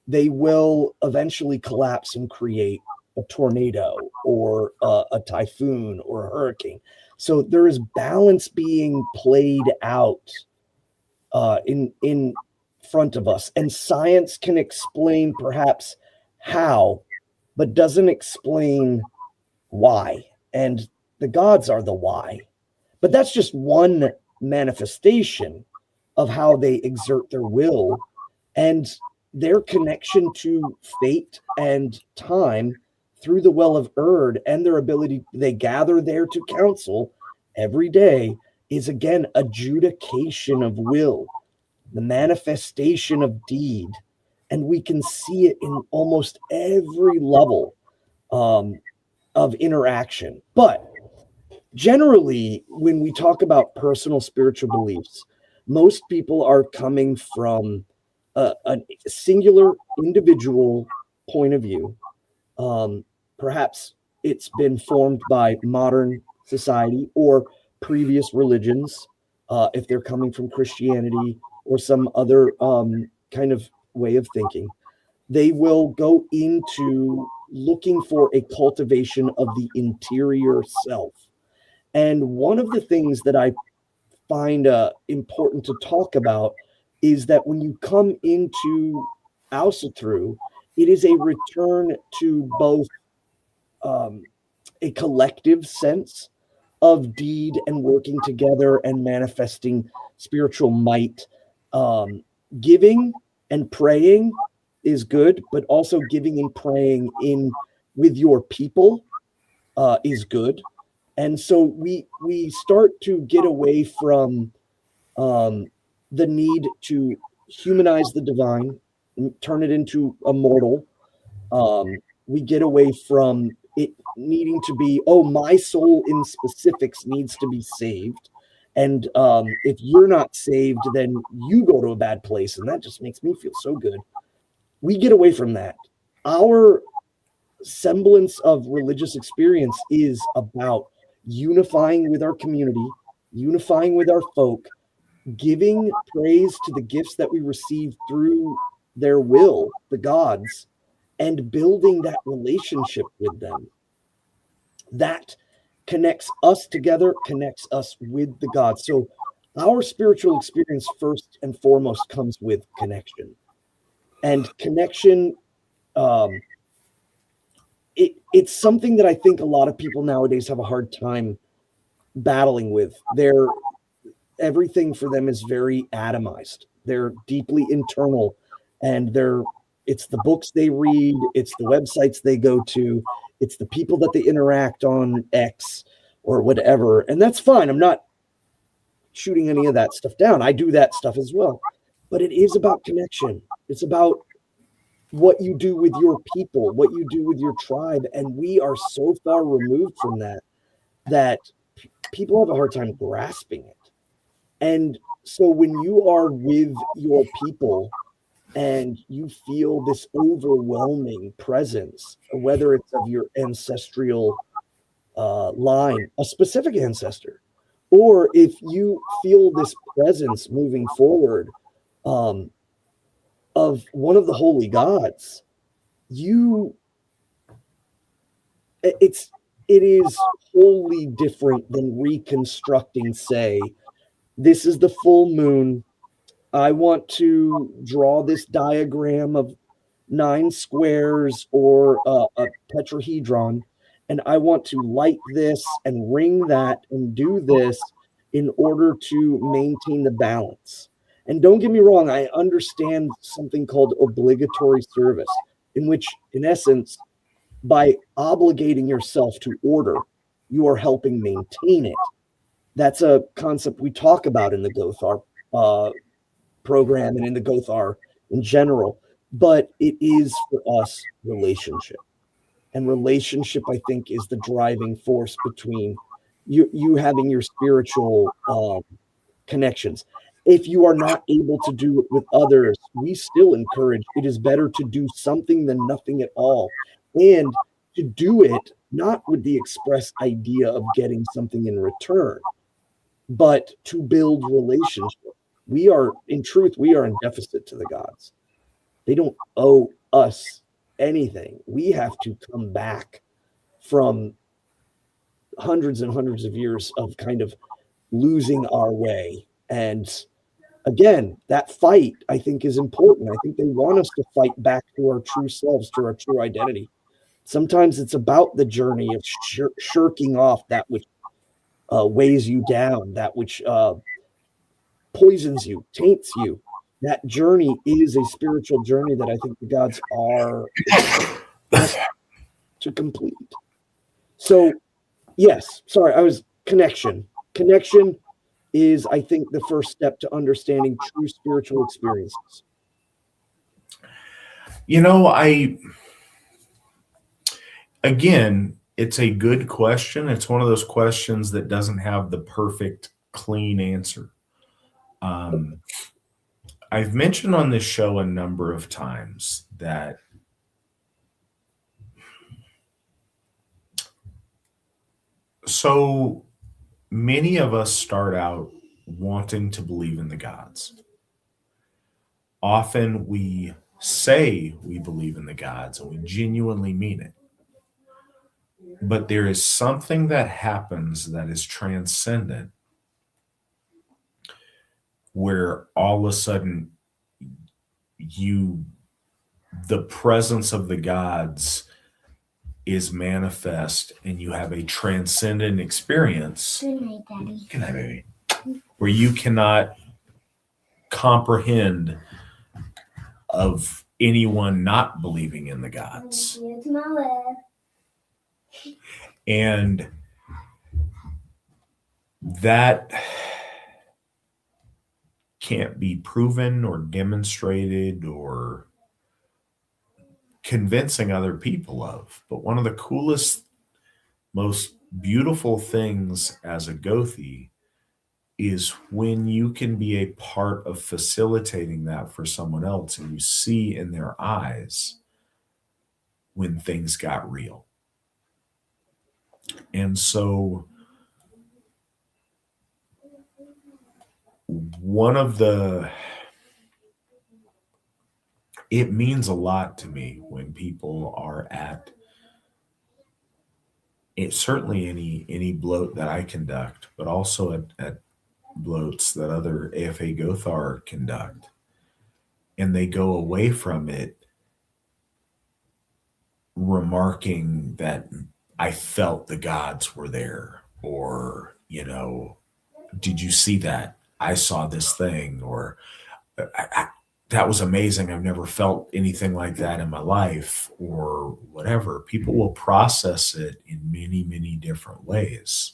they will eventually collapse and create a tornado or a typhoon or a hurricane. So there is balance being played out in front of us. And science can explain perhaps how, but doesn't explain why. And the gods are the why. But that's just one manifestation of how they exert their will and their connection to fate and time through the well of Erd, and their ability, they gather there to counsel every day is, again, adjudication of will, the manifestation of deed. And we can see it in almost every level of interaction. But generally, when we talk about personal spiritual beliefs, most people are coming from a singular individual point of view. Perhaps it's been formed by modern society or previous religions, if they're coming from Christianity or some other kind of way of thinking. They will go into looking for a cultivation of the interior self. And one of the things that I find important to talk about is that when you come into Asatru, it is a return to both a collective sense of deed and working together and manifesting spiritual might. Giving and praying is good, but also giving and praying in with your people is good. And so we start to get away from the need to humanize the divine, turn it into a mortal. We get away from it needing to be, oh, my soul in specifics needs to be saved. And if you're not saved, then you go to a bad place. And that just makes me feel so good. We get away from that. Our semblance of religious experience is about unifying with our community, unifying with our folk, giving praise to the gifts that we receive through their will, the gods, and building that relationship with them. That connects us together, connects us with the gods. So our spiritual experience, first and foremost, comes with connection. And connection, it's something that I think a lot of people nowadays have a hard time battling with. Everything for them is very atomized. They're deeply internal, and it's the books they read, it's the websites they go to, it's the people that they interact on X or whatever. And that's fine. I'm not shooting any of that stuff down. I do that stuff as well. But it is about connection. It's about what you do with your people, what you do with your tribe. And we are so far removed from that people have a hard time grasping it. And so when you are with your people and you feel this overwhelming presence, whether it's of your ancestral line, a specific ancestor, or if you feel this presence moving forward of one of the holy gods, it is wholly different than reconstructing, say, this is the full moon. I want to draw this diagram of 9 squares or a tetrahedron, and I want to light this and ring that and do this in order to maintain the balance. And don't get me wrong, I understand something called obligatory service, in which, in essence, by obligating yourself to order, you are helping maintain it. That's a concept we talk about in the Gothar program and in the Gothar in general. But it is for us relationship. And relationship, I think, is the driving force between you having your spiritual connections. If you are not able to do it with others, we still encourage it is better to do something than nothing at all. And to do it not with the express idea of getting something in return, but to build relationship. In truth, we are in deficit to the gods. They don't owe us anything. We have to come back from hundreds and hundreds of years of kind of losing our way. And again, that fight, I think, is important. I think they want us to fight back to our true selves, to our true identity. Sometimes it's about the journey of shirking off that which weighs you down, that which poisons you, taints you. That journey is a spiritual journey that I think the gods are to complete. So, yes, sorry, connection. Connection is, I think, the first step to understanding true spiritual experiences. Again, it's a good question. It's one of those questions that doesn't have the perfect, clean answer. I've mentioned on this show a number of times that so many of us start out wanting to believe in the gods. Often we say we believe in the gods and we genuinely mean it. But there is something that happens that is transcendent, where all of a sudden the presence of the gods is manifest and you have a transcendent experience. Good night, Daddy. Good night, baby. Where you cannot comprehend of anyone not believing in the gods. And that can't be proven or demonstrated or convincing other people of. But one of the coolest, most beautiful things as a Gothi is when you can be a part of facilitating that for someone else and you see in their eyes when things got real. And so it means a lot to me when people are at it, certainly any bloat that I conduct, but also at bloats that other AFA Gothar conduct, and they go away from it remarking that I felt the gods were there, or, did you see that? I saw this thing, or that was amazing. I've never felt anything like that in my life, or whatever. People will process it in many, many different ways.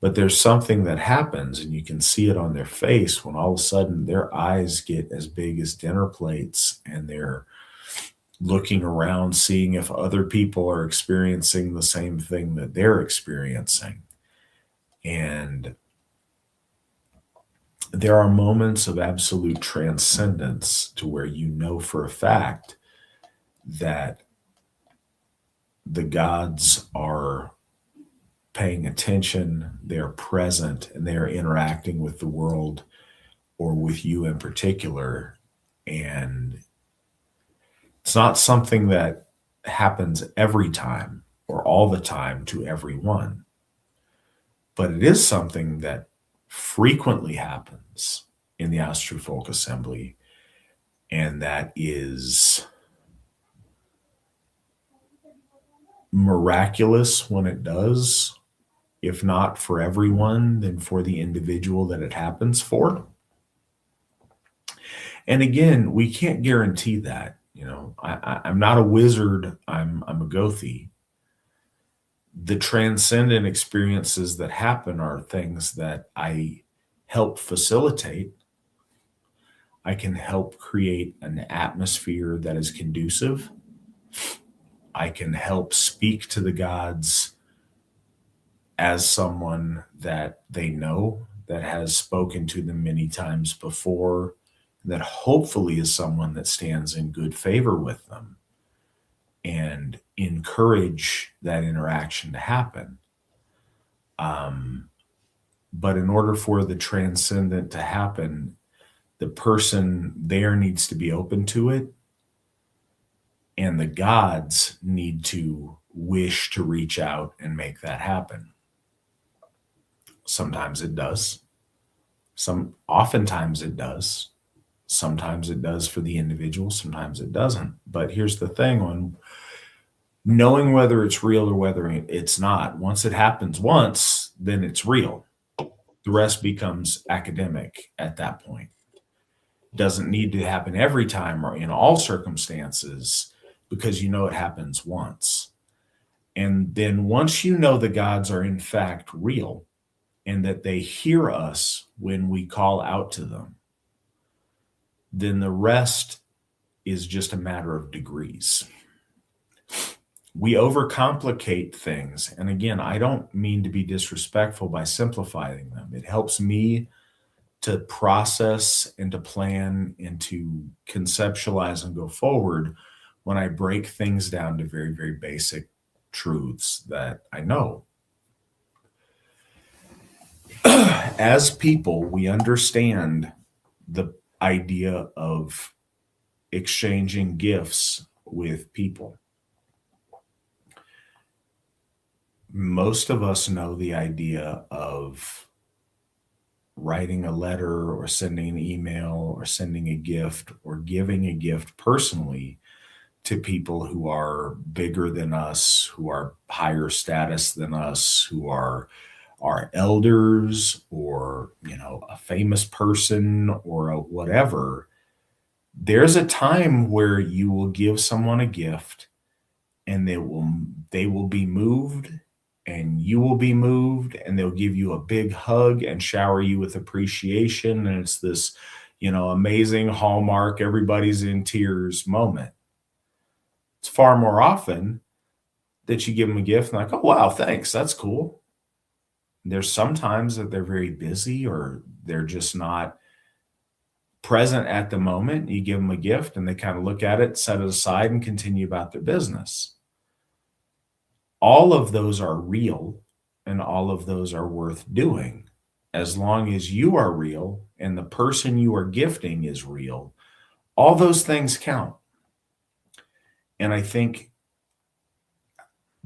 But there's something that happens, and you can see it on their face when all of a sudden their eyes get as big as dinner plates and they're looking around, seeing if other people are experiencing the same thing that they're experiencing. And there are moments of absolute transcendence to where you know for a fact that the gods are paying attention, they're present, and they're interacting with the world or with you in particular. And it's not something that happens every time or all the time to everyone, but it is something that frequently happens in the Asatru Folk Assembly, and that is miraculous when it does. If not for everyone, then for the individual that it happens for. And again, we can't guarantee that. I'm not a wizard. I'm a Gothi. The transcendent experiences that happen are things that I help facilitate. I can help create an atmosphere that is conducive. I can help speak to the gods as someone that they know, that has spoken to them many times before, that hopefully is someone that stands in good favor with them, and encourage that interaction to happen. But in order for the transcendent to happen, the person there needs to be open to it, and the gods need to wish to reach out and make that happen. Sometimes it does. Oftentimes it does. Sometimes it does for the individual. Sometimes it doesn't. But here's the thing on knowing whether it's real or whether it's not. Once it happens once, then it's real. The rest becomes academic at that point. It doesn't need to happen every time or in all circumstances, because it happens once. And then once you know the gods are in fact real, and that they hear us when we call out to them, then the rest is just a matter of degrees. We overcomplicate things. And again, I don't mean to be disrespectful by simplifying them. It helps me to process and to plan and to conceptualize and go forward when I break things down to very, very basic truths that I know. As people, we understand the idea of exchanging gifts with people. Most of us know the idea of writing a letter or sending an email or sending a gift or giving a gift personally to people who are bigger than us, who are higher status than us, who are our elders, or, you know, a famous person or a whatever. There's a time where you will give someone a gift and they will be moved, and you will be moved, and they'll give you a big hug and shower you with appreciation. And it's this, you know, amazing hallmark, everybody's in tears moment. It's far more often that you give them a gift and like, oh, wow, thanks. That's cool. There's sometimes that they're very busy or they're just not present at the moment. You give them a gift and they kind of look at it, set it aside, and continue about their business. All of those are real, and all of those are worth doing. As long as you are real and the person you are gifting is real, all those things count. And I think,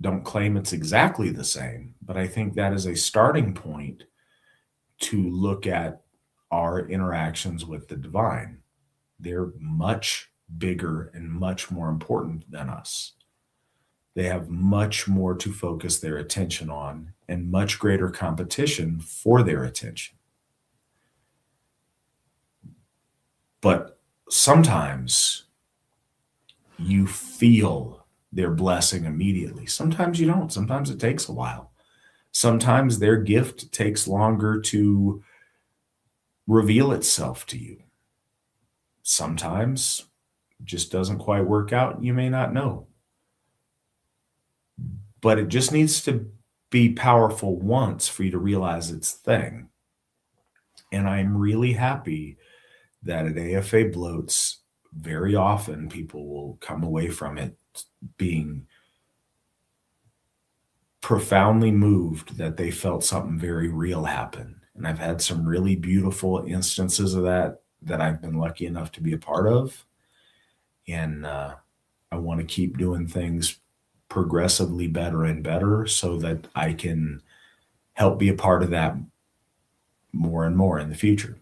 don't claim it's exactly the same, but I think that is a starting point to look at our interactions with the divine. They're much bigger and much more important than us. They have much more to focus their attention on and much greater competition for their attention. But sometimes you feel their blessing immediately. Sometimes you don't. Sometimes it takes a while. Sometimes their gift takes longer to reveal itself to you. Sometimes it just doesn't quite work out. You may not know. But it just needs to be powerful once for you to realize its thing. And I'm really happy that at AFA Bloats, very often people will come away from it being profoundly moved that they felt something very real happen. And I've had some really beautiful instances of that I've been lucky enough to be a part of. And I want to keep doing things progressively better and better so that I can help be a part of that more and more in the future.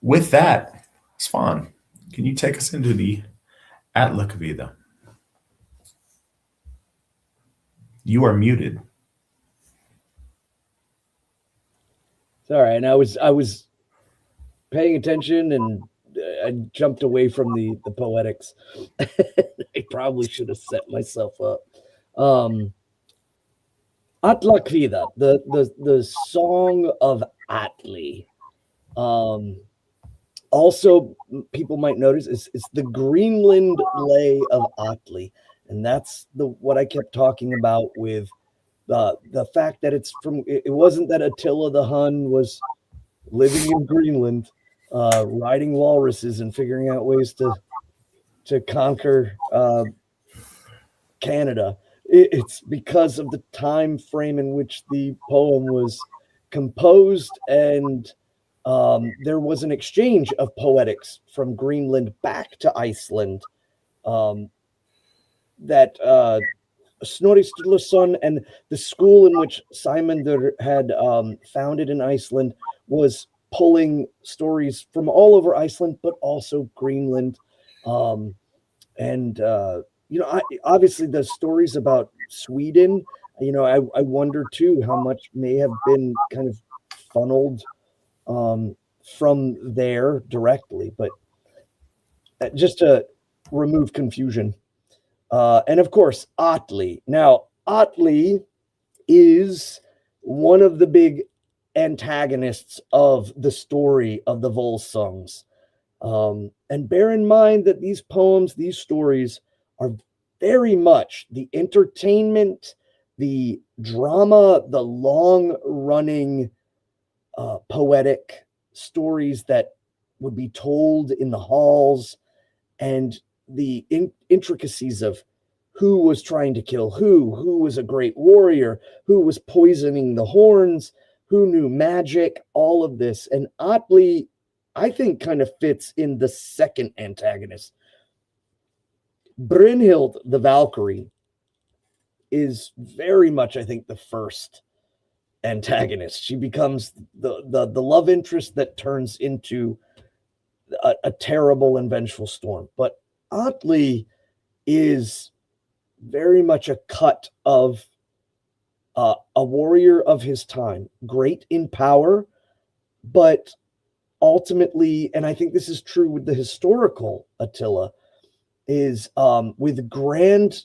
With that, Svan, can you take us into the Atlakviða? You are muted. Sorry, and I was paying attention and I jumped away from the poetics. I probably should have set myself up. Atlakviða, the song of Atli. Also, people might notice it's the Greenland lay of Atli, and that's what I kept talking about with the fact that it's from. It wasn't that Attila the Hun was living in Greenland, riding walruses and figuring out ways to conquer Canada. It's because of the time frame in which the poem was composed, and there was an exchange of poetics from Greenland back to Iceland that Snorri Sturluson and the school in which Sæmundur had founded in Iceland was pulling stories from all over Iceland, but also Greenland. Obviously the stories about Sweden, I wonder too how much may have been kind of funneled from there directly, but just to remove confusion. And of course, Atli. Now, Atli is one of the big antagonists of the story of the Volsungs. And bear in mind that these poems, these stories are very much the entertainment, the drama, the long-running poetic stories that would be told in the halls, and the intricacies of who was trying to kill who was a great warrior, who was poisoning the horns, who knew magic, all of this. And Atli, I think, kind of fits in the second antagonist. Brynhild, the Valkyrie, is very much, I think, the first antagonist. She becomes the love interest that turns into a terrible and vengeful storm. But Atli is very much a cut of a warrior of his time, great in power, but ultimately, and I think this is true with the historical Attila, is with grand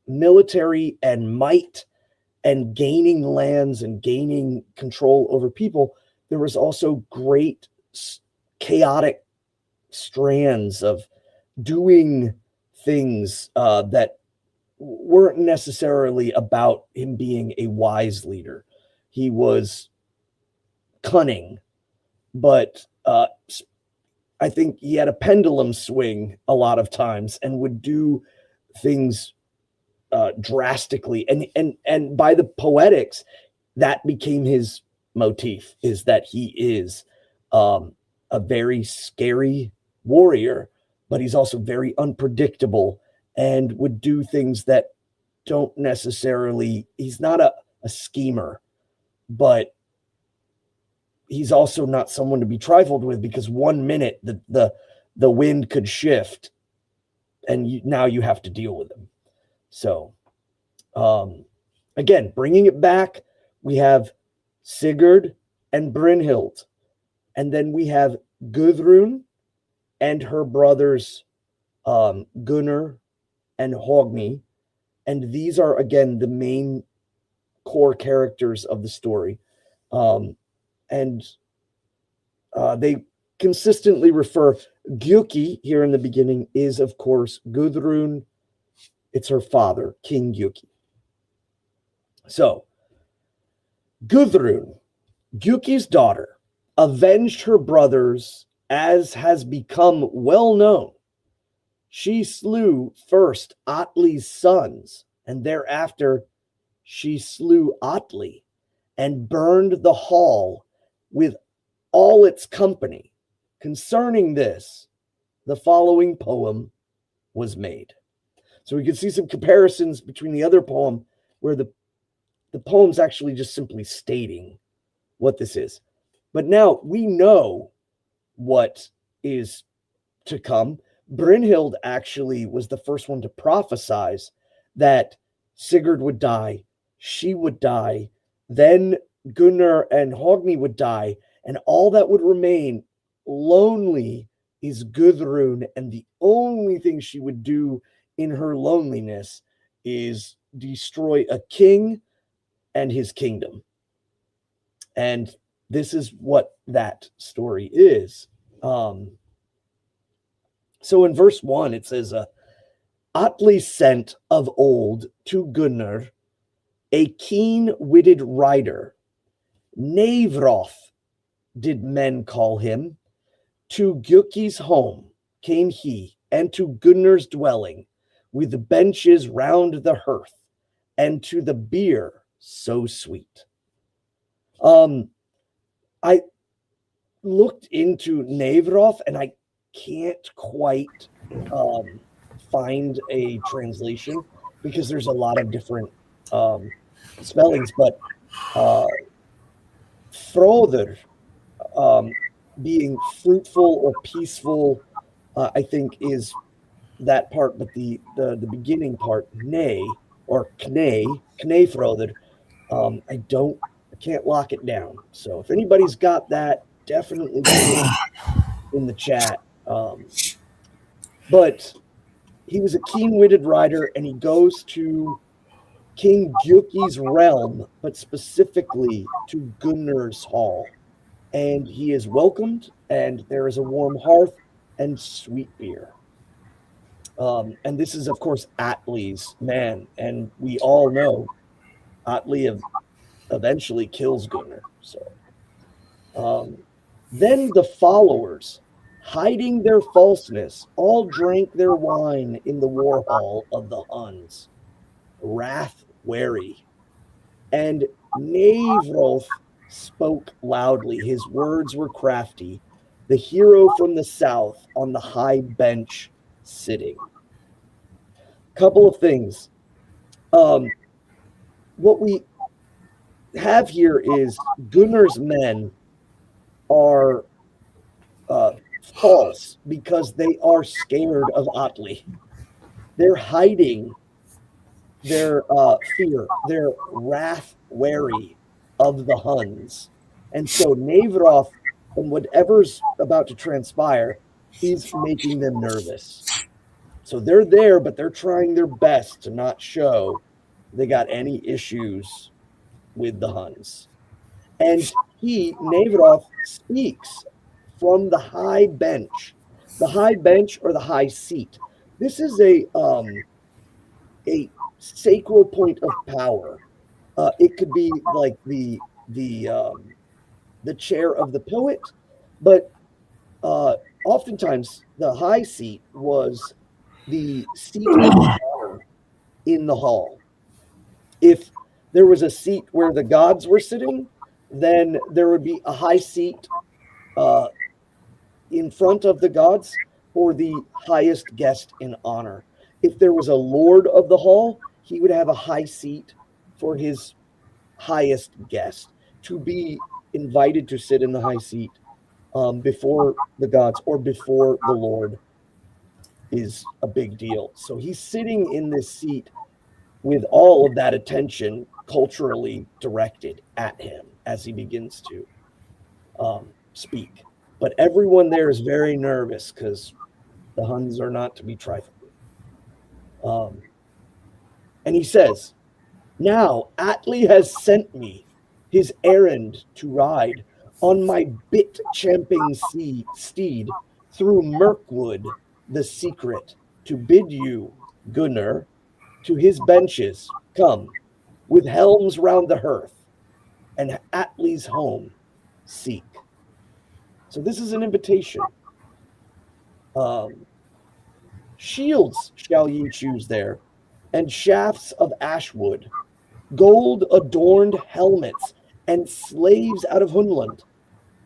military and might and gaining lands and gaining control over people, there was also great chaotic strands of doing things that weren't necessarily about him being a wise leader. He was cunning, but I think he had a pendulum swing a lot of times and would do things drastically. And by the poetics, that became his motif, is that he is a very scary warrior, but he's also very unpredictable and would do things that don't necessarily, he's not a schemer, but he's also not someone to be trifled with, because 1 minute the wind could shift and now you have to deal with him. So again, bringing it back, we have Sigurd and Brynhild, and then we have Guðrún and her brothers Gunnar and Hogni, and these are again the main core characters of the story, and they consistently refer. Gjuki here in the beginning is, of course, Guðrún. It's her father, King Gjuki. So Guðrún, Gjuki's daughter, avenged her brothers, as has become well known. She slew first Atli's sons, and thereafter she slew Atli and burned the hall with all its company. Concerning this, the following poem was made. So we can see some comparisons between the other poem, where the poem's actually just simply stating what this is. But now we know what is to come. Brynhild actually was the first one to prophesize that Sigurd would die, she would die, then Gunnar and Hogni would die, and all that would remain lonely is Guðrún, and the only thing she would do in her loneliness is destroy a king and his kingdom. And this is what that story is. So in verse 1, it says, Atli sent of old to Gunnar a keen-witted rider. Knavroth did men call him. To Gjuki's home came he, and to Gunnar's dwelling, with the benches round the hearth, and to the beer so sweet. I looked into Knavroth, and I can't quite find a translation, because there's a lot of different spellings, but Froður, being fruitful or peaceful, I think is that part, but the beginning part, nay or Knafroður, I can't lock it down. So if anybody's got that, definitely put it in the chat. But he was a keen-witted rider, and he goes to King Gjuki's realm, but specifically to Gunnar's hall. And he is welcomed, and there is a warm hearth and sweet beer. And this is, of course, Atli's man, and we all know Atli eventually kills Gunnar. So then the followers, hiding their falseness, all drank their wine in the war hall of the Huns, wrath wary. And Navroth spoke loudly. His words were crafty. The hero from the south on the high bench sitting. Couple of things. What we have here is Gunnar's men are false because they are scared of Atli. They're hiding their fear, their wrath wary of the Huns. And so Navroth, and whatever's about to transpire, is making them nervous. So they're there, but they're trying their best to not show they got any issues with the Huns. And Navroth, speaks from the high bench or the high seat. This is a sacral point of power. It could be like the chair of the poet, but oftentimes the high seat was the seat of honor in the hall. If there was a seat where the gods were sitting, then there would be a high seat in front of the gods for the highest guest in honor. If there was a lord of the hall, he would have a high seat for his highest guest to be invited to sit in the high seat before the gods or before the Lord is a big deal. So he's sitting in this seat with all of that attention culturally directed at him as he begins to speak. But everyone there is very nervous because the Huns are not to be trifled with. And he says, "Now Atli has sent me his errand to ride on my bit-champing steed through Mirkwood the secret, to bid you, Gunnar, to his benches come, with helms round the hearth, and Atli's home seek." So this is an invitation. Shields shall ye choose there, and shafts of ashwood, gold-adorned helmets, and slaves out of Hunland,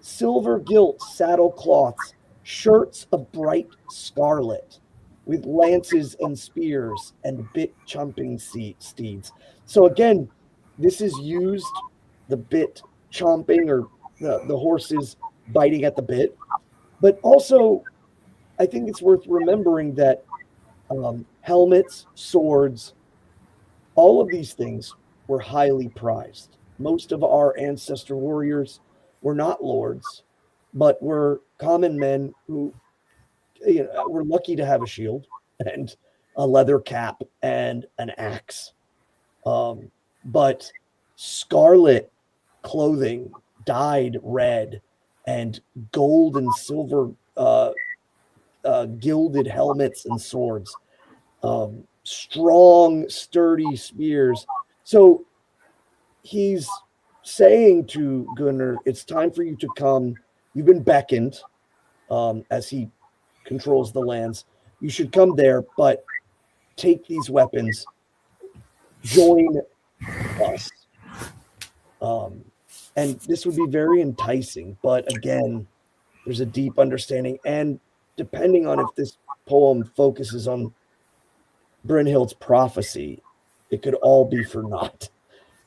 silver-gilt saddle cloths, shirts of bright scarlet, with lances and spears and bit-chomping steeds. So again, this is used, the bit chomping or the horses biting at the bit. But also, I think it's worth remembering that helmets, swords, all of these things were highly prized. Most of our ancestor warriors were not lords, but were common men who were lucky to have a shield and a leather cap and an axe. But scarlet clothing, dyed red, and gold and silver gilded helmets and swords, strong, sturdy spears. So he's saying to Gunnar, it's time for you to come. You've been beckoned as he controls the lands. You should come there, but take these weapons, join us. And this would be very enticing, but again, there's a deep understanding. And depending on if this poem focuses on Brynhild's prophecy, it could all be for naught.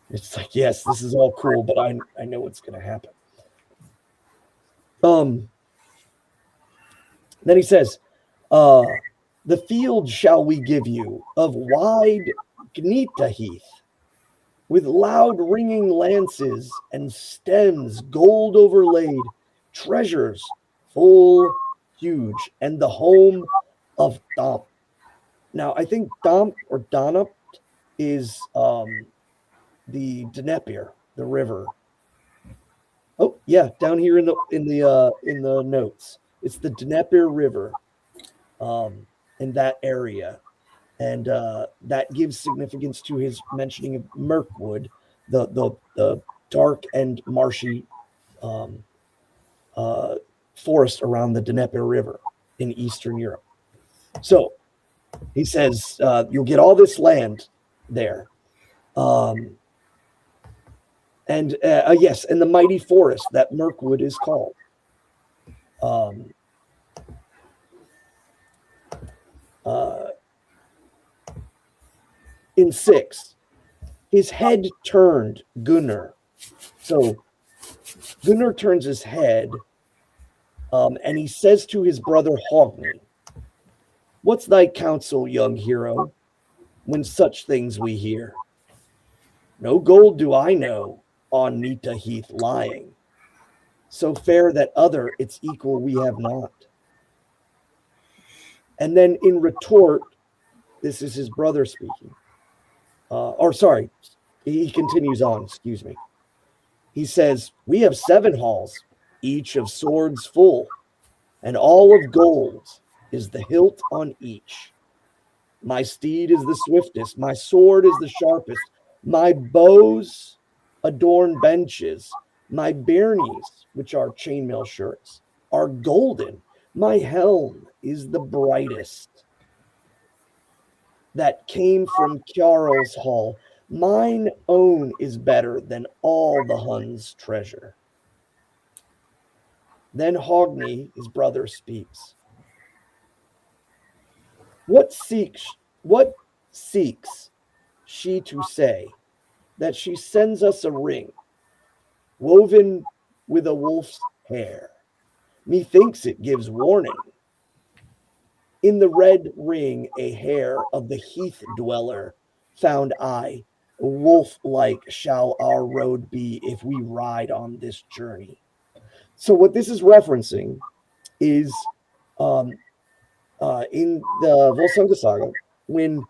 It's like, yes, this is all cool, but I know what's going to happen. Then he says, the field shall we give you of wide Gnita heath, with loud ringing lances and stems gold overlaid, treasures full huge, and the home of Damp. Now, I think Damp or Donop is the Dnepr, the river. Oh yeah, down here in the notes, it's the Dnepr River, in that area, and that gives significance to his mentioning of Mirkwood, the dark and marshy forest around the Dnepr River in Eastern Europe. So he says you'll get all this land there. Yes, and the mighty forest that Mirkwood is called. In 6, his head turned Gunnar. So Gunnar turns his head, and he says to his brother Hogni, "What's thy counsel, young hero, when such things we hear? No gold do I know on Nita Heath lying, so fair that other its equal we have not." And then in retort, this is his brother speaking. He continues on, excuse me. He says, "We have 7 halls, each of swords full, and all of gold is the hilt on each. My steed is the swiftest, my sword is the sharpest, my bows adorn benches, my byrnies, which are chainmail shirts, are golden, my helm is the brightest. That came from Kjarl's hall. Mine own is better than all the Huns' treasure." Then Hogni, his brother, speaks. What seeks she to say that she sends us a ring woven with a wolf's hair? Methinks it gives warning. In the red ring a hair of the heath dweller found I. Wolf-like shall our road be if we ride on this journey. So what this is referencing is in the Volsunga Saga, when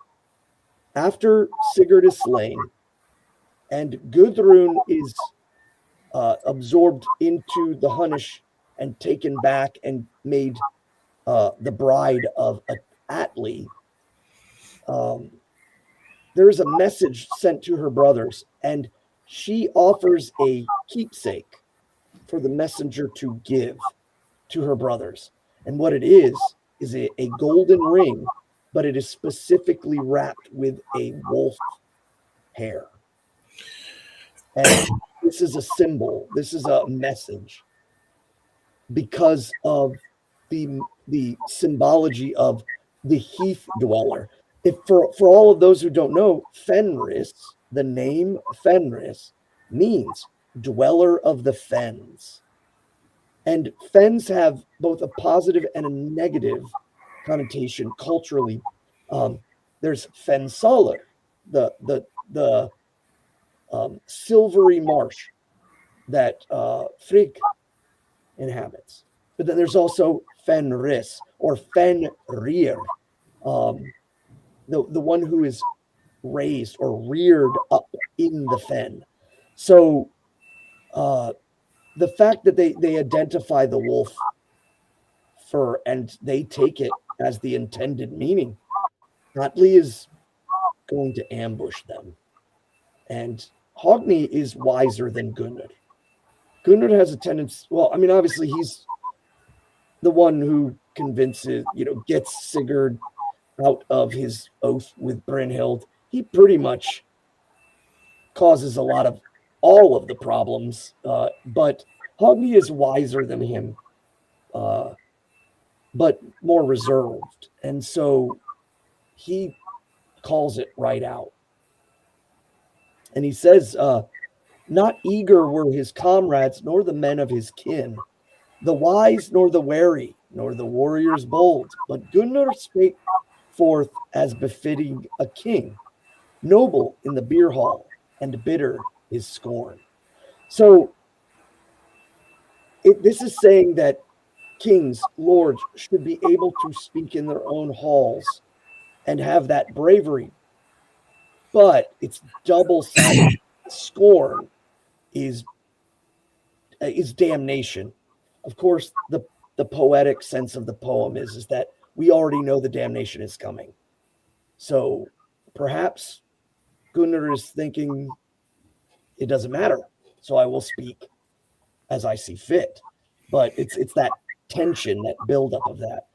after Sigurd is slain and Guðrún is absorbed into the Hunnish and taken back and made the bride of Atli, there is a message sent to her brothers, and she offers a keepsake for the messenger to give to her brothers. And what it is a golden ring, but it is specifically wrapped with a wolf hair. And this is a symbol, this is a message, because of the symbology of the heath dweller. If for all of those who don't know, Fenris, the name Fenris means dweller of the fens. And fens have both a positive and a negative connotation culturally. There's Fensaler, the silvery marsh that Frigg inhabits. But then there's also Fenris or Fenrir, the one who is raised or reared up in the fen. So the fact that they identify the wolf fur and they take it as the intended meaning, Atli is going to ambush them. And Hogni is wiser than Gunnar. Gunnar has a tendency, well, I mean, obviously he's the one who convinces, gets Sigurd out of his oath with Brynhild. He pretty much causes all of the problems, but Hogni is wiser than him, but more reserved. And so he calls it right out. And he says, not eager were his comrades, nor the men of his kin, the wise, nor the wary, nor the warriors bold. But Gunnar spake forth as befitting a king, noble in the beer hall, and bitter his scorn. So this is saying that kings, lords, should be able to speak in their own halls and have that bravery. but it's double-sided. Scorn is damnation. Of course, the poetic sense of the poem is that we already know the damnation is coming. So perhaps Gunnar is thinking it doesn't matter, so I will speak as I see fit. But it's that tension, that buildup of that.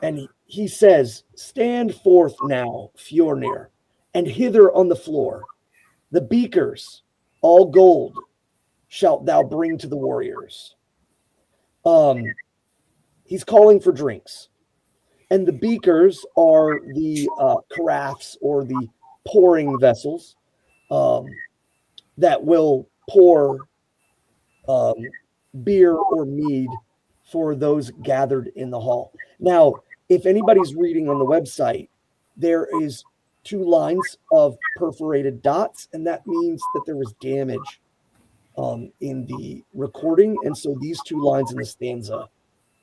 And he says, "Stand forth now, Fjornir, and hither on the floor. The beakers, all gold, shalt thou bring to the warriors." He's calling for drinks. And the beakers are the carafes or the pouring vessels that will pour beer or mead for those gathered in the hall. Now, if anybody's reading on the website, there is 2 lines of perforated dots, and that means that there was damage in the recording, and so these 2 lines in the stanza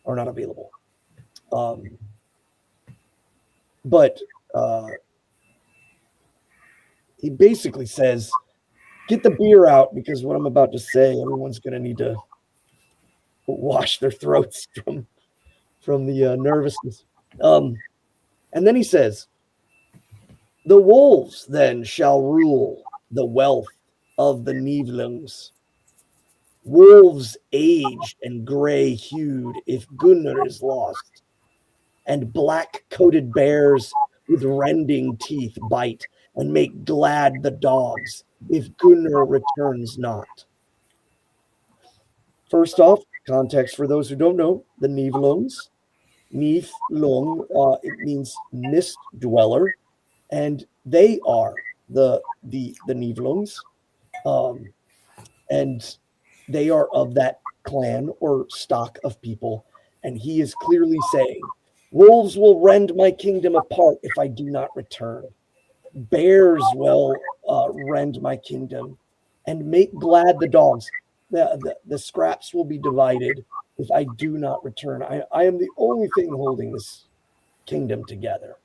are not available. But he basically says, get the beer out, because what I'm about to say, everyone's going to need to wash their throats from the nervousness. And then he says, the wolves then shall rule the wealth of the Niflungs. Wolves aged and gray-hued if Gunnar is lost, and black-coated bears with rending teeth bite and make glad the dogs if Gunnar returns not. First off, context for those who don't know, the Niflungs. Niflung, it means mist dweller, and they are the Niflungs, and they are of that clan or stock of people, and he is clearly saying, wolves will rend my kingdom apart if I do not return. Bears will rend my kingdom and make glad the dogs. The scraps will be divided if I do not return. I am the only thing holding this kingdom together.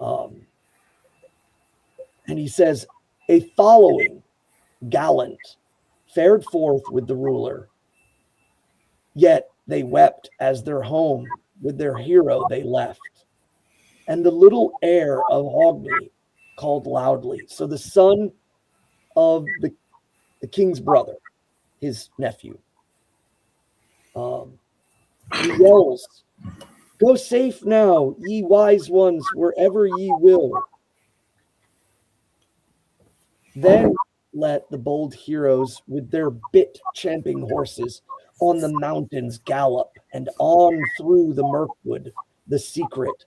And he says, a following gallant fared forth with the ruler, yet they wept as their home with their hero they left. And the little heir of Hogni called loudly. So the son of the king's brother, his nephew, he yells, go safe now, ye wise ones, wherever ye will. Then let the bold heroes with their bit-champing horses on the mountains gallop, and on through the Mirkwood, the secret.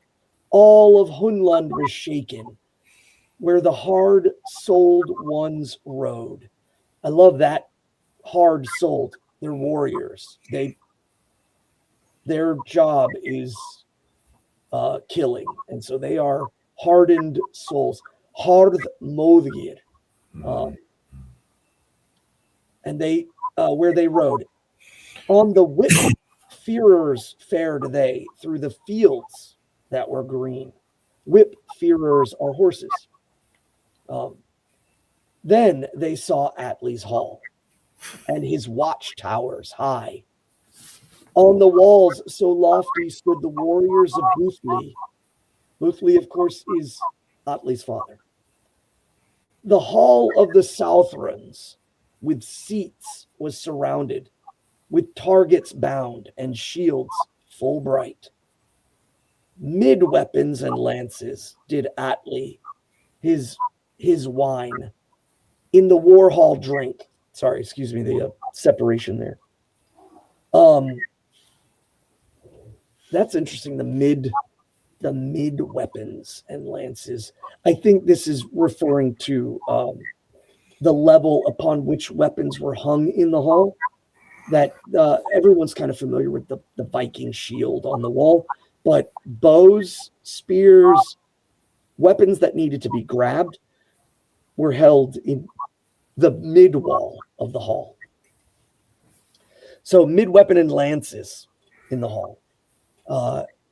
All of Hunland was shaken, where the hard-souled ones rode. I love that, hard-souled. They're warriors. Their job is killing, and so they are hardened souls. Hard moðir. And they where they rode on the whip fearers fared they through the fields that were green. Whip fearers are horses. Then they saw Atli's hall and his watchtowers high. On the walls so lofty stood the warriors of Boothly. Boothly, of course, is Atli's father. The hall of the Southrons with seats was surrounded, with targets bound and shields full bright. Mid weapons and lances did Atli his wine in the war hall drink. Sorry, excuse me, the separation there. That's interesting. The mid weapons and lances. I think this is referring to the level upon which weapons were hung in the hall. That everyone's kind of familiar with the Viking shield on the wall, but bows, spears, weapons that needed to be grabbed were held in the mid wall of the hall. So mid weapon and lances in the hall.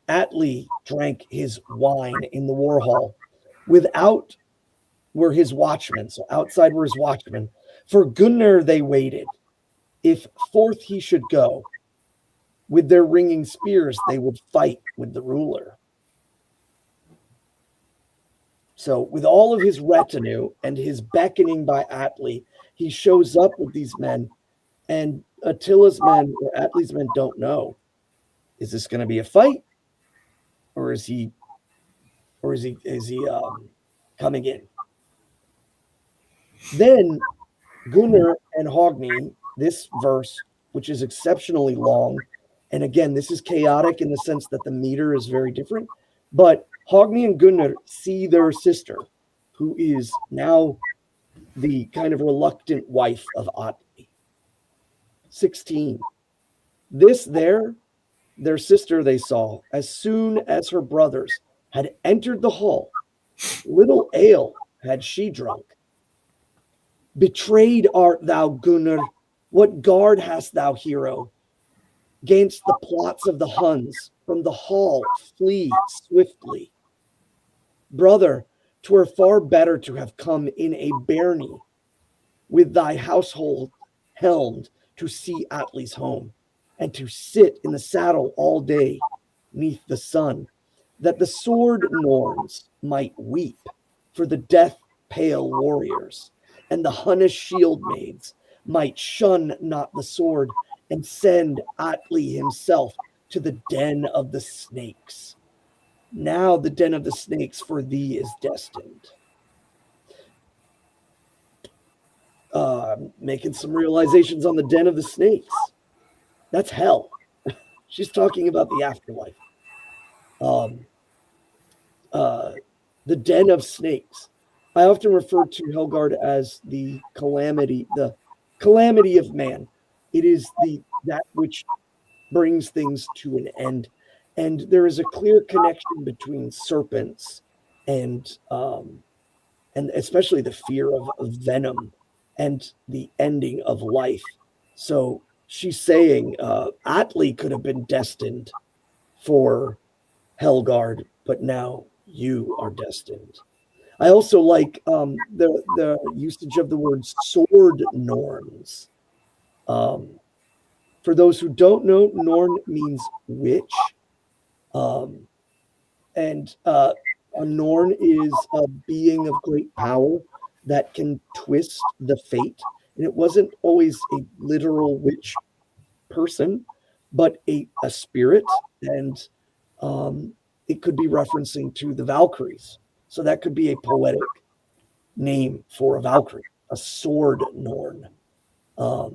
Atli drank his wine in the war hall Without were his watchmen, so outside were his watchmen. For Gunnar they waited. If forth he should go, with their ringing spears they would fight with the ruler. So with all of his retinue and his beckoning by Atli, he shows up with these men, and Attila's men or Atli's men don't know. Is this going to be a fight, or is he coming in? Then Gunnar and Hogni, this verse, which is exceptionally long, and again, this is chaotic in the sense that the meter is very different, but Hogni and Gunnar see their sister, who is now the kind of reluctant wife of Atli. 16. This their sister they saw, as soon as her brothers had entered the hall, little ale had she drunk. Betrayed art thou, Gunnar, what guard hast thou, hero? Gainst the plots of the Huns, from the hall flee swiftly. Brother, 'twere far better to have come in a bairnie, with thy household helmed to see Atli's home, and to sit in the saddle all day neath the sun, that the sword Norns might weep for the death pale warriors, and the Hunnish shield maids might shun not the sword, and send Atli himself to the den of the snakes. Now the den of the snakes for thee is destined. Making some realizations on the den of the snakes. That's hell. She's talking about the afterlife. The den of snakes. I often refer to Helgard as the calamity of man. It is that which brings things to an end. And there is a clear connection between serpents and especially the fear of venom and the ending of life. So she's saying Atli could have been destined for Helgard, but now you are destined. I also like the usage of the word sword Norns. For those who don't know, Norn means witch. And a Norn is a being of great power that can twist the fate. And it wasn't always a literal witch person, but a spirit. And it could be referencing to the Valkyries. So that could be a poetic name for a Valkyrie, a sword Norn. I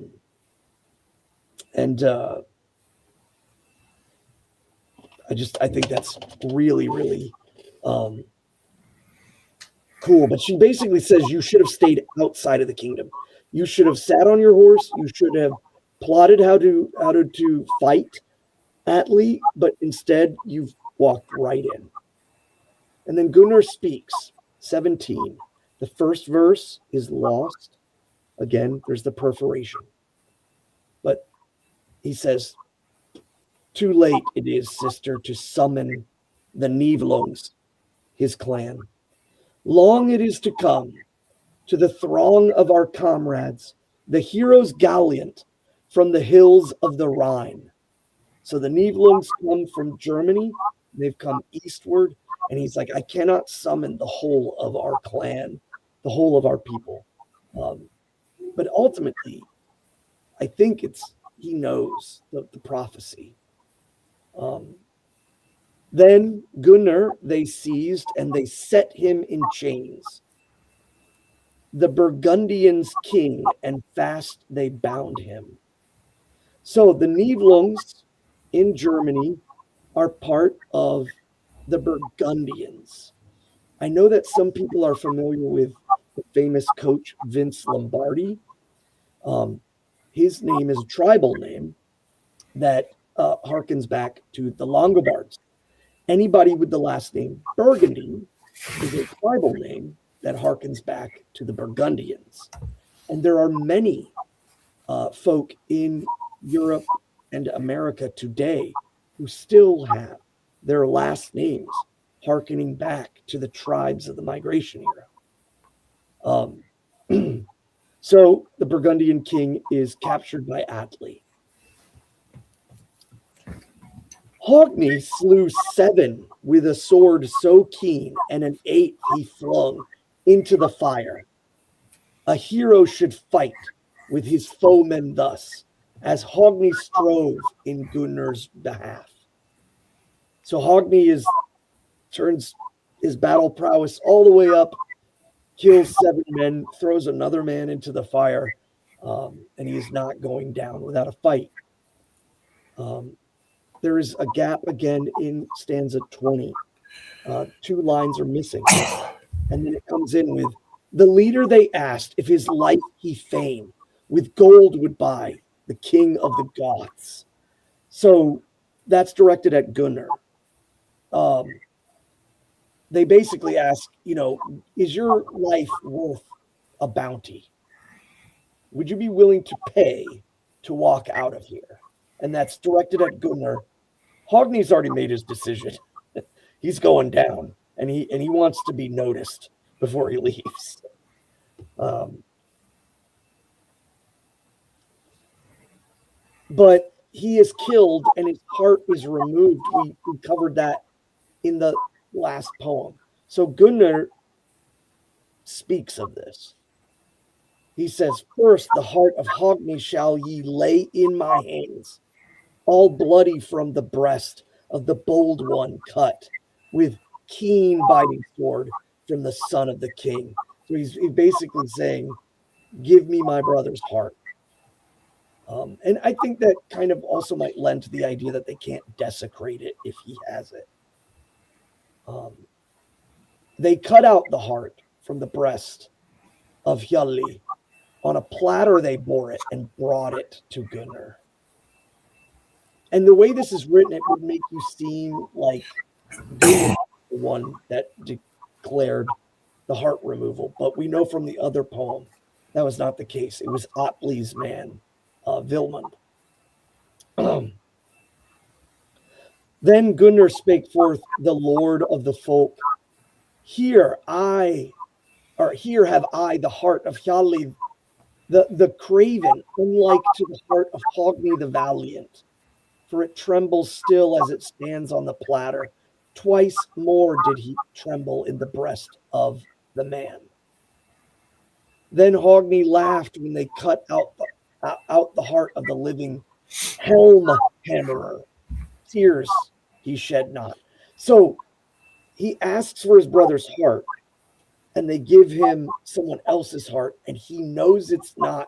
think that's really, really cool. But she basically says you should have stayed outside of the kingdom. You should have sat on your horse. You should have plotted how to fight Atli, but instead you've walked right in. And then Gunnar speaks, 17. The first verse is lost. Again, there's the perforation. But he says, too late it is, sister, to summon the Nivlungs, his clan. Long it is to come to the throng of our comrades, the heroes gallant from the hills of the Rhine. So the Nivlungs come from Germany. They've come eastward. And he's like, I cannot summon the whole of our clan, the whole of our people. But ultimately, I think he knows the prophecy. Then Gunnar they seized and they set him in chains. The Burgundians' king, and fast they bound him. So the Nibelungs in Germany are part of the Burgundians. I know that some people are familiar with the famous coach Vince Lombardi. His name is a tribal name that harkens back to the Longobards. Anybody with the last name Burgundy is a tribal name that harkens back to the Burgundians. And there are many folk in Europe and America today who still have their last names hearkening back to the tribes of the migration era. So the Burgundian king is captured by Atli. Hogni slew 7 with a sword so keen, and an 8th he flung into the fire. A hero should fight with his foemen thus, as Hogni strove in Gunnar's behalf. So Hogni turns his battle prowess all the way up, kills 7 men, throws another man into the fire, and he is not going down without a fight. There is a gap again in stanza 20. 2 lines are missing. And then it comes in with, the leader they asked if his life he fain, with gold would buy, the king of the Goths. So that's directed at Gunnar. They basically ask, is your life worth a bounty? Would you be willing to pay to walk out of here? And that's directed at Gunnar. Hogni's already made his decision. He's going down, and he wants to be noticed before he leaves. But he is killed, and his heart is removed. We covered that in the last poem. So Gunnar speaks of this. He says, first, the heart of Hogni shall ye lay in my hands, all bloody from the breast of the bold one cut, with keen biting sword from the son of the king. So he's basically saying, give me my brother's heart. And I think that kind of also might lend to the idea that they can't desecrate it if he has it. They cut out the heart from the breast of Hjalli. On a platter they bore it and brought it to Gunnar. And the way this is written, it would make you seem like Gunnar the one that declared the heart removal. But we know from the other poem that was not the case. It was Atli's man, Vilmund. Then Gunnar spake forth, the Lord of the folk. Here have I the heart of Hjalli, the craven, unlike to the heart of Hogni the valiant. For it trembles still as it stands on the platter. Twice more did he tremble in the breast of the man. Then Hogni laughed when they cut out the heart of the living helm hammerer. Tears he shed not. So he asks for his brother's heart, and they give him someone else's heart, and he knows it's not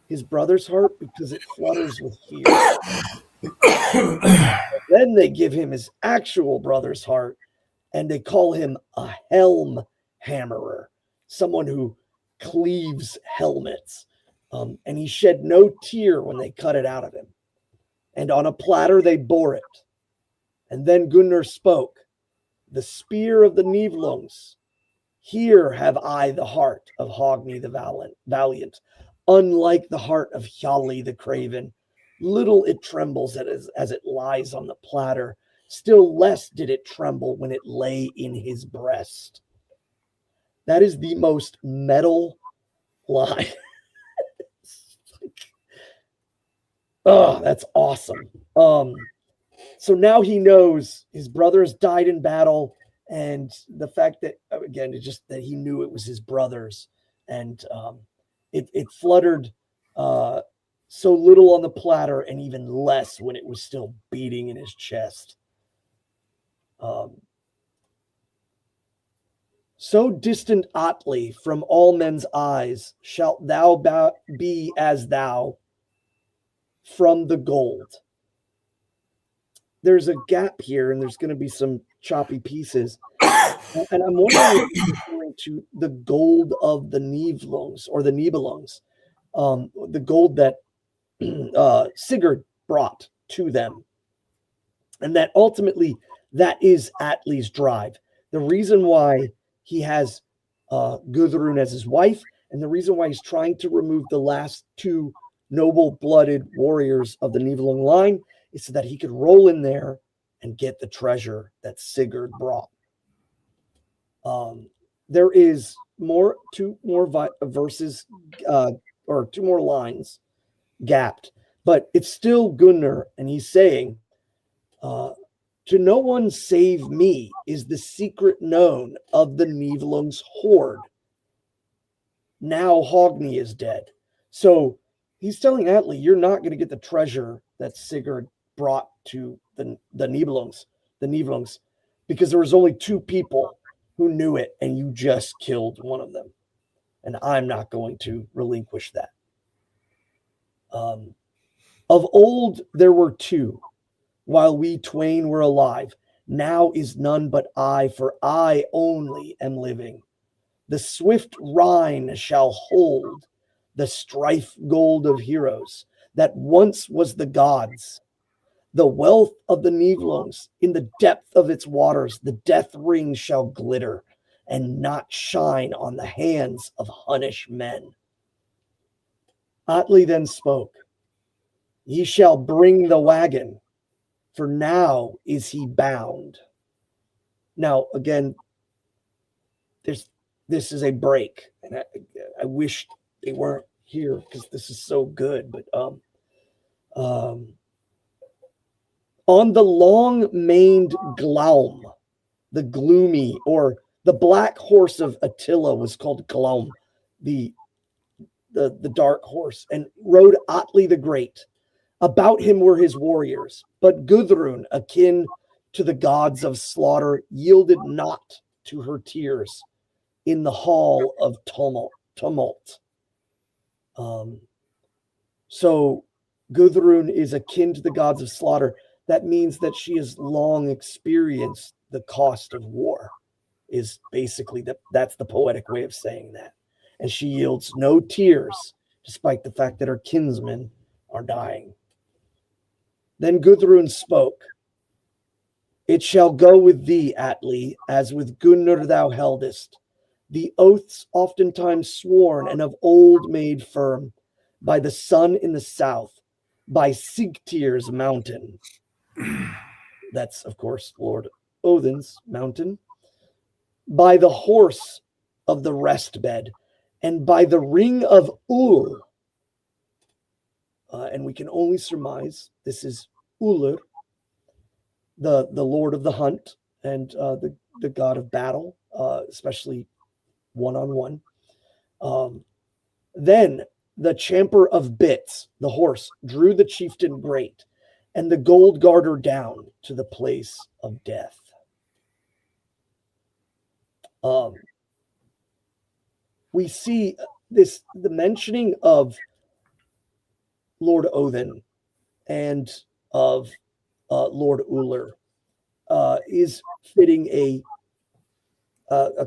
his brother's heart because it flutters with fear. Then they give him his actual brother's heart, and they call him a helm hammerer, someone who cleaves helmets. And he shed no tear when they cut it out of him. And on a platter they bore it. And then Gunnar spoke, the spear of the Niflungs. Here have I the heart of Hogni the valiant, unlike the heart of Hjalli the craven. Little it trembles as it lies on the platter. Still less did it tremble when it lay in his breast. That is the most metal line. Oh, that's awesome. So now he knows his brother has died in battle, and the fact that, again, it's just that he knew it was his brother's, and it fluttered so little on the platter and even less when it was still beating in his chest. So distant Atli from all men's eyes shalt thou be as thou from the gold. There's a gap here, and there's going to be some choppy pieces. And I'm wondering if you're referring to the gold of the Niflungs or the Nibelungs, the gold that Sigurd brought to them. And that ultimately, that is Atli's drive. The reason why he has Guðrún as his wife, and the reason why he's trying to remove the last 2 noble-blooded warriors of the Nibelung line is so that he could roll in there and get the treasure that Sigurd brought. There is two more verses or two more lines gapped, but it's still Gunnar, and he's saying, to no one save me is the secret known of the Nibelung's hoard. Now Hogni is dead. So he's telling Atli, you're not going to get the treasure that Sigurd brought to the Nibelungs, because there was only two people who knew it, and you just killed one of them. And I'm not going to relinquish that. Of old there were two, while we twain were alive. Now is none but I, for I only am living. The swift Rhine shall hold the strife gold of heroes that once was the gods. The wealth of the Nibelungs, in the depth of its waters, the death ring shall glitter and not shine on the hands of Hunnish men. Atli then spoke, ye shall bring the wagon, for now is he bound. Now, again, this is a break, and I wish they weren't here because this is so good. But on the long-maned Glaum, the gloomy, or the black horse of Attila was called Glaum, the dark horse, and rode Atli the Great. About him were his warriors, but Guðrún, akin to the gods of slaughter, yielded not to her tears in the hall of tumult. So Guðrún is akin to the gods of slaughter. That means that she has long experienced the cost of war, is basically that's the poetic way of saying that. And she yields no tears, despite the fact that her kinsmen are dying. Then Guðrún spoke, it shall go with thee, Atli, as with Gunnar thou heldest, the oaths oftentimes sworn and of old made firm, by the sun in the south, by Sigtyr's mountain. That's, of course, Lord Odin's mountain. By the horse of the rest bed, and by the ring of Ul. And we can only surmise this is Ullr, the lord of the hunt and the god of battle, especially one-on-one. Then the champer of bits, the horse, drew the chieftain great, and the gold garter down to the place of death. We see the mentioning of Lord Odin and of Lord Ullr is fitting a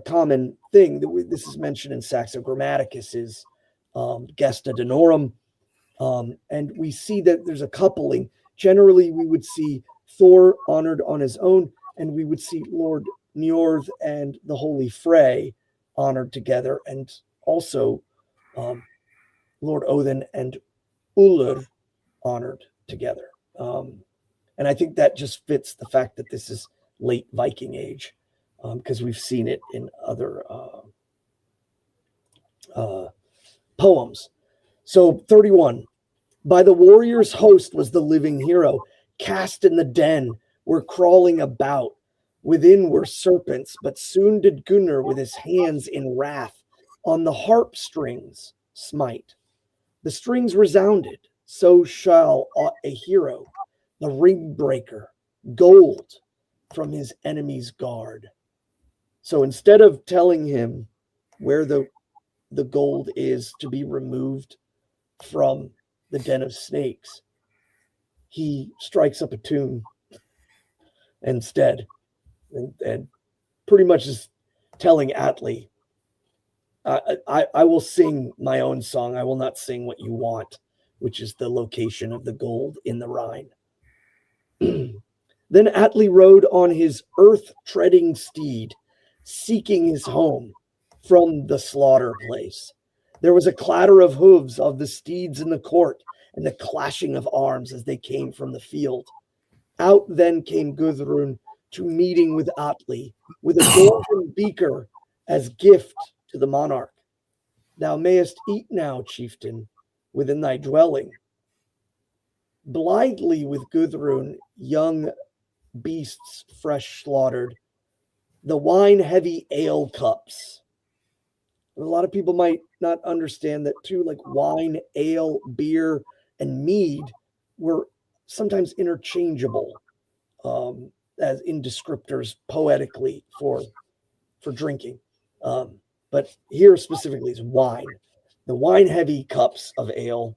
common thing. This is mentioned in Saxo Grammaticus's Gesta Danorum, and we see that there's a coupling. Generally, we would see Thor honored on his own, and we would see Lord Njord and the Holy Frey honored together, and also Lord Odin and Ullr honored together. And I think that just fits the fact that this is late Viking Age, because we've seen it in other poems. So 31, by the warrior's host was the living hero, cast in the den, were crawling about. Within were serpents, but soon did Gunnar with his hands in wrath on the harp strings smite. The strings resounded, so shall a hero, the ring breaker, gold from his enemy's guard. So instead of telling him where the gold is to be removed from the den of snakes, he strikes up a tune instead, and pretty much is telling Atli, I will sing my own song. I will not sing what you want, which is the location of the gold in the Rhine. Then Atli rode on his earth-treading steed, seeking his home from the slaughter place. There was a clatter of hooves of the steeds in the court, and the clashing of arms as they came from the field. Out then came Guðrún to meeting with Atli, with a golden beaker as gift to the monarch. Thou mayest eat now, chieftain, within thy dwelling. Blithely with Guðrún, young beasts fresh slaughtered, the wine-heavy ale cups. A lot of people might not understand that too, like wine, ale, beer, and mead were sometimes interchangeable as in descriptors poetically for drinking. But here specifically is wine. The wine-heavy cups of ale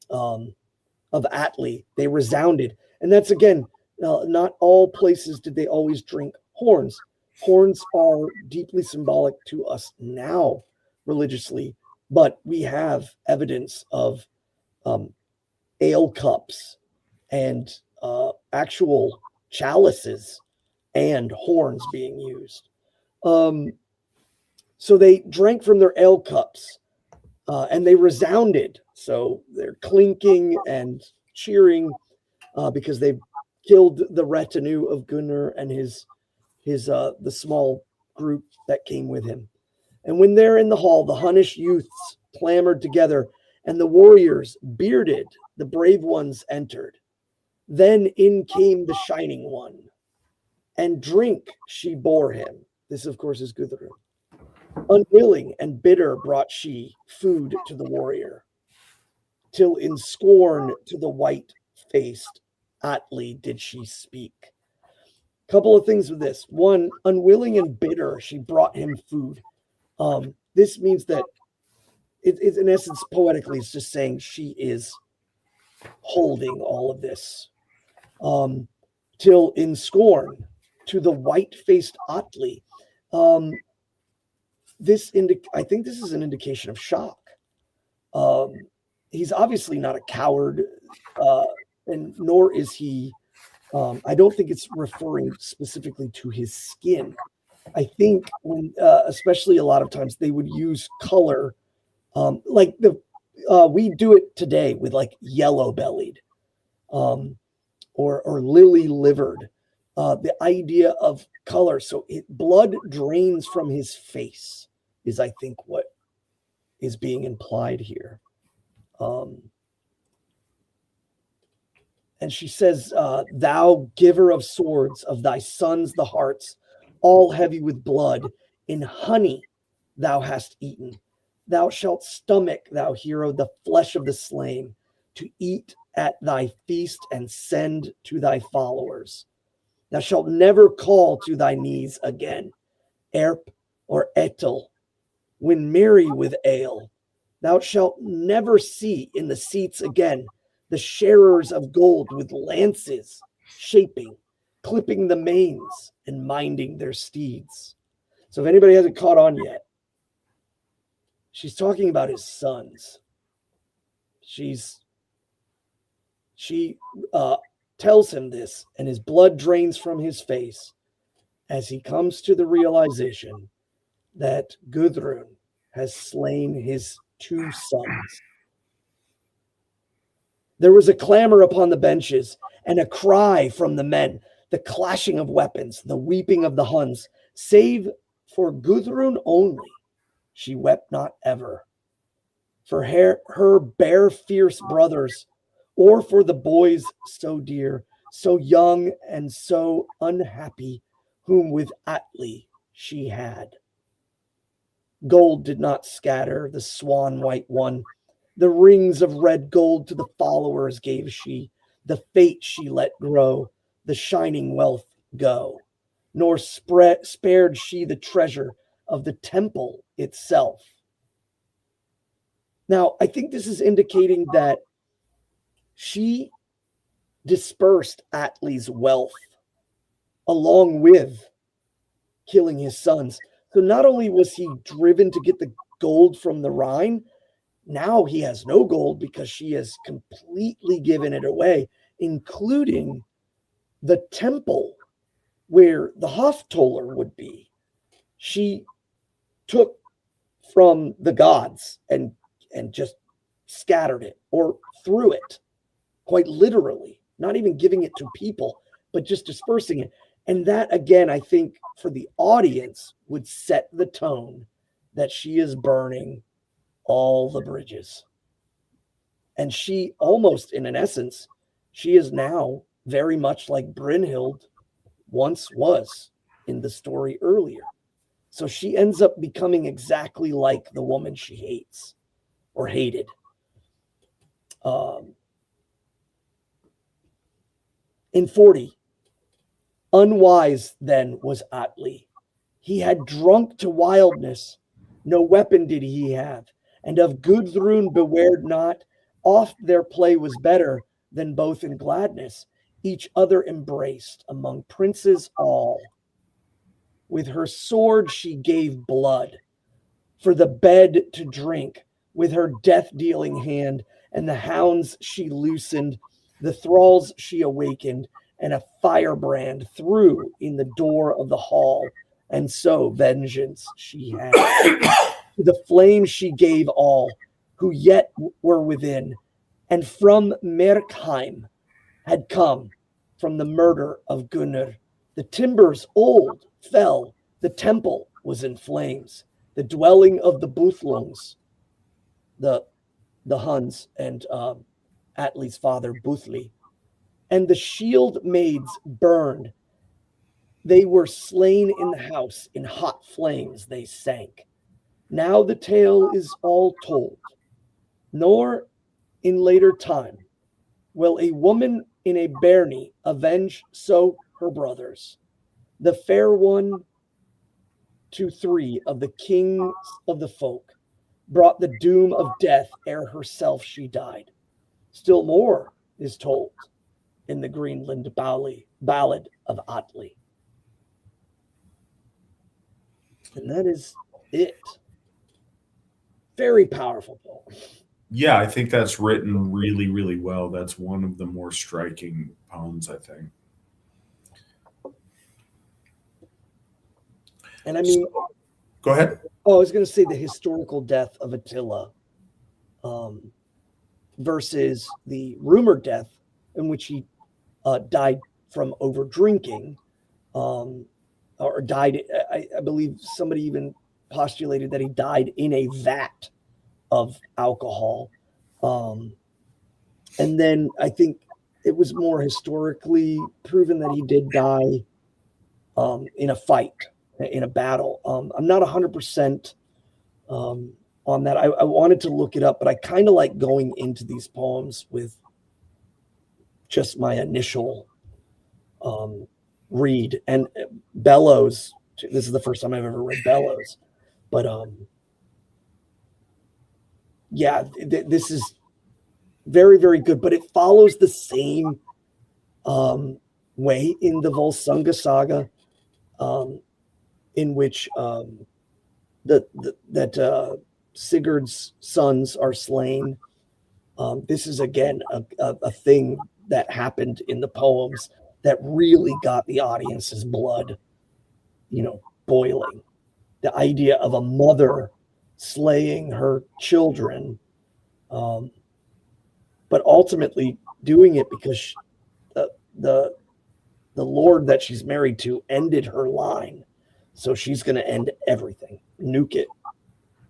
of Atli, they resounded. And that's, again, not all places did they always drink horns. Horns are deeply symbolic to us now religiously, but we have evidence of ale cups and actual chalices and horns being used. So they drank from their ale cups and they resounded. So they're clinking and cheering because they've killed the retinue of Gunnar and the small group that came with him. And when they're in the hall, the Hunnish youths clamored together, and the warriors, bearded, the brave ones, entered. Then in came the shining one, and drink she bore him. This, of course, is Guðrún. Unwilling and bitter brought she food to the warrior, till in scorn to the white-faced Atli did she speak. Couple of things with this. One, unwilling and bitter, she brought him food. This means that it's in essence, poetically, it's just saying she is holding all of this. Till in scorn to the white-faced Atli. I think this is an indication of shock. He's obviously not a coward, and nor is he. I don't think it's referring specifically to his skin. I think when, especially a lot of times, they would use color, like we do it today with like yellow-bellied, or lily-livered. The idea of color, so blood drains from his face, is I think what is being implied here. And she says, thou giver of swords, of thy sons the hearts, all heavy with blood, in honey thou hast eaten. Thou shalt stomach, thou hero, the flesh of the slain, to eat at thy feast and send to thy followers. Thou shalt never call to thy knees again, Erp or Etel, when merry with ale. Thou shalt never see in the seats again the sharers of gold with lances, shaping, clipping the manes, and minding their steeds. So if anybody hasn't caught on yet, she's talking about his sons. She tells him this, and his blood drains from his face as he comes to the realization that Guðrún has slain his two sons. There was a clamor upon the benches and a cry from the men, the clashing of weapons, the weeping of the Huns, save for Guðrún only. She wept not ever. For her bare fierce brothers, or for the boys so dear, so young and so unhappy, whom with Atli she had. Gold did not scatter the swan white one. The rings of red gold to the followers gave she. The fate she let grow, the shining wealth go. Nor spared she the treasure of the temple itself. Now, I think this is indicating that she dispersed Atli's wealth along with killing his sons. So not only was he driven to get the gold from the Rhine, now he has no gold because she has completely given it away, including the temple where the Hoftoller would be. She took from the gods and just scattered it or threw it, quite literally, not even giving it to people, but just dispersing it. And that, again, I think for the audience would set the tone that she is burning all the bridges. And she almost, in an essence, she is now very much like Brynhild once was in the story earlier. So she ends up becoming exactly like the woman she hates or hated. In 40, unwise then was Atli. He had drunk to wildness, no weapon did he have, and of Guðrún bewared not. Oft their play was better than both in gladness, each other embraced among princes all. With her sword she gave blood, for the bed to drink, with her death-dealing hand, and the hounds she loosened, the thralls she awakened, and a firebrand threw in the door of the hall, and so vengeance she had. To the flame she gave all, who yet were within, and from Merkheim had come, from the murder of Gunnar. The timbers old fell, the temple was in flames, the dwelling of the Buthlungs, the Huns, and Atli's father, Buthli, and the shield maids burned. They were slain in the house, in hot flames they sank. Now the tale is all told, nor in later time will a woman in a bairnie avenge so her brothers. The fair one to 3 of the kings of the folk brought the doom of death ere herself she died. Still more is told in the Greenland ballad of Atli. And that is it. Very powerful poem. Yeah, I think that's written really, really well. That's one of the more striking poems, I think. And I mean, go ahead. Oh, I was going to say the historical death of Attila versus the rumored death in which he died from over drinking, or died. I believe somebody even postulated that he died in a vat of alcohol. And then I think it was more historically proven that he did die in a fight, in a battle. I'm not 100% on that. I wanted to look it up, but I kind of like going into these poems with just my initial read. And Bellows, this is the first time I've ever read Bellows, but yeah, this is very, very good, but it follows the same way in the Volsunga saga, in which Sigurd's sons are slain. This is again a thing that happened in the poems that really got the audience's blood, boiling. The idea of a mother slaying her children, but ultimately doing it because the lord that she's married to ended her line, so she's going to end everything, nuke it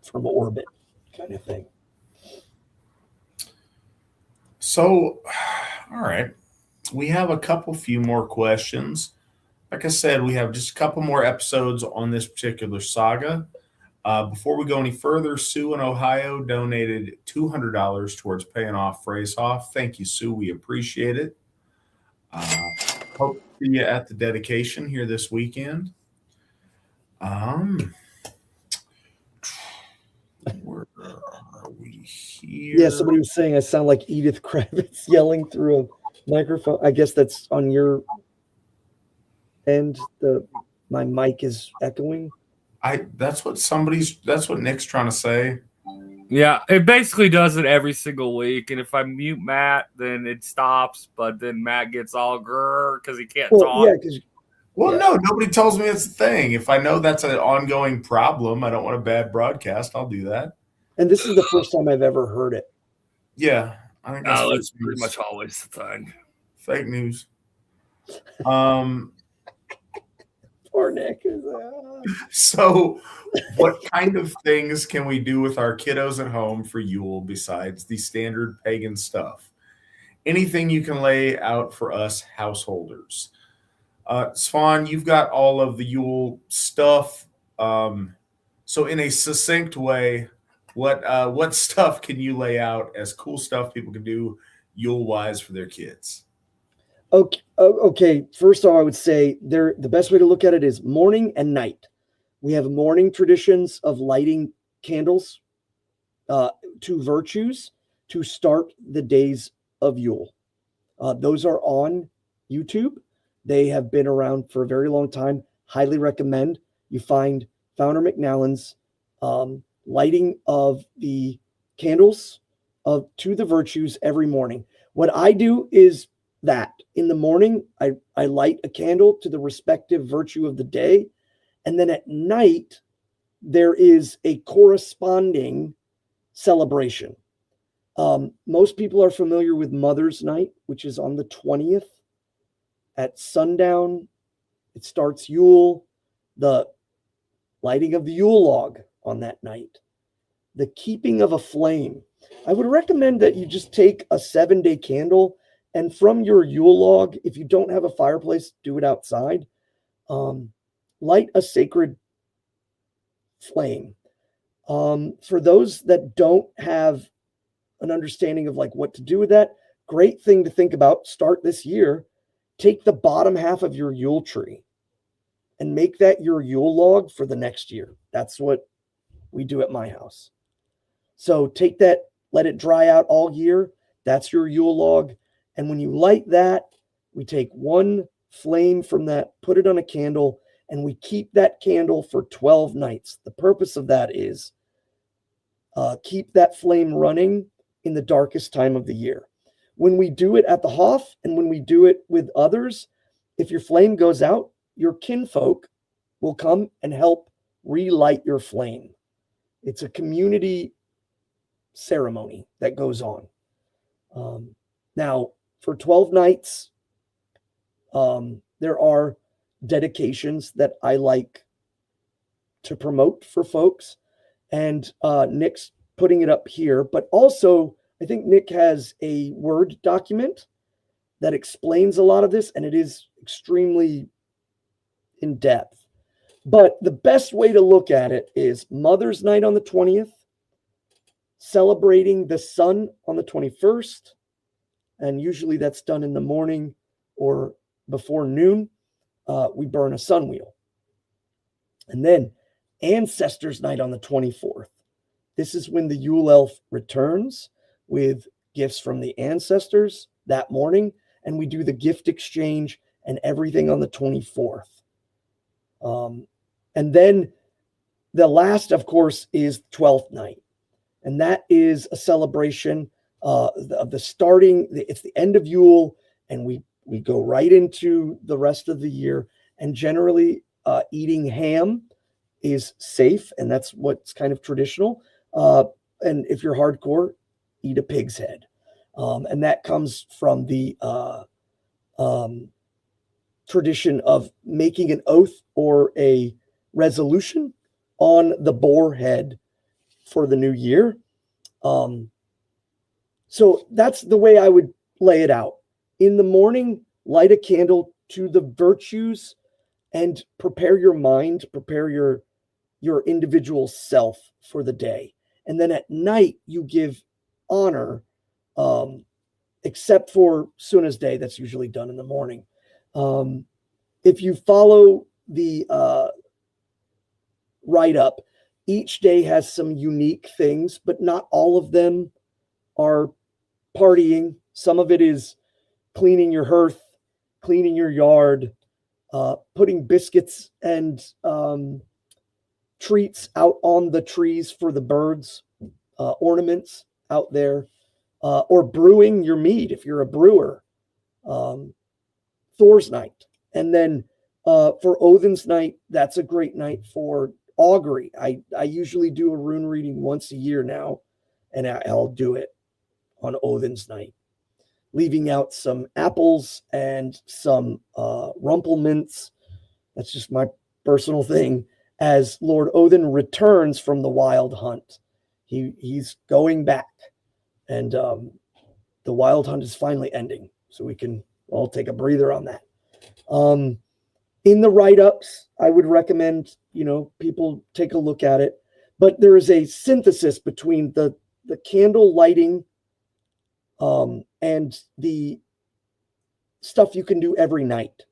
from orbit, kind of thing. So, all right, we have a few more questions. Like I said, we have just a couple more episodes on this particular saga. Before we go any further, Sue in Ohio donated $200 towards paying off Phrase Off. Thank you, Sue. We appreciate it. Hope to see you at the dedication here this weekend. Where are we here? Yeah, somebody was saying I sound like Edith Kravitz yelling through a microphone. I guess that's on your end. My mic is echoing. That's what Nick's trying to say. Yeah, it basically does it every single week. And if I mute Matt, then it stops. But then Matt gets all grrr because he can't talk. Yeah, no, nobody tells me it's a thing. If I know that's an ongoing problem, I don't want a bad broadcast, I'll do that. And this is the first time I've ever heard it. Yeah, I think that's pretty much always the thing. Fake news. Poor Nick. So, what kind of things can we do with our kiddos at home for Yule besides the standard pagan stuff? Anything you can lay out for us householders? Svan, you've got all of the Yule stuff. So, in a succinct way, what stuff can you lay out as cool stuff people can do Yule wise for their kids? Okay. First of all, I would say the best way to look at it is morning and night. We have morning traditions of lighting candles to virtues to start the days of Yule. Those are on YouTube. They have been around for a very long time. Highly recommend you find Founder McNallen's lighting of the candles to the virtues every morning. What I do is that in the morning, I light a candle to the respective virtue of the day. And then at night, there is a corresponding celebration. Most people are familiar with Mother's Night, which is on the 20th at sundown. It starts Yule, the lighting of the Yule log on that night, the keeping of a flame. I would recommend that you just take a 7-day candle and from your Yule log, if you don't have a fireplace, do it outside. Light a sacred flame. For those that don't have an understanding of like what to do with that, great thing to think about. Start this year. Take the bottom half of your Yule tree and make that your Yule log for the next year. That's what we do at my house. So take that, let it dry out all year. That's your Yule log. And when you light that, we take one flame from that, put it on a candle, and we keep that candle for 12 nights. The purpose of that is keep that flame running in the darkest time of the year. When we do it at the Hof and when we do it with others, if your flame goes out, your kinfolk will come and help relight your flame. It's a community ceremony that goes on. Now, for 12 nights, there are dedications that I like to promote for folks. And Nick's putting it up here. But also, I think Nick has a Word document that explains a lot of this, and it is extremely in depth. But the best way to look at it is Mother's Night on the 20th, celebrating the sun on the 21st, and usually that's done in the morning or before noon. We burn a sun wheel. And then Ancestors Night on the 24th. This is when the Yule Elf returns with gifts from the ancestors that morning, and we do the gift exchange and everything on the 24th. And then the last, of course, is 12th night. And that is a celebration of the starting. It's the end of Yule, and we go right into the rest of the year. And generally, eating ham is safe, and that's what's kind of traditional. And if you're hardcore, eat a pig's head. And that comes from the tradition of making an oath or a resolution on the boar head for the new year. So that's the way I would lay it out. In the morning, light a candle to the virtues and prepare your mind, prepare your individual self for the day. And then at night, you give honor, except for Suna's Day. That's usually done in the morning. If you follow the write-up, each day has some unique things, but not all of them are partying. Some of it is cleaning your hearth, cleaning your yard, putting biscuits and treats out on the trees for the birds, ornaments out there, or brewing your mead if you're a brewer. Thor's night. And then for Odin's night, that's a great night for augury. I usually do a rune reading once a year now, and I'll do it on Odin's night, leaving out some apples and some rumple mints. That's just my personal thing as Lord Odin returns from the wild hunt. He's going back, and the wild hunt is finally ending, so we can all take a breather on that. In the write-ups, I would recommend, people take a look at it, but there is a synthesis between the candle lighting and the stuff you can do every night.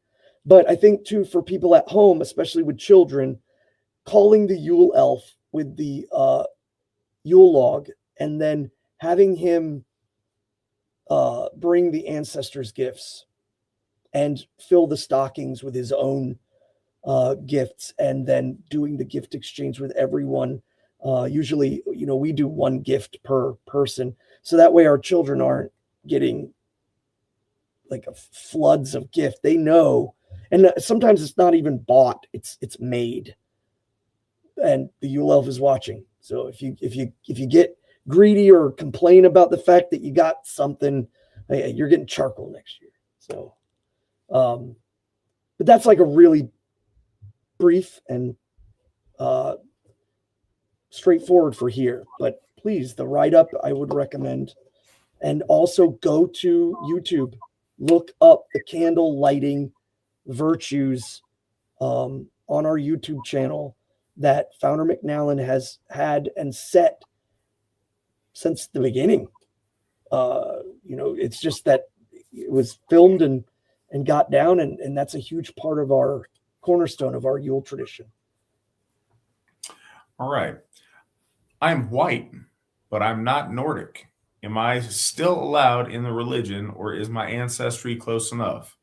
But I think too, for people at home, especially with children, calling the Yule elf with the Yule log and then having him bring the ancestors' gifts and fill the stockings with his own gifts, and then doing the gift exchange with everyone. Usually, we do one gift per person, so that way our children aren't getting like floods of gift. They know, and sometimes it's not even bought; it's made. And the Yule elf is watching. So if you get greedy or complain about the fact that you got something, you're getting charcoal next year. So, but that's like a really brief and straightforward for here. But please, the write-up I would recommend, and also go to YouTube, look up the candle lighting virtues on our YouTube channel that Founder McNallen has had and set since the beginning. It's just that it was filmed and got down, and that's a huge part of our cornerstone of our Yule tradition. All right. I'm white, but I'm not Nordic. Am I still allowed in the religion, or is my ancestry close enough?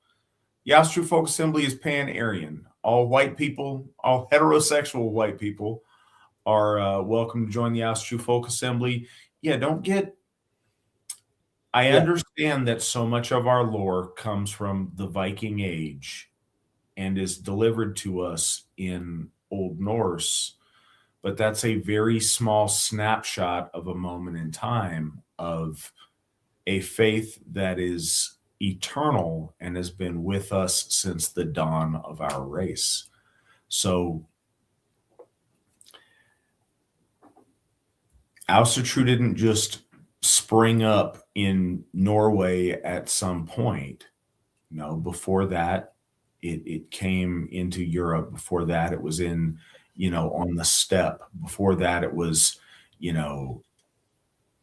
The Asatru Folk Assembly is pan-Aryan. All white people, all heterosexual white people are welcome to join the Asatru Folk Assembly. Yeah, I understand that so much of our lore comes from the Viking Age and is delivered to us in Old Norse, but that's a very small snapshot of a moment in time of a faith that is eternal and has been with us since the dawn of our race. So Asatru didn't just spring up in Norway at some point. No, before that, it came into Europe. Before that, it was in, on the steppe. Before that, it was,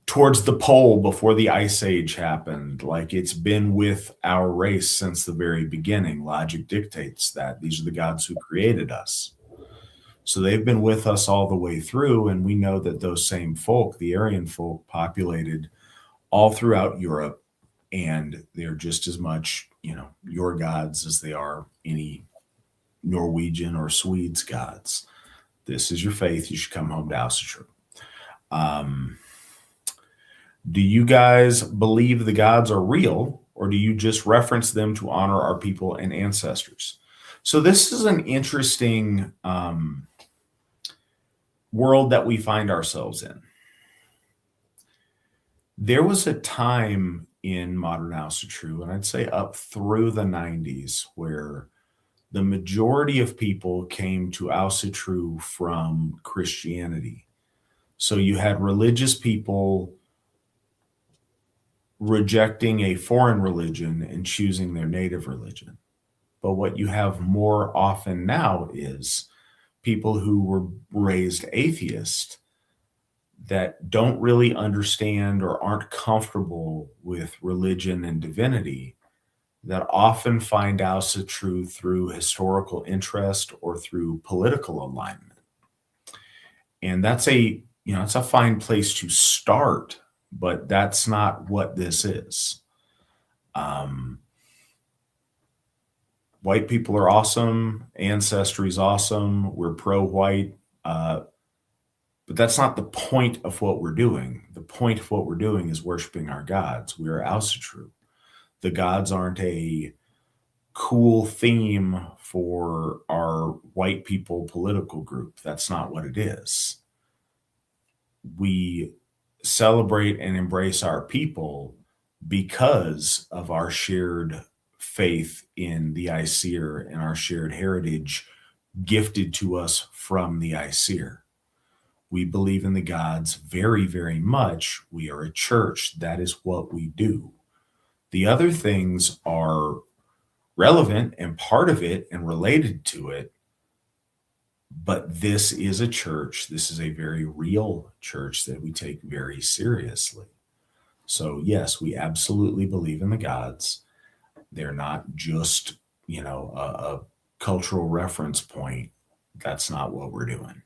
towards the pole before the Ice Age happened. Like, it's been with our race since the very beginning. Logic dictates that these are the gods who created us. So they've been with us all the way through, and we know that those same folk, the Aryan folk, populated all throughout Europe, and they're just as much, your gods as they are any Norwegian or Swede's gods. This is your faith. You should come home to Asatru. Do you guys believe the gods are real, or do you just reference them to honor our people and ancestors? So this is an interesting world that we find ourselves in. There was a time in modern Asatru, and I'd say up through the 90s, where the majority of people came to Asatru from Christianity. So you had religious people rejecting a foreign religion and choosing their native religion. But what you have more often now is people who were raised atheist that don't really understand or aren't comfortable with religion and divinity, that often find Asatru through historical interest or through political alignment. And that's it's a fine place to start, but that's not what this is. White people are awesome. Ancestry is awesome. We're pro-white. But that's not the point of what we're doing. The point of what we're doing is worshiping our gods. We are Asatru. The gods aren't a cool theme for our white people political group. That's not what it is. We celebrate and embrace our people because of our shared faith in the Aesir and our shared heritage gifted to us from the Aesir. We believe in the gods very, very much. We are a church. That is what we do. The other things are relevant and part of it and related to it. But this is a church. This is a very real church that we take very seriously. So yes, we absolutely believe in the gods. They're not just, a cultural reference point. That's not what we're doing.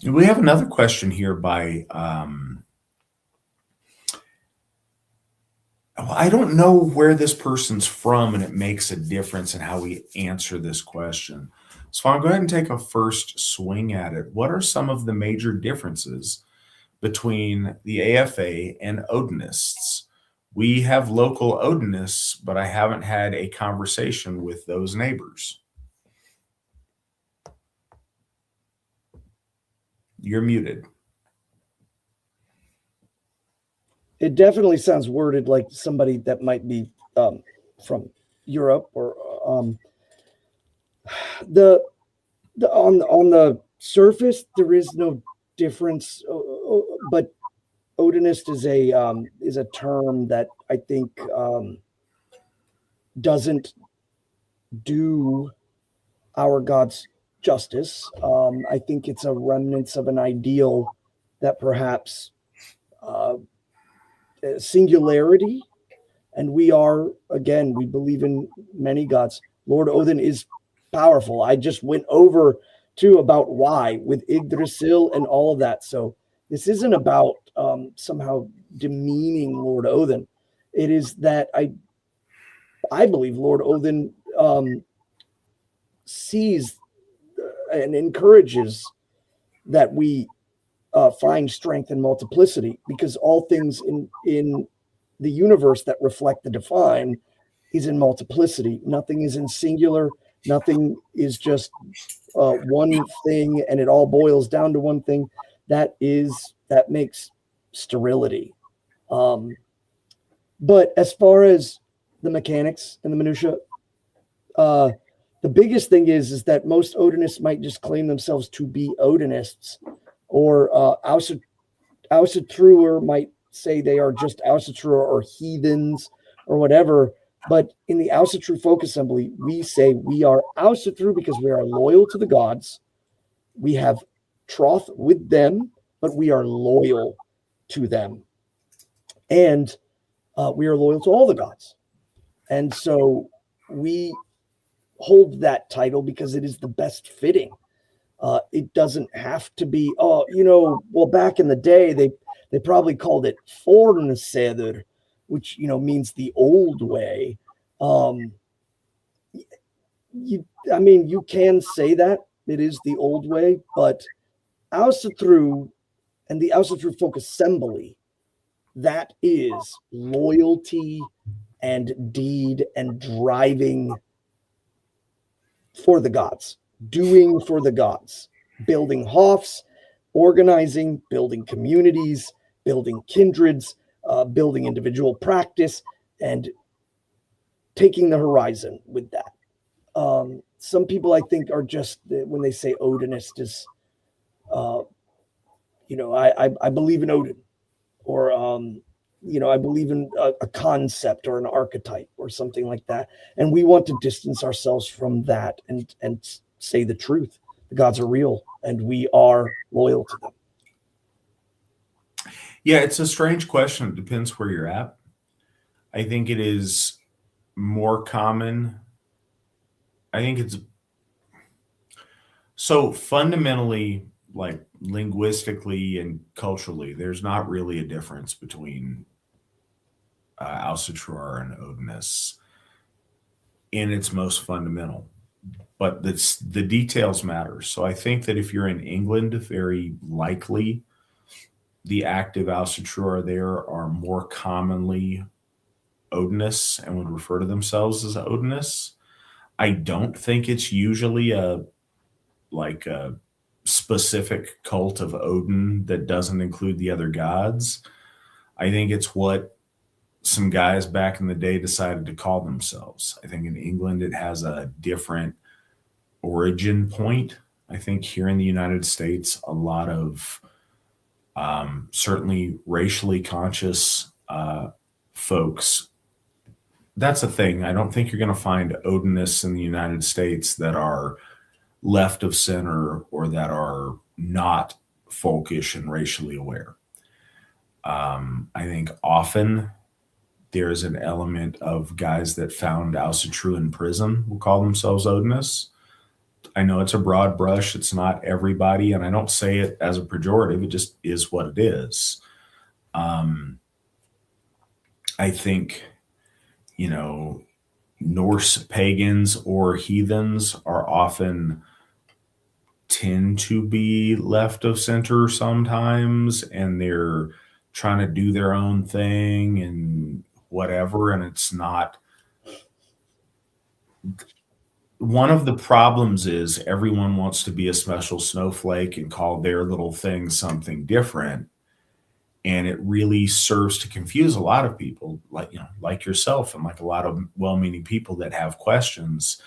We have another question here by, I don't know where this person's from, and it makes a difference in how we answer this question. Svan, go ahead and take a first swing at it. What are some of the major differences between the AFA and Odinists? We have local Odinists, but I haven't had a conversation with those neighbors. You're muted. It definitely sounds worded like somebody that might be from Europe or on the surface. There is no difference, but Odinist is a term that I think doesn't do our gods justice. I think it's a remnants of an ideal that perhaps singularity, and we believe in many gods. Lord Odin is powerful. I just went over too about why with Yggdrasil and all of that. So this isn't about somehow demeaning Lord Odin. It is that I believe Lord Odin sees and encourages that we find strength in multiplicity, because all things in the universe that reflect the divine is in multiplicity. Nothing is in singular. Nothing is just one thing, and it all boils down to one thing. That makes sterility. But as far as the mechanics and the minutia, the biggest thing is that most Odinists might just claim themselves to be Odinists, or Asatru might say they are just Asatru or heathens or whatever. But in the Asatru Folk Assembly, we say we are Asatru because we are loyal to the gods. We have troth with them, but we are loyal to them. And we are loyal to all the gods. And so we hold that title because it is the best fitting. It doesn't have to be, back in the day, they probably called it Fornseder, which, means the old way. You can say that it is the old way, but Asatru and the Asatru Folk Assembly, that is loyalty and deed and driving for the gods, doing for the gods, building hofs, organizing, building communities, building kindreds, building individual practice, and taking the horizon with that. Some people, I think, are just, when they say Odinist, is, I believe in Odin, or, I believe in a concept or an archetype or something like that. And we want to distance ourselves from that and say the truth. The gods are real, and we are loyal to them. Yeah, it's a strange question. It depends where you're at. I think it is more common. I think it's so fundamentally, like linguistically and culturally, there's not really a difference between Asatru and Odinists in its most fundamental, but the details matter. So I think that if you're in England, very likely the active Asatru there are more commonly Odinists and would refer to themselves as Odinists. I don't think it's usually a specific cult of Odin that doesn't include the other gods. I think it's what some guys back in the day decided to call themselves. I think in England it has a different origin point. I think here in the United States, a lot of certainly racially conscious folks. That's a thing. I don't think you're going to find Odinists in the United States that are left of center or that are not folkish and racially aware. I think often there's an element of guys that found Asatru in prison will call themselves Odinists. I know it's a broad brush. It's not everybody, and I don't say it as a pejorative. It just is what it is. I think, Norse pagans or heathens are often tend to be left of center sometimes, and they're trying to do their own thing and whatever, and it's not. One of the problems is everyone wants to be a special snowflake and call their little thing something different. And it really serves to confuse a lot of people like yourself and like a lot of well-meaning people that have questions.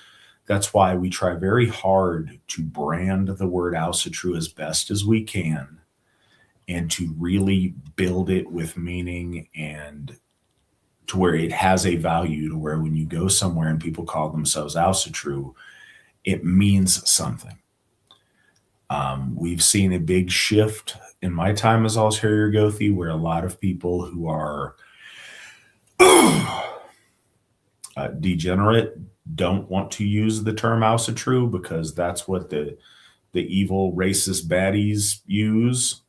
That's why we try very hard to brand the word Asatru as best as we can and to really build it with meaning and to where it has a value, to where when you go somewhere and people call themselves Asatru, it means something. We've seen a big shift in my time as Alsharier Gothi, where a lot of people who are degenerate don't want to use the term Asatru because that's what the evil racist baddies use.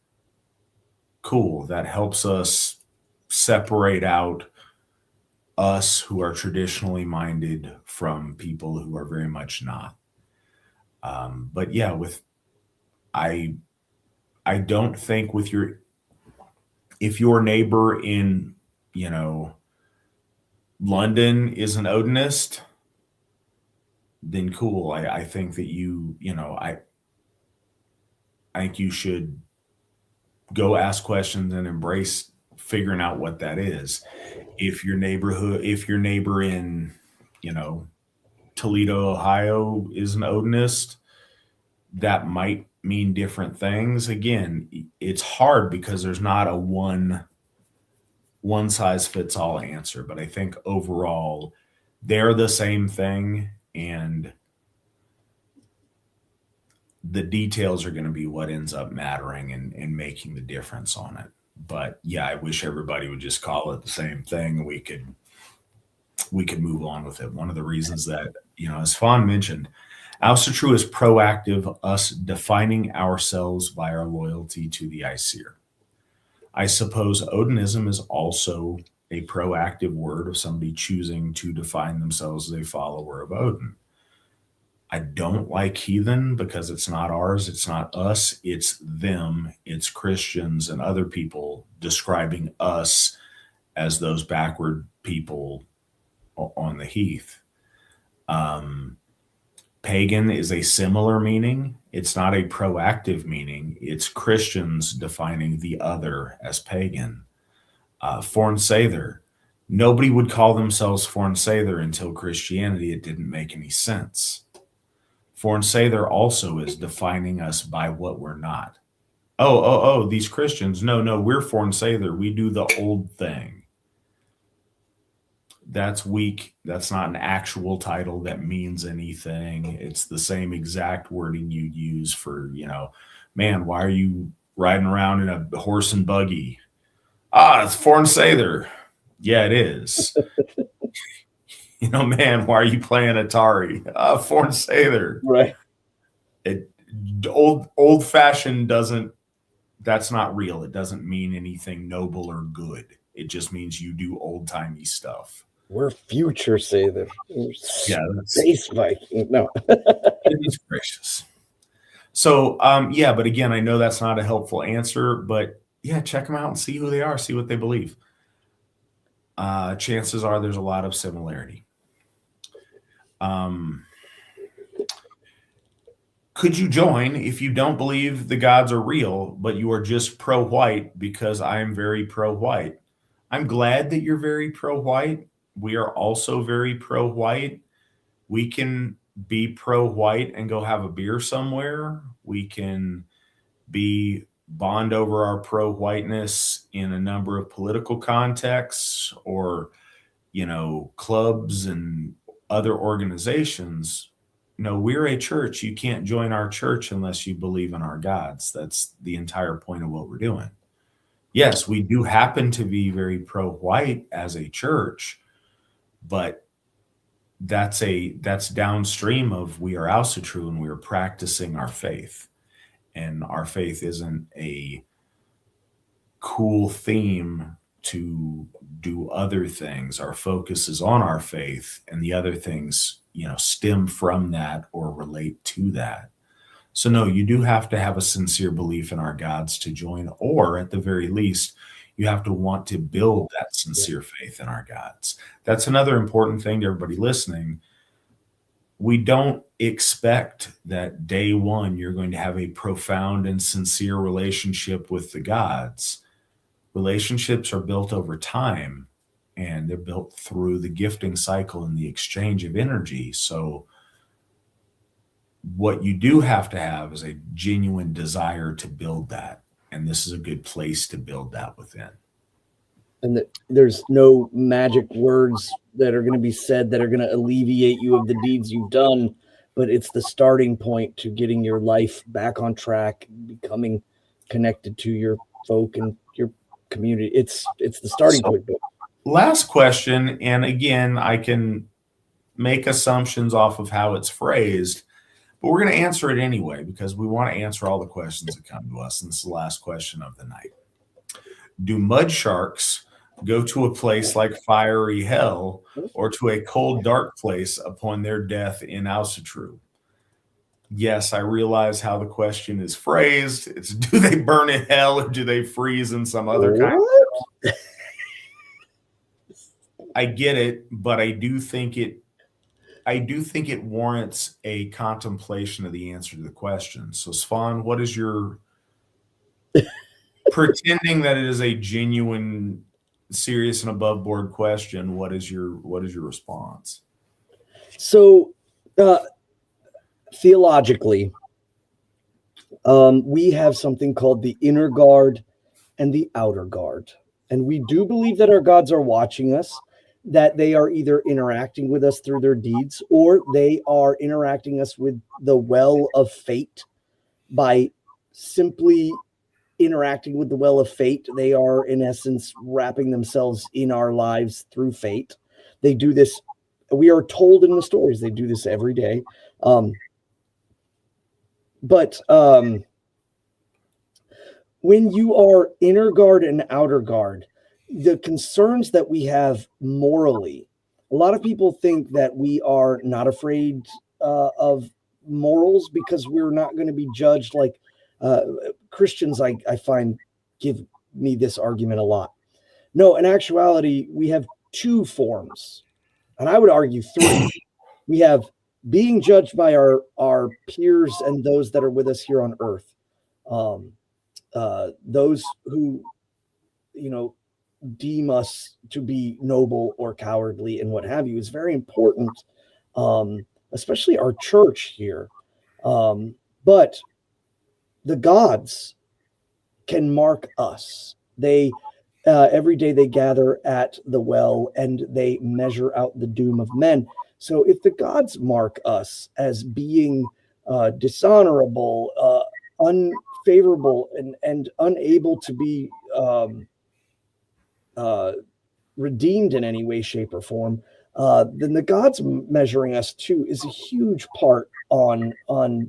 Cool. That helps us separate out us who are traditionally minded from people who are very much not. But yeah, I don't think if your neighbor in, London is an Odinist, then cool. I think that I think you should go ask questions and embrace figuring out what that is. If your neighbor in, Toledo, Ohio is an Odinist, that might mean different things. Again, it's hard because there's not a one size fits all answer, but I think overall they're the same thing, and the details are going to be what ends up mattering and making the difference on it. But yeah, I wish everybody would just call it the same thing. We could move on with it. One of the reasons that, as Svan mentioned, Asatru is proactive, us defining ourselves by our loyalty to the Aesir. I suppose Odinism is also a proactive word of somebody choosing to define themselves as a follower of Odin. I don't like heathen because it's not ours, it's not us, it's them, it's Christians and other people describing us as those backward people on the heath. Pagan is a similar meaning. It's not a proactive meaning. It's Christians defining the other as pagan. Fornseither. Nobody would call themselves Fornseither until Christianity. It didn't make any sense. Fornseither also is defining us by what we're not. Oh, these Christians. No, we're Fornseither. We do the old thing. That's weak. That's not an actual title that means anything. It's the same exact wording you'd use for, man, why are you riding around in a horse and buggy? It's Fornseither. Yeah, it is. Man, why are you playing Atari? Fornseither. Right. Old fashioned that's not real. It doesn't mean anything noble or good. It just means you do old timey stuff. We're future Sather. Yeah, space Viking. No. Goodness gracious. So, but again, I know that's not a helpful answer, but yeah, check them out and see who they are, see what they believe. Chances are there's a lot of similarity. Could you join if you don't believe the gods are real, but you are just pro-white because I am very pro-white? I'm glad that you're very pro-white. We are also very pro-white. We can be pro-white and go have a beer somewhere. We can bond over our pro-whiteness in a number of political contexts, or, clubs and other organizations. No, we're a church. You can't join our church unless you believe in our gods. That's the entire point of what we're doing. Yes, we do happen to be very pro-white as a church, but that's downstream of we are Asatru and we are practicing our faith. And our faith isn't a cool theme to do other things. Our focus is on our faith, and the other things, stem from that or relate to that. So no, you do have to have a sincere belief in our gods to join, or at the very least, you have to want to build that sincere faith in our gods. That's another important thing to everybody listening. We don't expect that day one you're going to have a profound and sincere relationship with the gods. Relationships are built over time, and they're built through the gifting cycle and the exchange of energy. So what you do have to have is a genuine desire to build that. And this is a good place to build that within. And that there's no magic words that are going to be said that are going to alleviate you of the deeds you've done, but it's the starting point to getting your life back on track, becoming connected to your folk and your community. It's the starting point. Last question, and again, I can make assumptions off of how it's phrased, but we're going to answer it anyway because we want to answer all the questions that come to us. And this is the last question of the night. Do mud sharks go to a place like fiery hell or to a cold, dark place upon their death in Asatru? Yes, I realize how the question is phrased. It's, do they burn in hell or do they freeze in some other kind of hell? I get it, but I do think it warrants a contemplation of the answer to the question. So Svan, what is your pretending that it is a genuine, serious, and above board question? What is your response? So, theologically, we have something called the inner guard and the outer guard, and we do believe that our gods are watching us, that they are either interacting with us through their deeds, or they are interacting us with the well of fate by simply interacting with the well of fate. They are, in essence, wrapping themselves in our lives through fate. They do this. We are told in the stories they do this every day. But when you are inner guard and outer guard, the concerns that we have morally, a lot of people think that we are not afraid of morals because we're not going to be judged like Christians. I find give me this argument a lot. No, in actuality, we have two forms, and I would argue three. We have being judged by our peers and those that are with us here on earth. Those who, deem us to be noble or cowardly and what have you is very important, especially our church here. But the gods can mark us. They every day they gather at the well and they measure out the doom of men. So if the gods mark us as being dishonorable, unfavorable, and unable to be redeemed in any way, shape, or form, then the gods measuring us too is a huge part on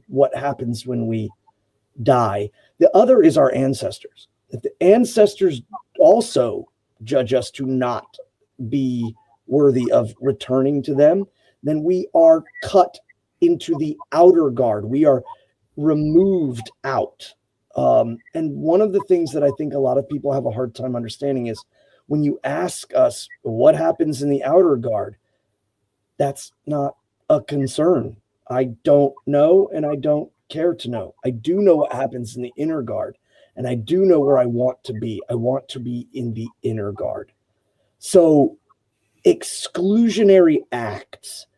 what happens when we die. The other is our ancestors. If the ancestors also judge us to not be worthy of returning to them, then we are cut into the outer guard. We are removed out. And one of the things that I think a lot of people have a hard time understanding is when you ask us what happens in the outer guard, that's not a concern. I don't know, and I don't care to know. I do know what happens in the inner guard, and I do know where I want to be. I want to be in the inner guard. So exclusionary acts,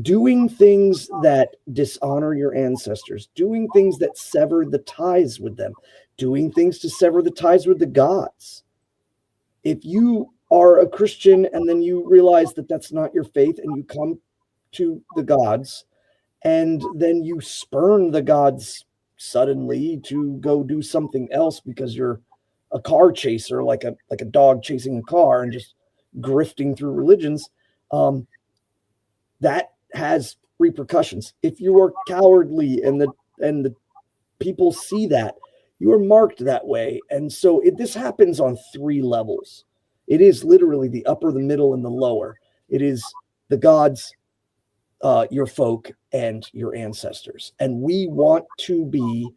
doing things that dishonor your ancestors, doing things that sever the ties with them, doing things to sever the ties with the gods. If you are a Christian and then you realize that that's not your faith and you come to the gods and then you spurn the gods suddenly to go do something else because you're a car chaser, like a dog chasing a car and just grifting through religions, that has repercussions. If you are cowardly and the people see that, you are marked that way. And so this happens on 3 levels. It is literally the upper, the middle, and the lower. It is the gods, your folk, and your ancestors. And we want to be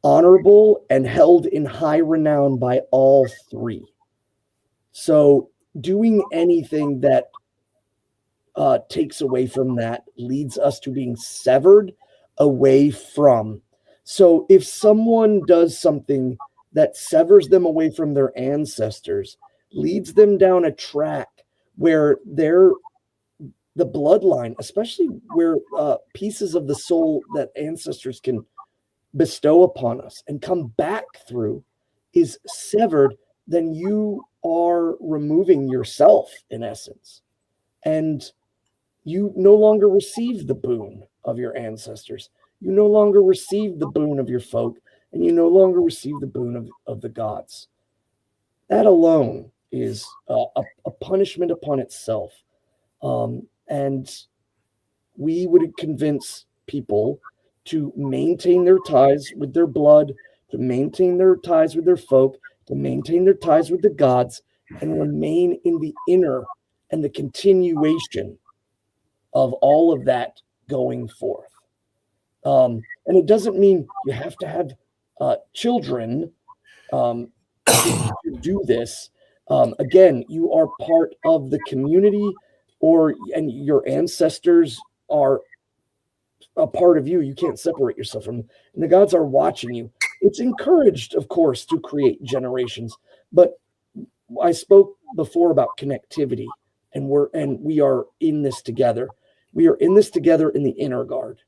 honorable and held in high renown by all 3. So doing anything that takes away from that leads us to being severed away from. So if someone does something that severs them away from their ancestors, leads them down a track where the bloodline, especially where pieces of the soul that ancestors can bestow upon us and come back through, is severed, then you are removing yourself in essence. And you no longer receive the boon of your ancestors. You no longer receive the boon of your folk, and you no longer receive the boon of the gods. That alone is a punishment upon itself. And we would convince people to maintain their ties with their blood, to maintain their ties with their folk, to maintain their ties with the gods, and remain in the inner and the continuation of all of that going forth. And it doesn't mean you have to have children to do this. Again, you are part of the community, and your ancestors are a part of you. You can't separate yourself from them. And the gods are watching you. It's encouraged, of course, to create generations. But I spoke before about connectivity, and we are in this together. We are in this together in the inner guard.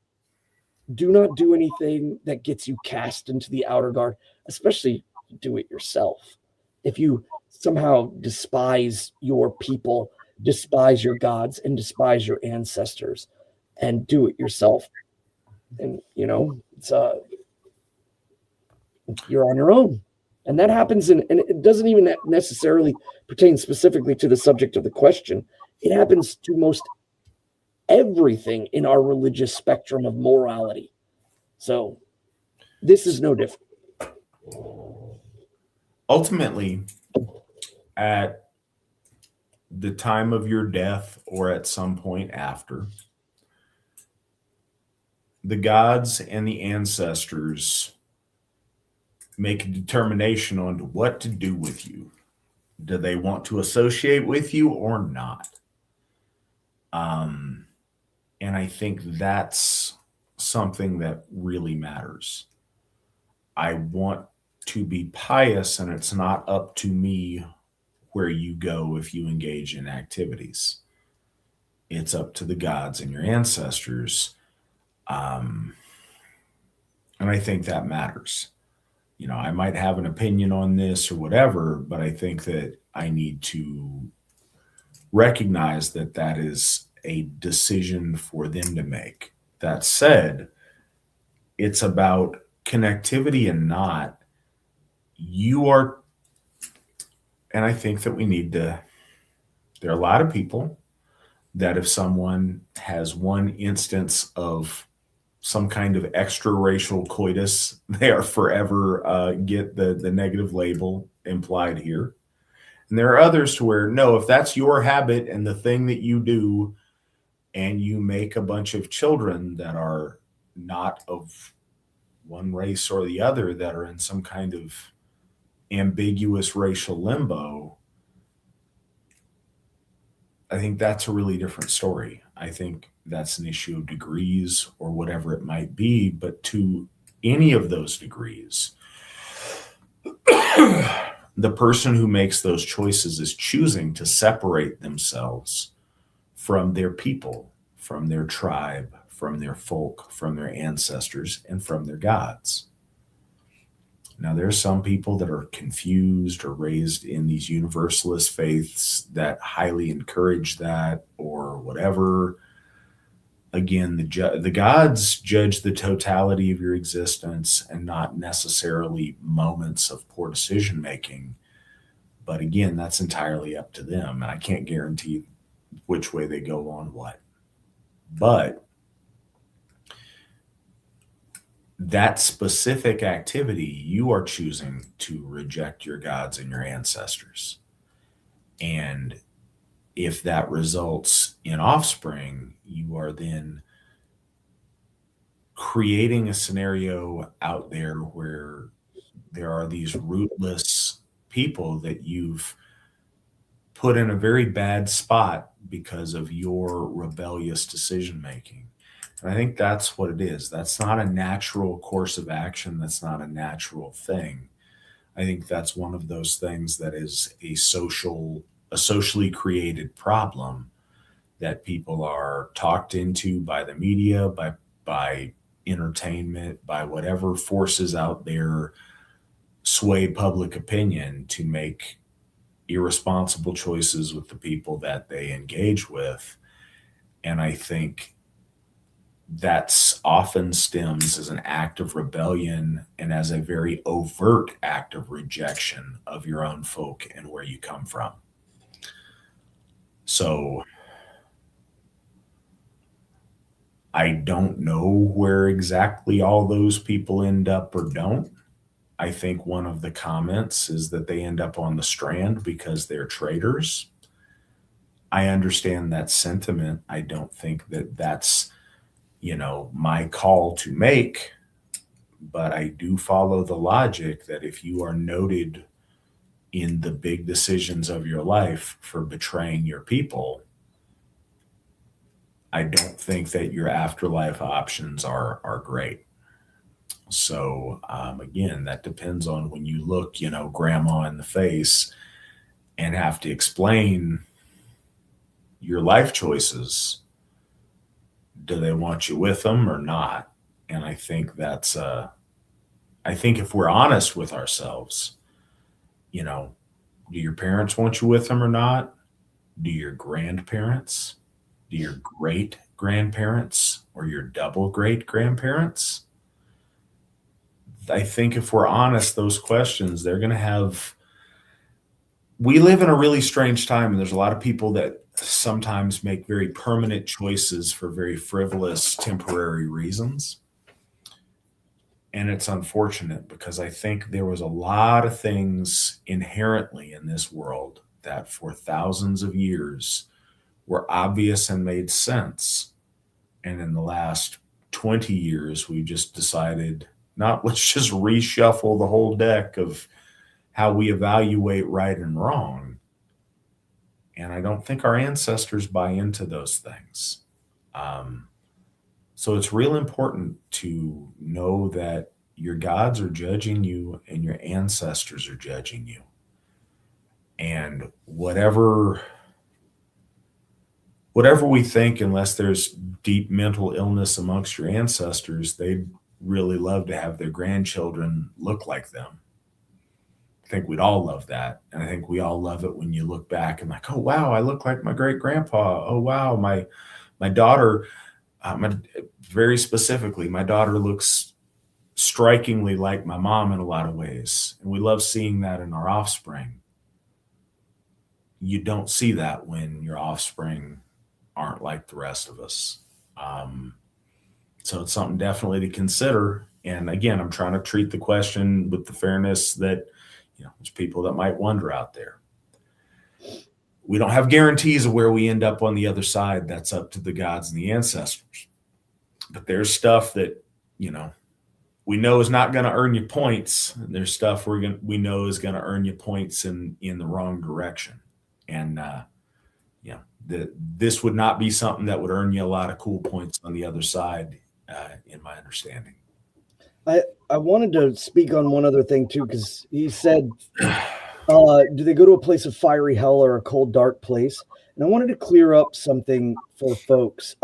Do not do anything that gets you cast into the outer guard, especially do it yourself. If you somehow despise your people, despise your gods, and despise your ancestors, and do it yourself, and it's you're on your own. And that happens and it doesn't even necessarily pertain specifically to the subject of the question. It happens to most everything in our religious spectrum of morality. So this is no different. Ultimately, at the time of your death or at some point after, the gods and the ancestors make a determination on what to do with you. Do they want to associate with you or not? And I think that's something that really matters. I want to be pious, and it's not up to me where you go if you engage in activities. It's up to the gods and your ancestors. And I think that matters. I might have an opinion on this or whatever, but I think that I need to recognize that that is a decision for them to make. That said, it's about connectivity and not you are. And I think that we need to, there are a lot of people that if someone has one instance of some kind of extra-racial coitus, they are forever get the negative label implied here. And there are others to where, no, if that's your habit and the thing that you do, and you make a bunch of children that are not of one race or the other, that are in some kind of ambiguous racial limbo, I think that's a really different story. I think that's an issue of degrees or whatever it might be, but to any of those degrees, the person who makes those choices is choosing to separate themselves from their people, from their tribe, from their folk, from their ancestors, and from their gods. Now, there's some people that are confused or raised in these universalist faiths that highly encourage that or whatever. Again, the gods judge the totality of your existence and not necessarily moments of poor decision making. But again, that's entirely up to them. And I can't guarantee which way they go on what. But that specific activity, you are choosing to reject your gods and your ancestors. And if that results in offspring, you are then creating a scenario out there where there are these rootless people that you've put in a very bad spot because of your rebellious decision making. And I think that's what it is. That's not a natural course of action. That's not a natural thing. I think that's one of those things that is a socially created problem that people are talked into by the media, by entertainment, by whatever forces out there sway public opinion to make irresponsible choices with the people that they engage with. And I think that's often stems as an act of rebellion and as a very overt act of rejection of your own folk and where you come from. So I don't know where exactly all those people end up or don't. I think one of the comments is that they end up on the strand because they're traitors. I understand that sentiment. I don't think that that's my call to make, but I do follow the logic that if you are noted in the big decisions of your life for betraying your people, I don't think that your afterlife options are great. So again, that depends on when you look, grandma in the face and have to explain your life choices. Do they want you with them or not? And I think that's, I think if we're honest with ourselves, do your parents want you with them or not? Do your grandparents? Do your great grandparents or your double great grandparents? I think if we're honest, those questions, they're going to have, we live in a really strange time, and there's a lot of people that sometimes make very permanent choices for very frivolous, temporary reasons. And it's unfortunate because I think there was a lot of things inherently in this world that for thousands of years were obvious and made sense. And in the last 20 years, we just decided, let's just reshuffle the whole deck of how we evaluate right and wrong. And I don't think our ancestors buy into those things. So it's real important to know that your gods are judging you and your ancestors are judging you. And whatever we think, unless there's deep mental illness amongst your ancestors, they'd really love to have their grandchildren look like them. I think we'd all love that. And I think we all love it when you look back and like, oh, wow, I look like my great grandpa. Oh, wow, my daughter, very specifically, my daughter looks strikingly like my mom in a lot of ways. And we love seeing that in our offspring. You don't see that when your offspring aren't like the rest of us. So it's something definitely to consider. And again, I'm trying to treat the question with the fairness that, there's people that might wonder out there. We don't have guarantees of where we end up on the other side. That's up to the gods and the ancestors. But there's stuff that, we know is not going to earn you points. And there's stuff we know is going to earn you points in the wrong direction. And, this would not be something that would earn you a lot of cool points on the other side, in my understanding. I wanted to speak on one other thing too, because he said Do they go to a place of fiery hell or a cold, dark place? And I wanted to clear up something for folks.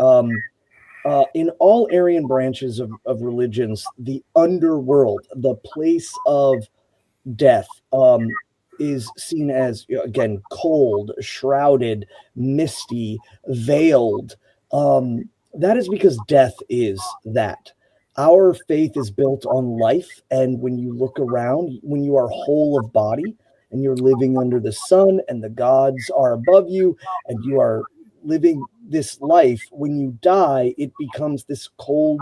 In all Aryan branches of religions, the underworld, the place of death, is seen as, again, cold, shrouded, misty, veiled. That is because death is that. Our faith is built on life. And when you look around, when you are whole of body and you're living under the sun and the gods are above you and you are living this life, when you die, it becomes this cold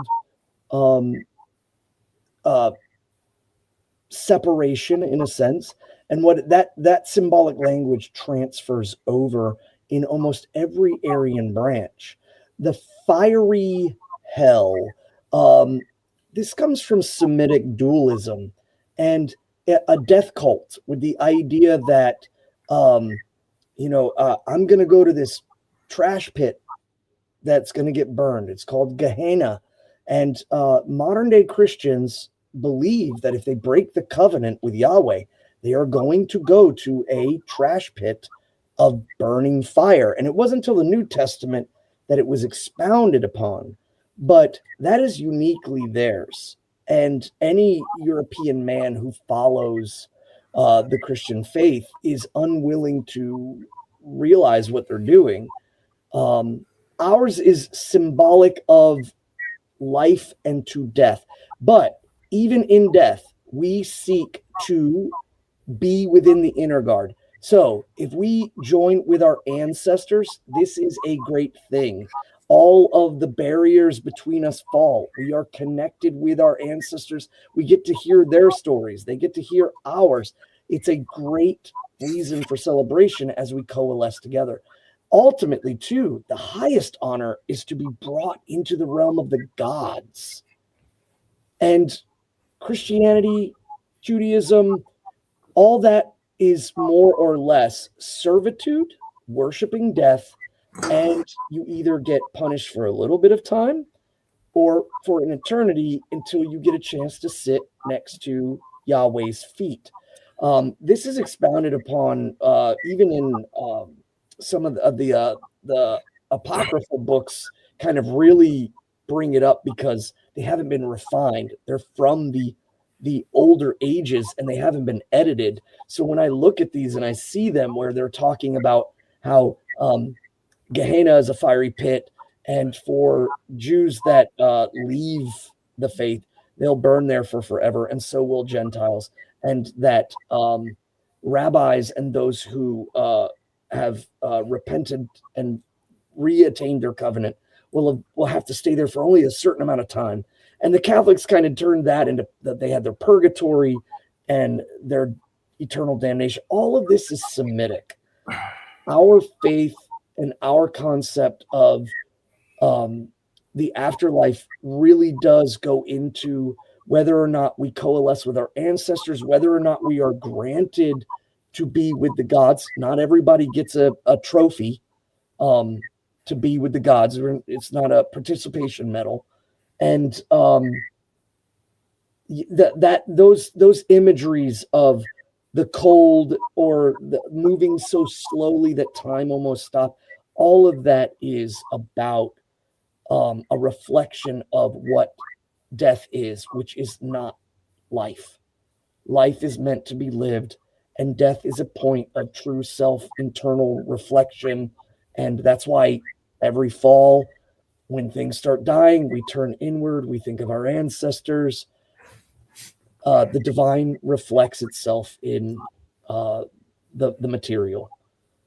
separation in a sense. And what that symbolic language transfers over in almost every Aryan branch. The fiery hell, this comes from Semitic dualism and a death cult with the idea that, I'm going to go to this trash pit that's going to get burned. It's called Gehenna. And modern day Christians believe that if they break the covenant with Yahweh, they are going to go to a trash pit of burning fire. And it wasn't until the New Testament that it was expounded upon, but that is uniquely theirs. And any European man who follows the Christian faith is unwilling to realize what they're doing. Ours is symbolic of life and to death. But even in death, we seek to be within the inner guard. So if we join with our ancestors, this is a great thing. All of the barriers between us fall. We are connected with our ancestors. We get to hear their stories. They get to hear ours. It's a great reason for celebration as we coalesce together. Ultimately, too, the highest honor is to be brought into the realm of the gods. And Christianity, Judaism, all that is more or less servitude, worshiping death, and you either get punished for a little bit of time or for an eternity until you get a chance to sit next to Yahweh's feet. This is expounded upon even in some of the apocryphal books kind of really bring it up because they haven't been refined. They're from the older ages and they haven't been edited. So when I look at these and I see them where they're talking about how Gehenna is a fiery pit, and for Jews that leave the faith, they'll burn there for forever, and so will Gentiles. And that rabbis and those who have repented and reattained their covenant will have to stay there for only a certain amount of time. And the Catholics kind of turned that into that they had their purgatory and their eternal damnation. All of this is Semitic. Our faith and our concept of the afterlife really does go into whether or not we coalesce with our ancestors, whether or not we are granted to be with the gods. Not everybody gets a trophy to be with the gods. It's not a participation medal. And those imageries of the cold or the moving so slowly that time almost stopped, all of that is about a reflection of what death is, which is not life. Life is meant to be lived, and death is a point of true self-internal reflection. And that's why every fall, when things start dying, we turn inward, we think of our ancestors. The divine reflects itself in the material.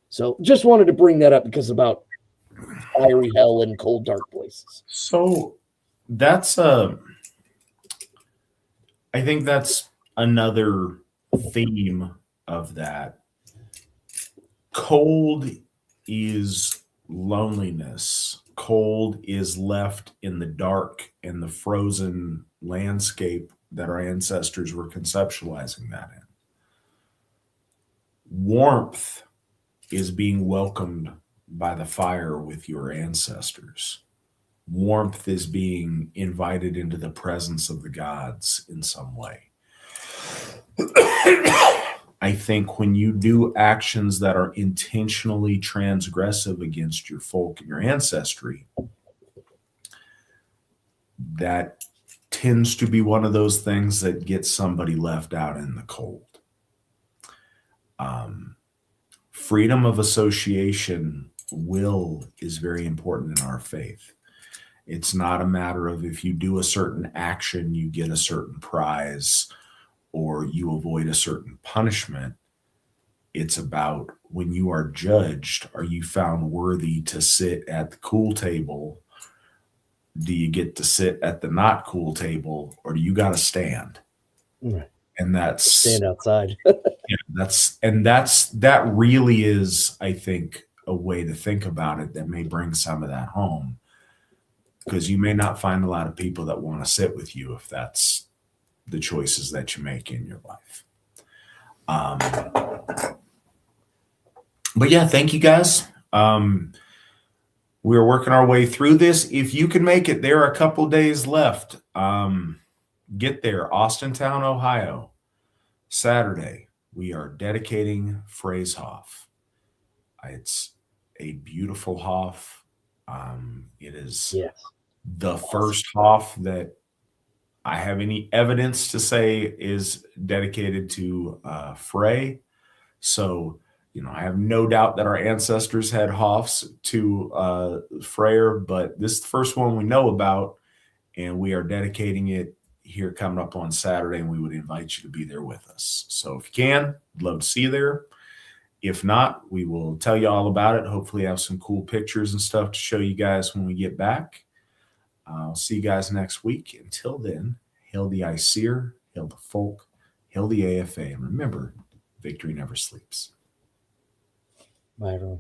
So just wanted to bring that up because about fiery hell and cold, dark places. So that's I think that's another theme of that. Cold is loneliness. Cold is left in the dark and the frozen landscape that our ancestors were conceptualizing that in. Warmth is being welcomed by the fire with your ancestors. Warmth is being invited into the presence of the gods in some way. I think when you do actions that are intentionally transgressive against your folk and your ancestry, that tends to be one of those things that gets somebody left out in the cold. Freedom of association is very important in our faith. It's not a matter of if you do a certain action, you get a certain prize or you avoid a certain punishment. It's about when you are judged, are you found worthy to sit at the cool table? Do you get to sit at the not cool table, or do you got to stand? Right. And that's Stand outside. that really is, I think, a way to think about it that may bring some of that home, because you may not find a lot of people that want to sit with you if that's the choices that you make in your life. But yeah, thank you guys. We're working our way through this. If you can make it, there are a couple days left. Get there, Austintown, Ohio, Saturday. We are dedicating Frey's Hof. It's a beautiful Hof. It is the first Hof that I have any evidence to say is dedicated to Frey. So, I have no doubt that our ancestors had Hofs to Freyr, but this is the first one we know about, and we are dedicating it here coming up on Saturday, and we would invite you to be there with us. So if you can, I'd love to see you there. If not, we will tell you all about it. Hopefully have some cool pictures and stuff to show you guys when we get back. I'll see you guys next week. Until then, hail the Aesir, hail the folk, hail the AFA, and remember, victory never sleeps. Bye, everyone.